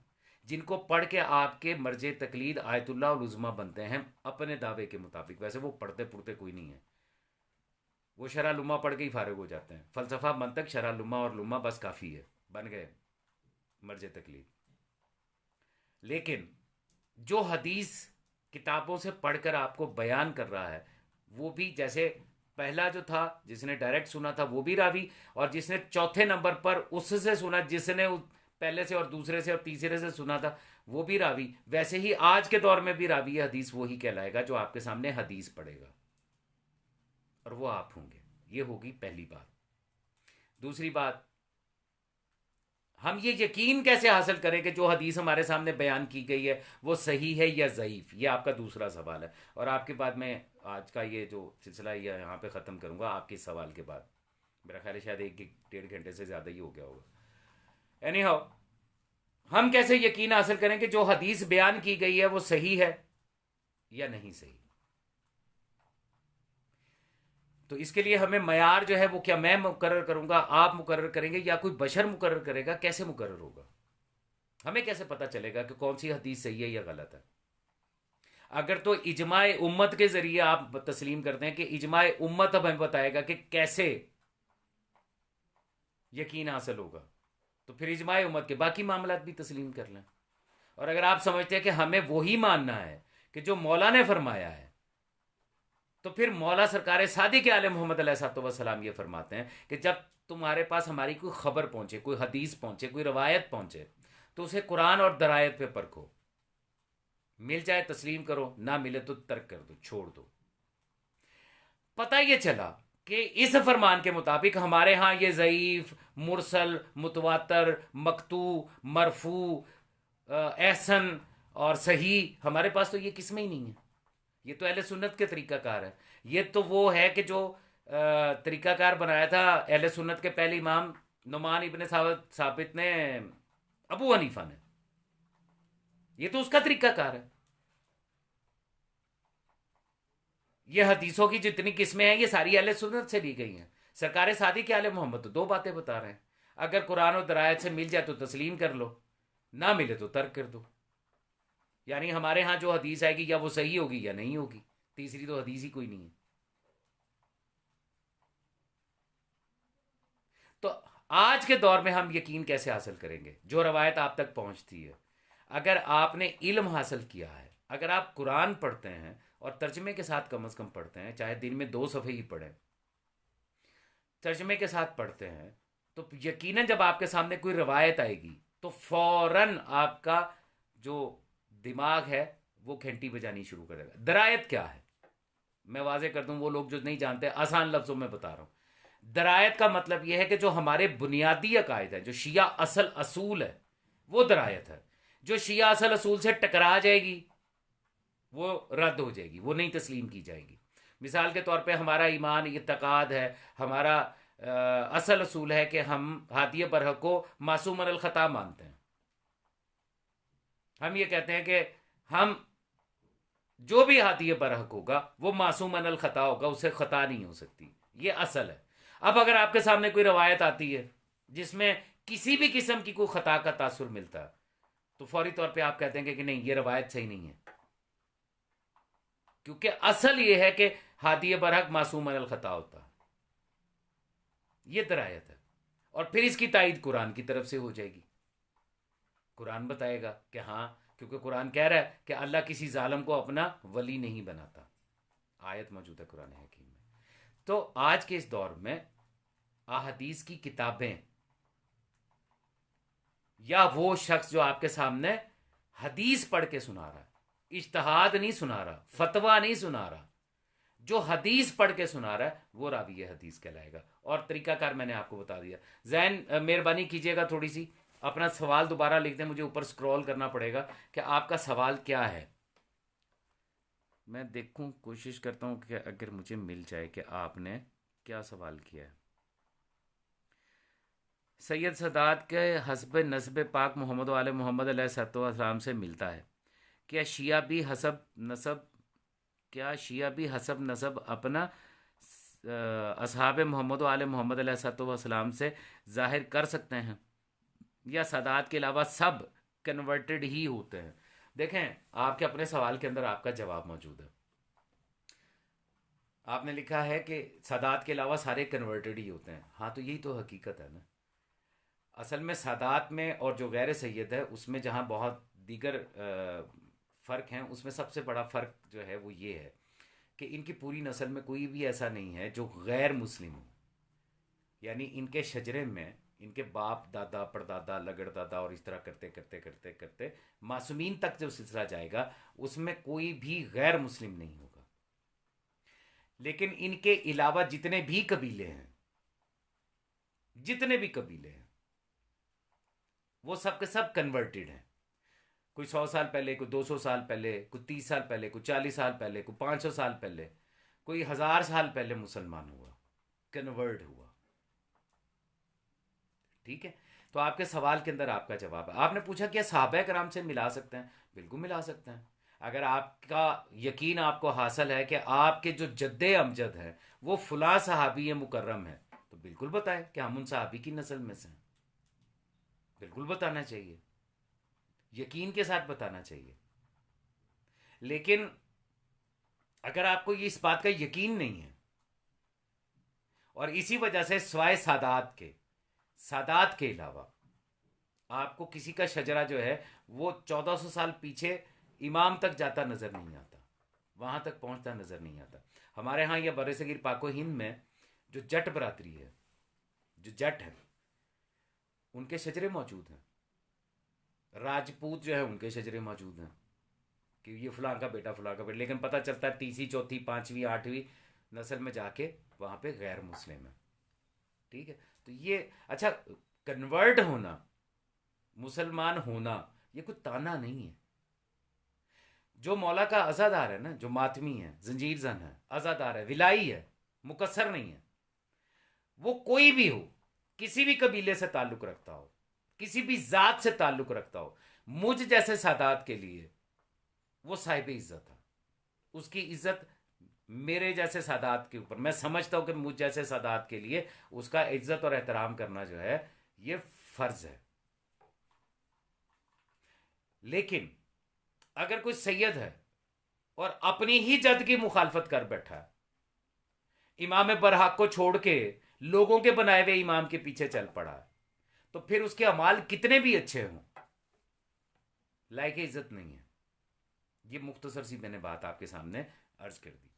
[SPEAKER 1] جن کو پڑھ کے آپ کے مرجع تقلید آیت اللہ العظمیٰ بنتے ہیں اپنے دعوے کے مطابق۔ ویسے وہ پڑھتے پڑھتے کوئی نہیں ہے، وہ شرح لمہ پڑھ کے ہی فارغ ہو جاتے ہیں، فلسفہ منطق شرح لمہ اور لمہ بس کافی ہے، بن گئے مرج تکلیف. لیکن جو حدیث کتابوں سے پڑھ کر آپ کو بیان کر رہا ہے وہ بھی جیسے پہلا جو تھا جس نے ڈائریکٹ سنا تھا وہ بھی راوی, اور جس نے چوتھے نمبر پر اس سے سنا جس نے پہلے سے اور دوسرے سے اور تیسرے سے سنا تھا وہ بھی راوی, ویسے ہی آج کے دور میں بھی راوی حدیث وہی کہلائے گا جو آپ کے سامنے حدیث پڑھے گا, اور وہ آپ ہوں گے. یہ ہوگی پہلی بات. دوسری بات, ہم یہ یقین کیسے حاصل کریں کہ جو حدیث ہمارے سامنے بیان کی گئی ہے وہ صحیح ہے یا ضعیف؟ یہ آپ کا دوسرا سوال ہے, اور آپ کے بعد میں آج کا یہ جو سلسلہ یہ یہاں پہ ختم کروں گا آپ کے سوال کے بعد. میرا خیال ہے شاید 1-1.5 گھنٹے سے زیادہ ہی ہو گیا ہوگا. اینی ہاؤ, ہم کیسے یقین حاصل کریں کہ جو حدیث بیان کی گئی ہے وہ صحیح ہے یا نہیں صحیح؟ تو اس کے لیے ہمیں معیار جو ہے وہ کیا میں مقرر کروں گا, آپ مقرر کریں گے, یا کوئی بشر مقرر کرے گا؟ کیسے مقرر ہوگا؟ ہمیں کیسے پتہ چلے گا کہ کون سی حدیث صحیح ہے یا غلط ہے؟ اگر تو اجماع امت کے ذریعے آپ تسلیم کرتے ہیں کہ اجماع امت اب ہمیں بتائے گا کہ کیسے یقین حاصل ہوگا, تو پھر اجماع امت کے باقی معاملات بھی تسلیم کر لیں. اور اگر آپ سمجھتے ہیں کہ ہمیں وہی ماننا ہے کہ جو مولا نے فرمایا ہے, تو پھر مولا سرکار صادق عالم محمد علیہ الصلوۃ والسلام یہ فرماتے ہیں کہ جب تمہارے پاس ہماری کوئی خبر پہنچے, کوئی حدیث پہنچے, کوئی روایت پہنچے, تو اسے قرآن اور درایت پہ پرکھو. مل جائے تسلیم کرو, نہ ملے تو ترک کر دو, چھوڑ دو. پتہ یہ چلا کہ اس فرمان کے مطابق ہمارے ہاں یہ ضعیف, مرسل, متواتر, مقطوع, مرفوع, احسن اور صحیح, ہمارے پاس تو یہ قسمیں ہی نہیں ہیں. یہ تو اہل سنت کے طریقہ کار ہے. یہ تو وہ ہے کہ جو طریقہ کار بنایا تھا اہل سنت کے پہلے امام نعمان ابن ثابت نے, ابو حنیفہ نے. یہ تو اس کا طریقہ کار ہے. یہ حدیثوں کی جتنی قسمیں ہیں یہ ساری اہل سنت سے لی گئی ہیں. سرکار صادق عالم محمد تو 2 باتیں بتا رہے ہیں, اگر قرآن و درایت سے مل جائے تو تسلیم کر لو, نہ ملے تو ترک کر دو. یعنی ہمارے ہاں جو حدیث آئے گی یا وہ صحیح ہوگی یا نہیں ہوگی, تیسری تو حدیث ہی کوئی نہیں ہے. تو آج کے دور میں ہم یقین کیسے حاصل کریں گے؟ جو روایت آپ تک پہنچتی ہے, اگر آپ نے علم حاصل کیا ہے, اگر آپ قرآن پڑھتے ہیں اور ترجمے کے ساتھ کم از کم پڑھتے ہیں, چاہے دن میں 2 صفحے ہی پڑھیں, ترجمے کے ساتھ پڑھتے ہیں, تو یقیناً جب آپ کے سامنے کوئی روایت آئے گی تو فوراً آپ کا جو دماغ ہے وہ گھنٹی بجانی شروع کرے گا. درایت کیا ہے میں واضح کر دوں, وہ لوگ جو نہیں جانتے, آسان لفظوں میں بتا رہا ہوں. درایت کا مطلب یہ ہے کہ جو ہمارے بنیادی عقائد ہے, جو شیعہ اصل اصول ہے, وہ درایت ہے. جو شیعہ اصل اصول سے ٹکرا جائے گی وہ رد ہو جائے گی, وہ نہیں تسلیم کی جائے گی. مثال کے طور پہ ہمارا ایمان اعتقاد ہے, ہمارا اصل اصول ہے کہ ہم ہادی برحق کو معصوم من الخطا مانتے ہیں. ہم یہ کہتے ہیں کہ ہم جو بھی ہادی برحق ہوگا وہ معصوم من الخطا ہوگا, اس سے خطا نہیں ہو سکتی. یہ اصل ہے. اب اگر آپ کے سامنے کوئی روایت آتی ہے جس میں کسی بھی قسم کی کوئی خطا کا تاثر ملتا ہے, تو فوری طور پہ آپ کہتے ہیں کہ نہیں, یہ روایت صحیح نہیں ہے, کیونکہ اصل یہ ہے کہ ہادی برحق معصوم من الخطا ہوتا ہے. یہ درایت ہے. اور پھر اس کی تائید قرآن کی طرف سے ہو جائے گی. قرآن بتائے گا کہ ہاں, کیونکہ قرآن کہہ رہا ہے کہ اللہ کسی ظالم کو اپنا ولی نہیں بناتا. آیت موجود ہے قرآن حکیم میں. تو آج کے اس دور میں احادیث کی کتابیں, یا وہ شخص جو آپ کے سامنے حدیث پڑھ کے سنا رہا ہے, اجتہاد نہیں سنا رہا, فتویٰ نہیں سنا رہا, جو حدیث پڑھ کے سنا رہا ہے وہ راوی حدیث کہلائے گا. اور طریقہ کار میں نے آپ کو بتا دیا. ذہن مہربانی کیجیے گا, تھوڑی سی اپنا سوال دوبارہ لکھ دیں, مجھے اوپر سکرول کرنا پڑے گا کہ آپ کا سوال کیا ہے. میں دیکھوں, کوشش کرتا ہوں کہ اگر مجھے مل جائے کہ آپ نے کیا سوال کیا ہے. سید سادات کے حسب نسب پاک محمد و آل محمد علیہ الصلوۃ والسلام سے ملتا ہے. کیا شیعہ بھی حسب نسب اپنا اصحاب محمد و آل محمد علیہ الصلوۃ والسلام سے ظاہر کر سکتے ہیں, یا سادات کے علاوہ سب کنورٹڈ ہی ہوتے ہیں؟ دیکھیں, آپ کے اپنے سوال کے اندر آپ کا جواب موجود ہے. آپ نے لکھا ہے کہ سادات کے علاوہ سارے کنورٹڈ ہی ہوتے ہیں. ہاں, تو یہی تو حقیقت ہے نا. اصل میں سادات میں اور جو غیر سید ہے اس میں جہاں بہت دیگر فرق ہیں، اس میں سب سے بڑا فرق جو ہے وہ یہ ہے کہ ان کی پوری نسل میں کوئی بھی ایسا نہیں ہے جو غیر مسلم ہو. یعنی ان کے شجرے میں ان کے باپ دادا پردادا لگڑ دادا اور اس طرح کرتے کرتے کرتے کرتے معصومین تک جو سلسلہ جائے گا اس میں کوئی بھی غیر مسلم نہیں ہوگا. لیکن ان کے علاوہ جتنے بھی قبیلے ہیں، جتنے بھی قبیلے ہیں، وہ سب کے سب کنورٹڈ ہیں. کوئی 100 سال پہلے، کوئی 200 سال پہلے، کوئی 30 سال پہلے، کوئی 40 سال پہلے، کوئی 500 سال پہلے، کوئی 1000 سال پہلے مسلمان ہوا، کنورٹ ہوا. ٹھیک ہے. تو آپ کے سوال کے اندر آپ کا جواب ہے. آپ نے پوچھا کیا صحابہ کرام سے ملا سکتے ہیں؟ بالکل ملا سکتے ہیں. اگر آپ کا یقین آپ کو حاصل ہے کہ آپ کے جو جد امجد ہے وہ فلاں صحابی مکرم ہے، تو بالکل بتائیں کہ ہم ان صحابی کی نسل میں سے ہیں. بالکل بتانا چاہیے، یقین کے ساتھ بتانا چاہیے. لیکن اگر آپ کو اس بات کا یقین نہیں ہے، اور اسی وجہ سے سوائے سادات کے علاوہ آپ کو کسی کا شجرہ جو ہے وہ 1400 سال پیچھے امام تک جاتا نظر نہیں آتا، وہاں تک پہنچتا نظر نہیں آتا. ہمارے ہاں یا بر صغیر پاک و ہند میں جو جٹ برادری ہے، جو جٹ ہے، ان کے شجرے موجود ہیں. راجپوت جو ہے ان کے شجرے موجود ہیں کہ یہ فلاں کا بیٹا فلاں کا بیٹا، لیکن پتہ چلتا ہے تیسری چوتھی پانچویں آٹھویں نسل میں جا کے وہاں پہ غیر مسلم ہے. ٹھیک ہے. تو یہ اچھا، کنورٹ ہونا، مسلمان ہونا، یہ کوئی تانا نہیں ہے. جو مولا کا عزادار ہے نا، جو ماتمی ہے، زنجیر زن ہے، عزادار ہے، ولائی ہے، مکسر نہیں ہے، وہ کوئی بھی ہو، کسی بھی قبیلے سے تعلق رکھتا ہو، کسی بھی ذات سے تعلق رکھتا ہو، مجھ جیسے سادات کے لیے وہ صاحب عزت ہے. اس کی عزت میرے جیسے سادات کے اوپر، میں سمجھتا ہوں کہ مجھ جیسے سادات کے لیے اس کا عزت اور احترام کرنا جو ہے یہ فرض ہے. لیکن اگر کوئی سید ہے اور اپنی ہی جد کی مخالفت کر بیٹھا ہے، امام برحق کو چھوڑ کے لوگوں کے بنائے ہوئے امام کے پیچھے چل پڑا ہے، تو پھر اس کے اعمال کتنے بھی اچھے ہوں، لائق عزت نہیں ہے. یہ مختصر سی میں نے بات آپ کے سامنے عرض کر دی.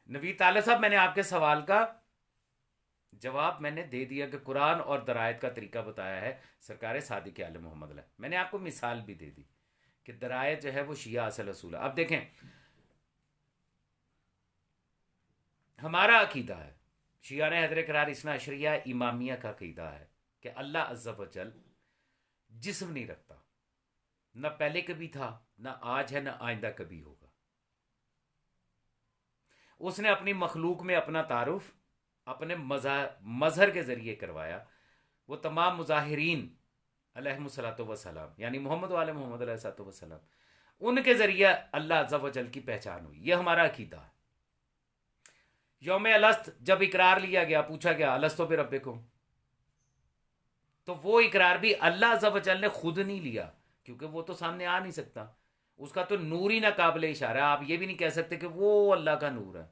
[SPEAKER 1] نوید طالب صاحب، میں نے آپ کے سوال کا جواب میں نے دے دیا کہ قرآن اور درائت کا طریقہ بتایا ہے سرکار صادق عالم محمد علیہ. میں نے آپ کو مثال بھی دے دی کہ درائت جو ہے وہ شیعہ اصل اصول ہے. اب دیکھیں، ہمارا عقیدہ ہے، شیعہ نے حیدر قرار اسنا عشریہ امامیہ کا عقیدہ ہے کہ اللہ عز و جل جسم نہیں رکھتا، نہ پہلے کبھی تھا، نہ آج ہے، نہ آئندہ کبھی ہوگا. اس نے اپنی مخلوق میں اپنا تعارف اپنے مظہر کے ذریعے کروایا. وہ تمام مظاہرین علیہ الصلوۃ والسلام، یعنی محمد والے محمد علیہ الصلوۃ والسلام، ان کے ذریعے اللہ عز و جل کی پہچان ہوئی. یہ ہمارا عقیدہ ہے. یوم الست جب اقرار لیا گیا، پوچھا گیا الستو بربکم، تو وہ اقرار بھی اللہ عز و جل نے خود نہیں لیا، کیونکہ وہ تو سامنے آ نہیں سکتا. اس کا تو نور ہی نہ قابل اشارہ ہے. آپ یہ بھی نہیں کہہ سکتے کہ وہ اللہ کا نور ہے.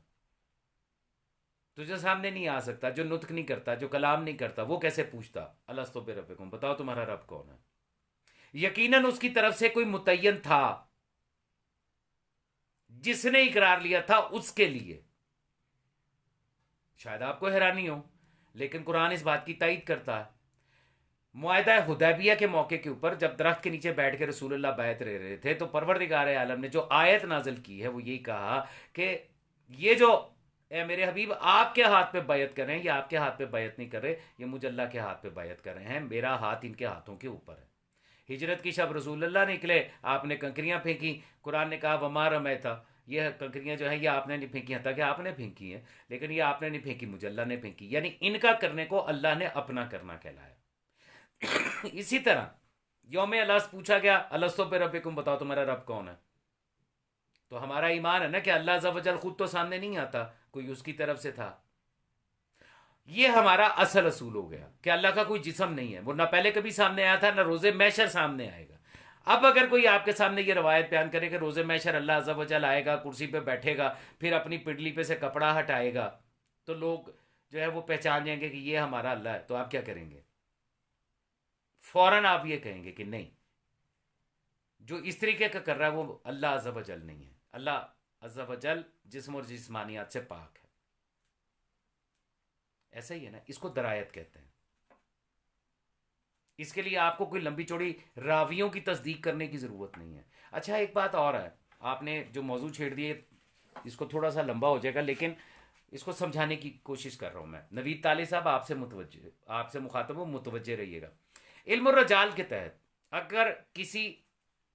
[SPEAKER 1] تجھے سامنے نہیں آ سکتا، جو نطق نہیں کرتا، جو کلام نہیں کرتا، وہ کیسے پوچھتا الستو بربکم، بتاؤ تمہارا رب کون ہے؟ یقیناً اس کی طرف سے کوئی متعین تھا، جس نے اقرار لیا تھا اس کے لیے. شاید آپ کو حیرانی ہو، لیکن قرآن اس بات کی تائید کرتا ہے. معاہدہ حدیبیہ کے موقع کے اوپر جب درخت کے نیچے بیٹھ کے رسول اللہ بیعت لے رہے تھے، تو پروردگار عالم نے جو آیت نازل کی ہے وہ یہی کہا کہ یہ جو اے میرے حبیب آپ کے ہاتھ پہ بیعت کر رہے ہیں، یہ آپ کے ہاتھ پہ بیعت نہیں کر رہے، یہ مجھ اللہ کے ہاتھ پہ بیعت کر رہے ہیں، میرا ہاتھ ان کے ہاتھوں کے اوپر ہے. ہجرت کی شب رسول اللہ نکلے، آپ نے کنکریاں پھینکی. قرآن نے کہا وما رمیتا، یہ کنکریاں جو ہیں یہ آپ نے نہیں پھینکی، حتیٰ کہ آپ نے پھینکی ہیں، لیکن یہ آپ نے نہیں پھینکی، مجھ اللہ نے پھینکی. یعنی ان کا کرنے کو اللہ نے اپنا کرنا کہلایا. اسی طرح یوم الست پوچھا گیا الستو بربکم، بتاؤ تمہارا رب کون ہے. تو ہمارا ایمان ہے نا کہ اللہ عز و جل خود تو سامنے نہیں آتا، کوئی اس کی طرف سے تھا. یہ ہمارا اصل اصول ہو گیا کہ اللہ کا کوئی جسم نہیں ہے، وہ نہ پہلے کبھی سامنے آیا تھا، نہ روز محشر سامنے آئے گا. اب اگر کوئی آپ کے سامنے یہ روایت بیان کرے کہ روز محشر اللہ عز و جل آئے گا، کرسی پہ بیٹھے گا، پھر اپنی پڈلی پہ سے کپڑا ہٹائے گا، تو لوگ جو ہے وہ پہچان جائیں گے کہ یہ ہمارا اللہ ہے، تو آپ کیا کریں گے؟ فوراً آپ یہ کہیں گے کہ نہیں، جو اس طریقے کا کر رہا ہے وہ اللہ عز و جل نہیں ہے، اللہ عز و جل جسم اور جسمانیات سے پاک ہے. ایسا ہی ہے نا، اس کو درایت کہتے ہیں. اس کے لیے آپ کو کوئی لمبی چوڑی راویوں کی تصدیق کرنے کی ضرورت نہیں ہے. اچھا ایک بات اور ہے، آپ نے جو موضوع چھیڑ دیے اس کو تھوڑا سا لمبا ہو جائے گا، لیکن اس کو سمجھانے کی کوشش کر رہا ہوں میں. نوید طالب صاحب آپ سے متوجہ، آپ سے مخاطب ہوں، متوجہ رہیے گا. علم الرجال کے تحت اگر کسی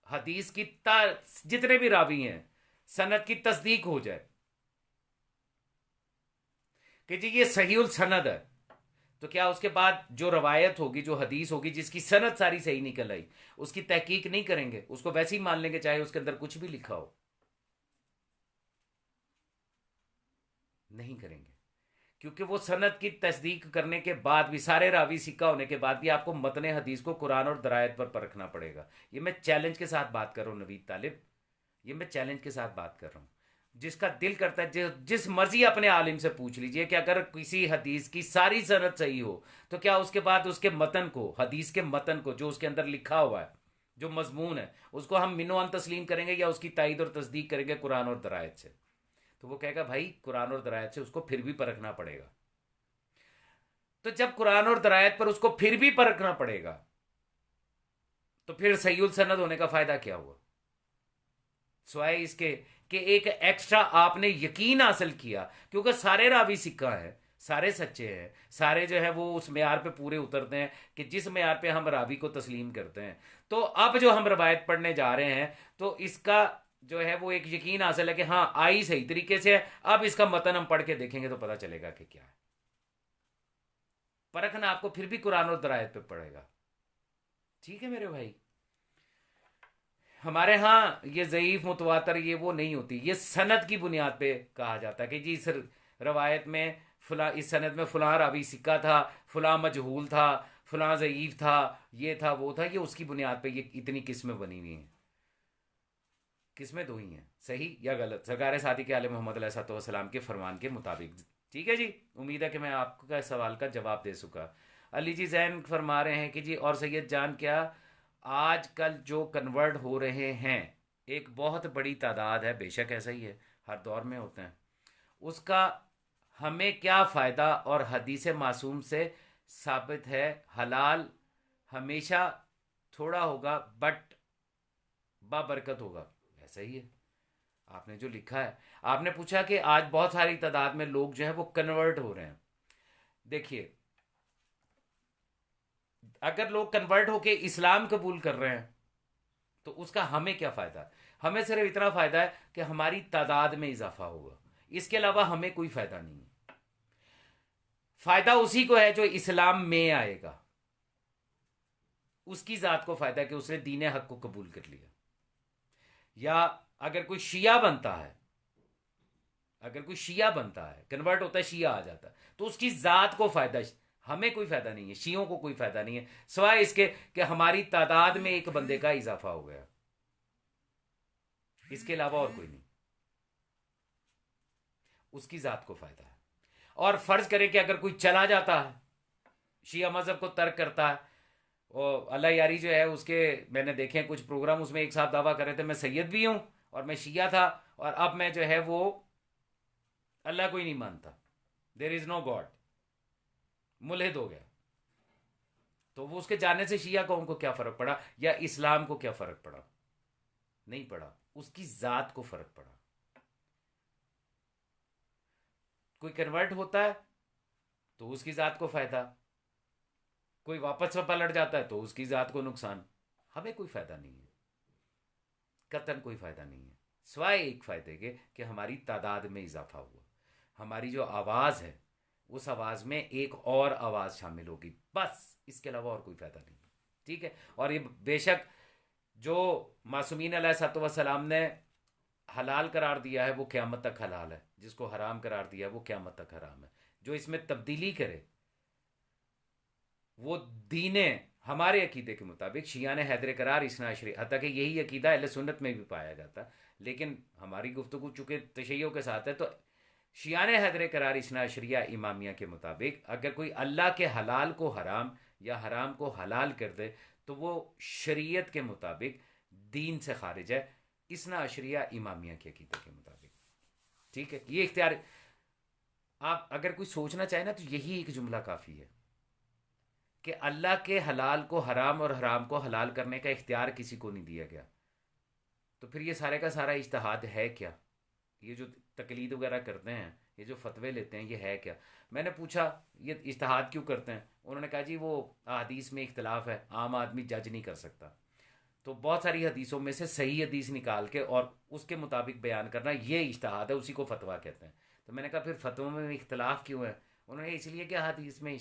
[SPEAKER 1] حدیث کی جتنے بھی راوی ہیں سند کی تصدیق ہو جائے کہ جی یہ صحیح السند ہے، تو کیا اس کے بعد جو روایت ہوگی، جو حدیث ہوگی جس کی سند ساری صحیح نکل آئی، اس کی تحقیق نہیں کریں گے؟ اس کو ویسے ہی مان لیں گے چاہے اس کے اندر کچھ بھی لکھا ہو؟ نہیں کریں گے، کیونکہ وہ سند کی تصدیق کرنے کے بعد بھی، سارے راوی سکہ ہونے کے بعد بھی، آپ کو متن حدیث کو قرآن اور درایت پر پرکھنا پڑے گا. یہ میں چیلنج کے ساتھ بات کر رہا ہوں نوید طالب، یہ میں چیلنج کے ساتھ بات کر رہا ہوں. جس کا دل کرتا ہے جس مرضی اپنے عالم سے پوچھ لیجئے کہ اگر کسی حدیث کی ساری سند صحیح ہو تو کیا اس کے بعد اس کے متن کو، حدیث کے متن کو جو اس کے اندر لکھا ہوا ہے، جو مضمون ہے، اس کو ہم منو ان تسلیم کریں گے یا اس کی تائید اور تصدیق کریں گے قرآن اور درایت سے؟ تو وہ کہے گا بھائی قرآن اور درایت سے اس کو پھر بھی پرکھنا پڑے گا. تو جب قرآن اور درایت پر اس کو پھر بھی پرکھنا پڑے گا تو پھر صحیح السند ہونے کا فائدہ کیا ہوا؟ سوائے اس کے کہ ایک ایکسٹرا آپ نے یقین حاصل کیا، کیونکہ سارے راوی سکہ ہیں، سارے سچے ہیں، سارے جو ہے وہ اس معیار پہ پورے اترتے ہیں کہ جس معیار پہ ہم راوی کو تسلیم کرتے ہیں. تو اب جو ہم روایت پڑھنے جا رہے ہیں تو اس کا جو ہے وہ ایک یقین حاصل ہے کہ ہاں آئی صحیح طریقے سے ہے. اب اس کا متن ہم پڑھ کے دیکھیں گے تو پتہ چلے گا کہ کیا ہے. پرکھنا آپ کو پھر بھی قرآن اور درایت پہ پڑے گا. ٹھیک ہے میرے بھائی؟ ہمارے ہاں یہ ضعیف متواتر یہ وہ نہیں ہوتی، یہ سند کی بنیاد پہ کہا جاتا ہے کہ جی اس روایت میں فلاں، اس سند میں فلاں راوی سکہ تھا، فلاں مجہول تھا، فلاں ضعیف تھا، یہ تھا وہ تھا. یہ اس کی بنیاد پہ یہ اتنی قسمیں بنی ہوئی ہیں. قسمیں دو ہی ہیں، صحیح یا غلط، سرکار صادق علیہ محمد علیہ الصلوۃ والسلام کے فرمان کے مطابق. ٹھیک ہے جی، امید ہے کہ میں آپ کا سوال کا جواب دے سکا. علی جی زین فرما رہے ہیں کہ جی اور سید جان کیا آج کل جو کنورٹ ہو رہے ہیں ایک بہت بڑی تعداد ہے، بے شک ایسا ہی ہے، ہر دور میں ہوتے ہیں، اس کا ہمیں کیا فائدہ؟ اور حدیث معصوم سے ثابت ہے حلال ہمیشہ تھوڑا ہوگا بٹ بابرکت ہوگا. ایسا ہی ہے، آپ نے جو لکھا ہے. آپ نے پوچھا کہ آج بہت ساری تعداد میں لوگ جو ہیں وہ کنورٹ ہو رہے ہیں. دیکھیے اگر لوگ کنورٹ ہو کے اسلام قبول کر رہے ہیں تو اس کا ہمیں کیا فائدہ ہے؟ ہمیں صرف اتنا فائدہ ہے کہ ہماری تعداد میں اضافہ ہوگا، اس کے علاوہ ہمیں کوئی فائدہ نہیں ہے. فائدہ اسی کو ہے جو اسلام میں آئے گا، اس کی ذات کو فائدہ ہے کہ اس نے دین حق کو قبول کر لیا. یا اگر کوئی شیعہ بنتا ہے، اگر کوئی شیعہ بنتا ہے، کنورٹ ہوتا ہے، شیعہ آ جاتا ہے، تو اس کی ذات کو فائدہ، ہمیں کوئی فائدہ نہیں ہے، شیعوں کو کوئی فائدہ نہیں ہے سوائے اس کے کہ ہماری تعداد میں ایک بندے کا اضافہ ہو گیا. اس کے علاوہ اور کوئی نہیں، اس کی ذات کو فائدہ ہے. اور فرض کرے کہ اگر کوئی چلا جاتا ہے، شیعہ مذہب کو ترک کرتا ہے، اور اللہ یاری جو ہے اس کے، میں نے دیکھے کچھ پروگرام، اس میں ایک صاحب دعویٰ کر رہے تھے میں سید بھی ہوں اور میں شیعہ تھا اور اب میں جو ہے وہ اللہ کو ہی نہیں مانتا، دیر از نو گاڈ، ملحد ہو گیا. تو وہ اس کے جانے سے شیعہ قوم کو کیا فرق پڑا یا اسلام کو کیا فرق پڑا؟ نہیں پڑا، اس کی ذات کو فرق پڑا. کوئی کنورٹ ہوتا ہے تو اس کی ذات کو فائدہ، کوئی واپس سے پلٹ جاتا ہے تو اس کی ذات کو نقصان. ہمیں کوئی فائدہ نہیں ہے، قطعاً کوئی فائدہ نہیں ہے سوائے ایک فائدے کے کہ ہماری تعداد میں اضافہ ہوا، ہماری جو آواز ہے اس آواز میں ایک اور آواز شامل ہوگی، بس اس کے علاوہ اور کوئی فائدہ نہیں. ٹھیک ہے؟ اور یہ بے شک جو معصومین علیہ الصلوۃ والسلام نے حلال قرار دیا ہے وہ قیامت تک حلال ہے، جس کو حرام قرار دیا ہے وہ قیامت تک حرام ہے. جو اس میں تبدیلی کرے وہ دین ہمارے عقیدے کے مطابق شیعہ نے حیدر قرار اثنا عشری، حتیٰ کہ یہی عقیدہ اہل سنت میں بھی پایا جاتا ہے، لیکن ہماری گفتگو چونکہ تشیع کے ساتھ ہے تو شیان حیدر قرار اثنا عشریہ امامیہ کے مطابق اگر کوئی اللہ کے حلال کو حرام یا حرام کو حلال کر دے تو وہ شریعت کے مطابق دین سے خارج ہے، اثنا عشریہ امامیہ کے عقیدے کے مطابق. ٹھیک ہے، یہ اختیار آپ اگر کوئی سوچنا چاہے نا تو یہی ایک جملہ کافی ہے کہ اللہ کے حلال کو حرام اور حرام کو حلال کرنے کا اختیار کسی کو نہیں دیا گیا. تو پھر یہ سارے کا سارا اجتہاد ہے کیا؟ یہ جو تقلید وغیرہ کرتے ہیں، یہ جو فتوے لیتے ہیں، یہ ہے کیا؟ میں نے پوچھا یہ اجتہاد کیوں کرتے ہیں؟ انہوں نے کہا جی وہ حدیث میں اختلاف ہے، عام آدمی جج نہیں کر سکتا. تو بہت ساری حدیثوں میں سے صحیح حدیث نکال کے اور اس کے مطابق بیان کرنا یہ اجتہاد ہے، اسی کو فتویٰ کہتے ہیں. تو میں نے کہا پھر فتووں میں اختلاف کیوں ہے؟ انہوں نے اس لیے کہ حدیث میں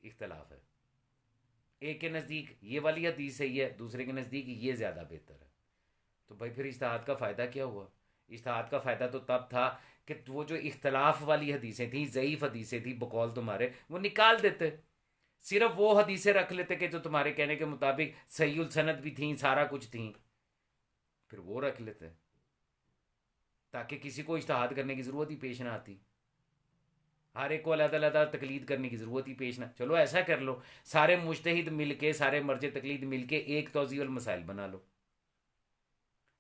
[SPEAKER 1] اختلاف ہے، ایک کے نزدیک یہ والی حدیث صحیح ہے، دوسرے کے نزدیک یہ زیادہ بہتر ہے. تو بھائی پھر اجتہاد کا فائدہ کیا ہوا؟ اجتہاد کا فائدہ تو تب تھا کہ وہ جو اختلاف والی حدیثیں تھیں، ضعیف حدیثیں تھیں بقول تمہارے، وہ نکال دیتے، صرف وہ حدیثیں رکھ لیتے کہ جو تمہارے کہنے کے مطابق صحیح السند بھی تھیں، سارا کچھ تھیں، پھر وہ رکھ لیتے تاکہ کسی کو اجتہاد کرنے کی ضرورت ہی پیش نہ آتی، ہر ایک کو علیحدہ علیحدہ تقلید کرنے کی ضرورت ہی پیش نہ. چلو ایسا کر لو، سارے مجتہد مل کے، سارے مرجع تقلید مل کے ایک توضیح المسائل بنا لو،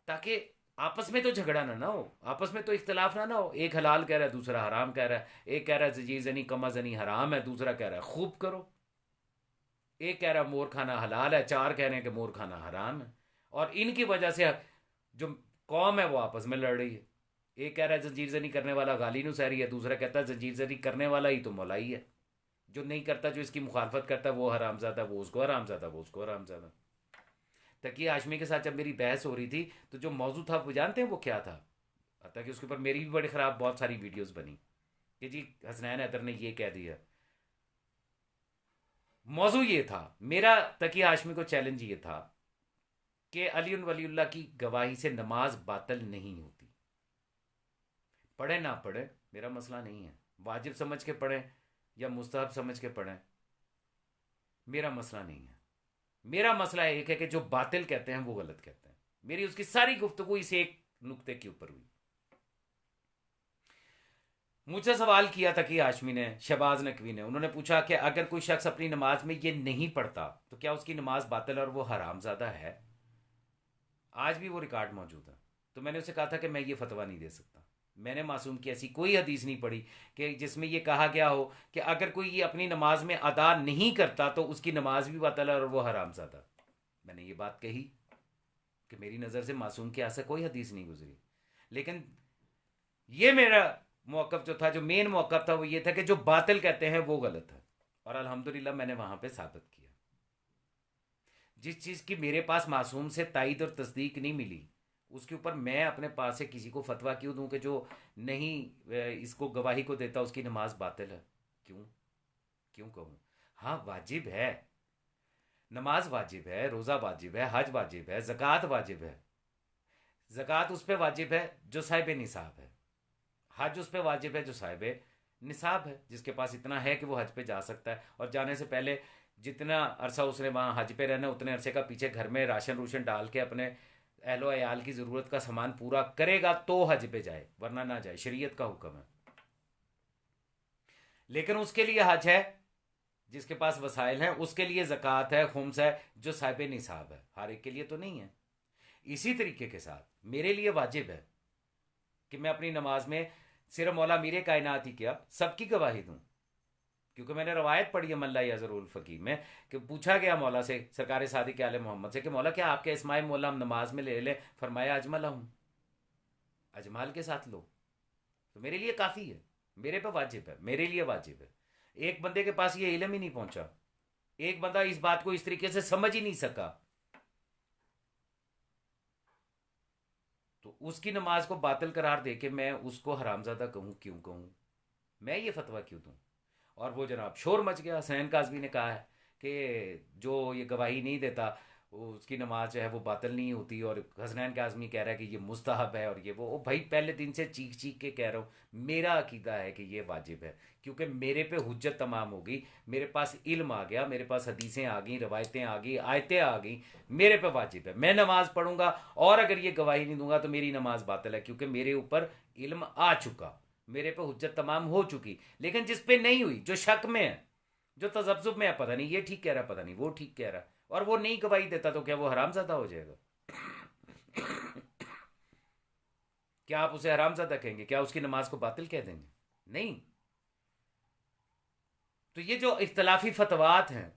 [SPEAKER 1] تاکہ آپس میں تو جھگڑا نہ ہو، آپس میں تو اختلاف نہ ہو. ایک حلال کہہ رہا ہے، دوسرا حرام کہہ رہا ہے. ایک کہہ رہا ہے زجیر زنی کما زنی حرام ہے، دوسرا کہہ رہا ہے خوب کرو. ایک کہہ رہا ہے مور کھانا حلال ہے، چار کہہ رہے ہیں کہ مور کھانا حرام ہے. اور ان کی وجہ سے جو قوم ہے وہ آپس میں لڑ رہی ہے. ایک کہہ رہا ہے زنجیر زنی کرنے والا غالی نصیری ہے، دوسرا کہتا ہے زنجیر زنی کرنے والا ہی تو مولائی ہے، جو نہیں کرتا، جو اس کی مخالفت کرتا ہے وہ حرام زادہ، وہ اس کو حرام زادہ، وہ اس کو حرام زادہ. تقی ہاشمی کے ساتھ جب میری بحث ہو رہی تھی تو جو موضوع تھا وہ جانتے ہیں وہ کیا تھا؟ حتیٰ کہ اس کے اوپر میری بھی بڑی خراب بہت ساری ویڈیوز بنی کہ جی حسنین حیدر نے یہ کہہ دیا. موضوع یہ تھا، میرا تقی ہاشمی کو چیلنج یہ تھا کہ علی ولی اللہ کی گواہی سے نماز باطل نہیں ہوتی. پڑھے نہ پڑھے میرا مسئلہ نہیں ہے، واجب سمجھ کے پڑھیں یا مستحب سمجھ کے پڑھیں، میرا مسئلہ نہیں ہے. میرا مسئلہ ایک ہے کہ جو باطل کہتے ہیں وہ غلط کہتے ہیں. میری اس کی ساری گفتگو اس ایک نقطے کے اوپر ہوئی. مجھ سے سوال کیا تھا کہ ہاشمی نے، شہباز نقوی نے، انہوں نے پوچھا کہ اگر کوئی شخص اپنی نماز میں یہ نہیں پڑھتا تو کیا اس کی نماز باطل اور وہ حرام زادہ ہے؟ آج بھی وہ ریکارڈ موجود ہے. تو میں نے اسے کہا تھا کہ میں یہ فتویٰ نہیں دے سکتا. میں نے معصوم کی ایسی کوئی حدیث نہیں پڑھی کہ جس میں یہ کہا گیا ہو کہ اگر کوئی یہ اپنی نماز میں ادا نہیں کرتا تو اس کی نماز بھی باطل ہے اور وہ حرام زادہ. میں نے یہ بات کہی کہ میری نظر سے معصوم کی ایسا کوئی حدیث نہیں گزری. لیکن یہ میرا موقف جو تھا، جو مین موقف تھا، وہ یہ تھا کہ جو باطل کہتے ہیں وہ غلط ہے. اور الحمدللہ میں نے وہاں پہ ثابت کیا. جس چیز کی میرے پاس معصوم سے تائید اور تصدیق نہیں ملی، اس کے اوپر میں اپنے پاس سے کسی کو فتویٰ کیوں دوں کہ جو نہیں اس کو گواہی کو دیتا اس کی نماز باطل ہے؟ کیوں کہوں؟ ہاں واجب ہے، نماز واجب ہے، روزہ واجب ہے، حج واجب ہے، زکوٰۃ واجب ہے. زکوٰۃ اس پہ واجب ہے جو صاحب نصاب ہے، حج اس پہ واجب ہے جو صاحب نصاب ہے، جس کے پاس اتنا ہے کہ وہ حج پہ جا سکتا ہے. اور جانے سے پہلے جتنا عرصہ اس نے وہاں حج پہ رہنا، اتنے عرصے کا پیچھے گھر میں راشن روشن ڈال کے اپنے اہل و عیال کی ضرورت کا سامان پورا کرے گا تو حج پہ جائے، ورنہ نہ جائے. شریعت کا حکم ہے. لیکن اس کے لیے حج ہے جس کے پاس وسائل ہیں، اس کے لیے زکوٰۃ ہے، خمس ہے جو صاحب نصاب ہے. ہر ایک کے لیے تو نہیں ہے. اسی طریقے کے ساتھ میرے لیے واجب ہے کہ میں اپنی نماز میں صرف مولا میرے کائنات ہی کیا سب کی گواہی دوں. کیونکہ میں نے روایت پڑھی ہے ملا یزر الفقی میں کہ پوچھا گیا مولا سے، سرکار صادق آل محمد سے، کہ مولا کیا آپ کے اسماء مولا ہم نماز میں لے لیں؟ فرمایا اجمل ہوں، اجمال کے ساتھ لو. تو میرے لیے کافی ہے، میرے پہ واجب ہے، میرے لیے واجب ہے. ایک بندے کے پاس یہ علم ہی نہیں پہنچا، ایک بندہ اس بات کو اس طریقے سے سمجھ ہی نہیں سکا، تو اس کی نماز کو باطل قرار دے کے میں اس کو حرام زادہ کہوں؟ کیوں کہوں؟ میں یہ فتویٰ کیوں دوں؟ اور وہ جناب شور مچ گیا. حسین کاظمی نے کہا ہے کہ جو یہ گواہی نہیں دیتا اس کی نماز جو ہے وہ باطل نہیں ہوتی، اور حسنین کاظمی کہہ رہا ہے کہ یہ مستحب ہے اور یہ وہ. بھائی پہلے دن سے چیخ چیخ کے کہہ رہا ہوں، میرا عقیدہ ہے کہ یہ واجب ہے، کیونکہ میرے پہ حجت تمام ہو گئی، میرے پاس علم آ گیا، میرے پاس حدیثیں آ گئیں، روایتیں آ گئی، آیتیں آ گئیں، میرے پہ واجب ہے. میں نماز پڑھوں گا اور اگر یہ گواہی نہیں دوں گا تو میری نماز باطل ہے، کیونکہ میرے اوپر علم آ چکا. میرے پہ حجت تمام ہو چکی، لیکن جس پہ نہیں ہوئی، جو شک میں ہے، جو تذبذب میں ہے، پتہ نہیں یہ ٹھیک کہہ رہا، پتہ نہیں وہ ٹھیک کہہ رہا، اور وہ نہیں گواہی دیتا، تو کیا وہ حرام زادہ ہو جائے گا؟ کیا آپ اسے حرام زادہ کہیں گے؟ کیا اس کی نماز کو باطل کہہ دیں گے؟ نہیں. تو یہ جو اختلافی فتوات ہیں،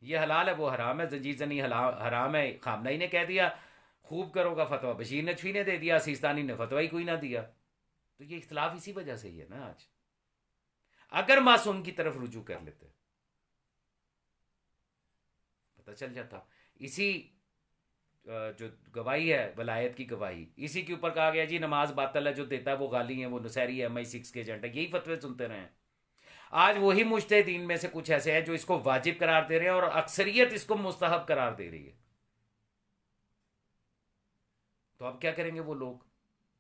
[SPEAKER 1] یہ حلال ہے وہ حرام ہے، زنجیر زنی حرام ہے، خامنہ نے کہہ دیا خوب کرو کا فتویٰ بشیر نجفی نے دے دیا، سیستانی نے فتویٰ ہی کوئی نہ دیا. تو یہ اختلاف اسی وجہ سے ہی ہے نا. آج اگر معصوم کی طرف رجوع کر لیتے پتہ چل جاتا. اسی جو گواہی ہے ولایت کی گواہی، اسی کے اوپر کہا گیا جی نماز باطل ہے، جو دیتا ہے وہ غالی ہے، وہ نصیری ہے، MI6 کے ایجنٹ ہے. یہی فتوے سنتے رہے ہیں. آج وہی مجتہدین میں سے کچھ ایسے ہیں جو اس کو واجب قرار دے رہے ہیں، اور اکثریت اس کو مستحب قرار دے رہی ہے. تو اب کیا کریں گے وہ لوگ؟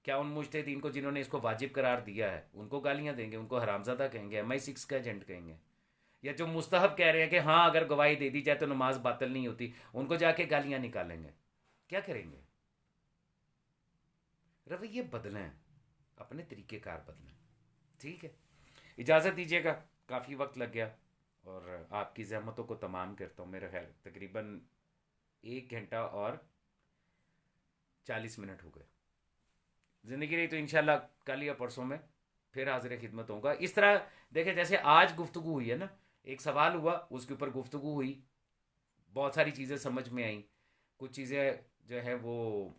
[SPEAKER 1] کیا ان مجتہدین کو جنہوں نے اس کو واجب قرار دیا ہے ان کو گالیاں دیں گے، ان کو حرامزادہ کہیں گے، MI6 کا ایجنٹ کہیں گے؟ یا جو مستحب کہہ رہے ہیں کہ ہاں اگر گواہی دے دی جائے تو نماز باطل نہیں ہوتی، ان کو جا کے گالیاں نکالیں گے؟ کیا کریں گے؟ رویے بدلیں، اپنے طریقہ کار بدلیں. ٹھیک ہے، اجازت دیجیے گا، کافی وقت لگ گیا اور آپ کی زحمتوں کو تمام کرتا ہوں. میرا خیال تقریباً 1 گھنٹہ اور 40 منٹ ہو گئے. زندگی رہی تو انشاءاللہ کل یا پرسوں میں پھر حاضر خدمت ہوں گا. اس طرح دیکھیں جیسے آج گفتگو ہوئی ہے نا، ایک سوال ہوا، اس کے اوپر گفتگو ہوئی، بہت ساری چیزیں سمجھ میں آئیں، کچھ چیزیں جو ہے وہ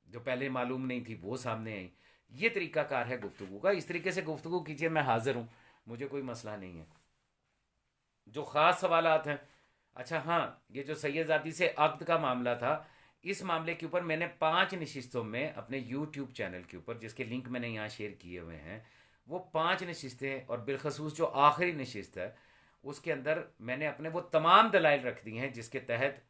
[SPEAKER 1] جو پہلے معلوم نہیں تھی وہ سامنے آئیں. یہ طریقہ کار ہے گفتگو کا. اس طریقے سے گفتگو کیجیے، میں حاضر ہوں، مجھے کوئی مسئلہ نہیں ہے. جو خاص سوالات ہیں، اچھا ہاں، یہ جو سید ذاتی سے عقد کا معاملہ تھا، اس معاملے کے اوپر میں نے 5 نشستوں میں اپنے یوٹیوب چینل کے اوپر، جس کے لنک میں نے یہاں شیئر کیے ہوئے ہیں، وہ 5 نشستیں، اور بالخصوص جو آخری نشست ہے اس کے اندر میں نے اپنے وہ تمام دلائل رکھ دی ہیں جس کے تحت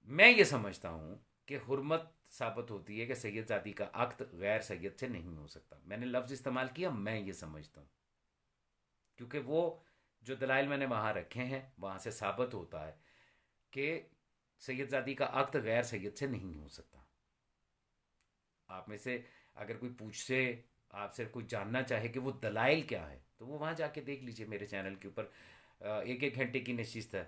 [SPEAKER 1] میں یہ سمجھتا ہوں کہ حرمت ثابت ہوتی ہے کہ سید زادی کا عقد غیر سید سے نہیں ہو سکتا. میں نے لفظ استعمال کیا میں یہ سمجھتا ہوں، کیونکہ وہ جو دلائل میں نے وہاں رکھے ہیں وہاں سے ثابت ہوتا ہے کہ سید زادی کا عقد غیر سید سے نہیں ہو سکتا. آپ میں سے اگر کوئی پوچھ سے، آپ سے کوئی جاننا چاہے کہ وہ دلائل کیا ہے، تو وہ وہاں جا کے دیکھ لیجئے. میرے چینل کے اوپر 1 1 گھنٹے کی نشست ہے،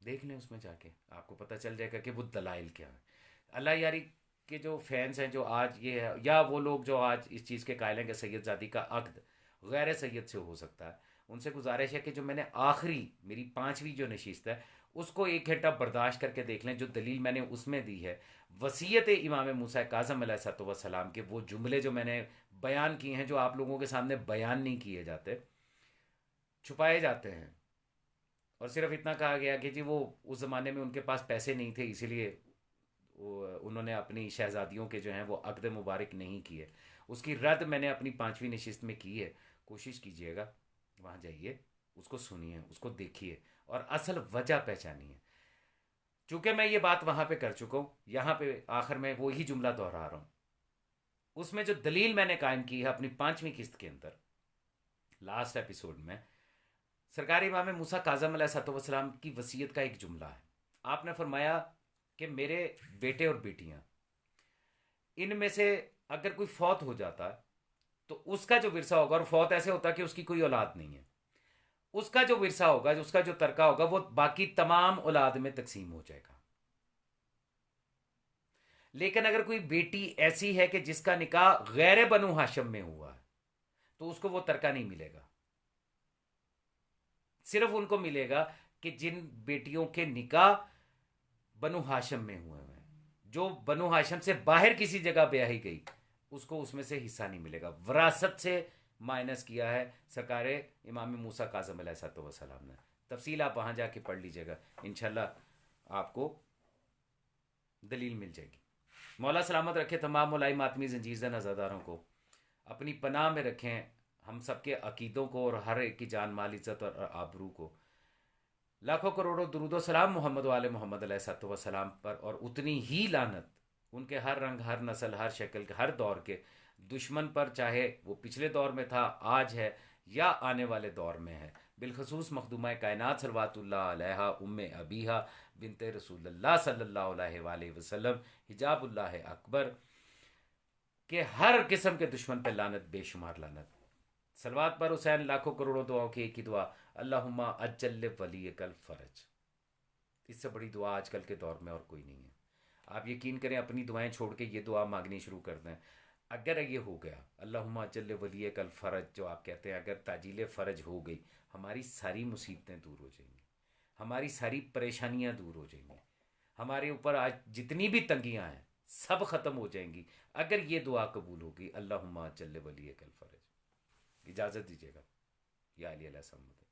[SPEAKER 1] دیکھ لیں، اس میں جا کے آپ کو پتہ چل جائے گا کہ وہ دلائل کیا ہے. اللہ یاری کے جو فینس ہیں جو آج یہ ہے، یا وہ لوگ جو آج اس چیز کے قائل ہیں کہ سید زادی کا عقد غیر سید سے ہو سکتا ہے، ان سے گزارش ہے کہ جو میں نے آخری میری 5ویں جو نشست ہے اس کو 1 گھنٹہ برداشت کر کے دیکھ لیں. جو دلیل میں نے اس میں دی ہے وصیت امام موسیٰ کاظم علیہ السلام کے وہ جملے جو میں نے بیان کیے ہیں، جو آپ لوگوں کے سامنے بیان نہیں کیے جاتے، چھپائے جاتے ہیں، اور صرف اتنا کہا گیا کہ جی وہ اس زمانے میں ان کے پاس پیسے نہیں تھے، اسی لیے انہوں نے اپنی شہزادیوں کے جو ہیں وہ عقد مبارک نہیں کیے. اس کی رد میں نے اپنی 5ویں نشست میں کی ہے. کوشش کیجئے گا وہاں جائیے، اس کو سنیے، اس کو دیکھیے، اور اصل وجہ پہچانیے. چونکہ میں یہ بات وہاں پہ کر چکا ہوں، یہاں پہ آخر میں وہی جملہ دہرا رہا ہوں. اس میں جو دلیل میں نے قائم کی ہے اپنی 5ویں قسط کے اندر، لاسٹ ایپیسوڈ میں، سرکار امام موسیٰ کاظم علیہ السلام کی وصیت کا ایک جملہ ہے. آپ نے فرمایا کہ میرے بیٹے اور بیٹیاں، ان میں سے اگر کوئی فوت ہو جاتا ہے تو اس کا جو ورثہ ہوگا، اور فوت ایسے ہوتا ہے کہ اس کی کوئی اولاد نہیں ہے، اس کا جو ورثہ ہوگا، اس کا جو ترکہ ہوگا، وہ باقی تمام اولاد میں تقسیم ہو جائے گا. لیکن اگر کوئی بیٹی ایسی ہے کہ جس کا نکاح غیر بنو ہاشم میں ہوا ہے تو اس کو وہ ترکہ نہیں ملے گا. صرف ان کو ملے گا کہ جن بیٹیوں کے نکاح بنو ہاشم میں ہوئے ہیں. جو بنو ہاشم سے باہر کسی جگہ بیاہی گئی اس کو اس میں سے حصہ نہیں ملے گا. وراثت سے مائنس کیا ہے سرکار امام موسیٰ کاظم علیہ السلام نے. تفصیل آپ وہاں جا کے پڑھ لیجئے گا، انشاءاللہ آپ کو دلیل مل جائے گی. مولا سلامت رکھے تمام مولائی ماتمی زنجیر زن عزاداروں کو، اپنی پناہ میں رکھیں ہم سب کے عقیدوں کو، اور ہر ایک کی جان مال عزت اور آبرو کو. لاکھوں کروڑوں درود و سلام محمد و آل محمد علیہ السلام پر، اور اتنی ہی لعنت ان کے ہر رنگ، ہر نسل، ہر شکل کے، ہر دور کے دشمن پر، چاہے وہ پچھلے دور میں تھا، آج ہے، یا آنے والے دور میں ہے. بالخصوص مخدومہ کائنات صلوات اللہ علیہا ام ابیہا بنت رسول اللہ صلی اللہ علیہ وآلہ وسلم، حجاب اللہ اکبر کہ ہر قسم کے دشمن پہ لعنت، بے شمار لعنت. سلوات پر حسین، لاکھوں کروڑوں دعاؤں کی ایک ہی دعا، اللہم اجل ولی کل فرج. اس سے بڑی دعا آج کل کے دور میں اور کوئی نہیں ہے. آپ یقین کریں، اپنی دعائیں چھوڑ کے یہ دعا مانگنی شروع کر دیں. اگر یہ ہو گیا، اللہم اجل ولی کل فرج جو آپ کہتے ہیں، اگر تعجیل فرج ہو گئی، ہماری ساری مصیبتیں دور ہو جائیں گی، ہماری ساری پریشانیاں دور ہو جائیں گی، ہمارے اوپر آج جتنی بھی تنگیاں ہیں سب ختم ہو جائیں گی اگر یہ دعا قبول ہوگی. اللہم اجل ولی کل فرج. اجازت دیجیے گا. یا علی علیہ السلام.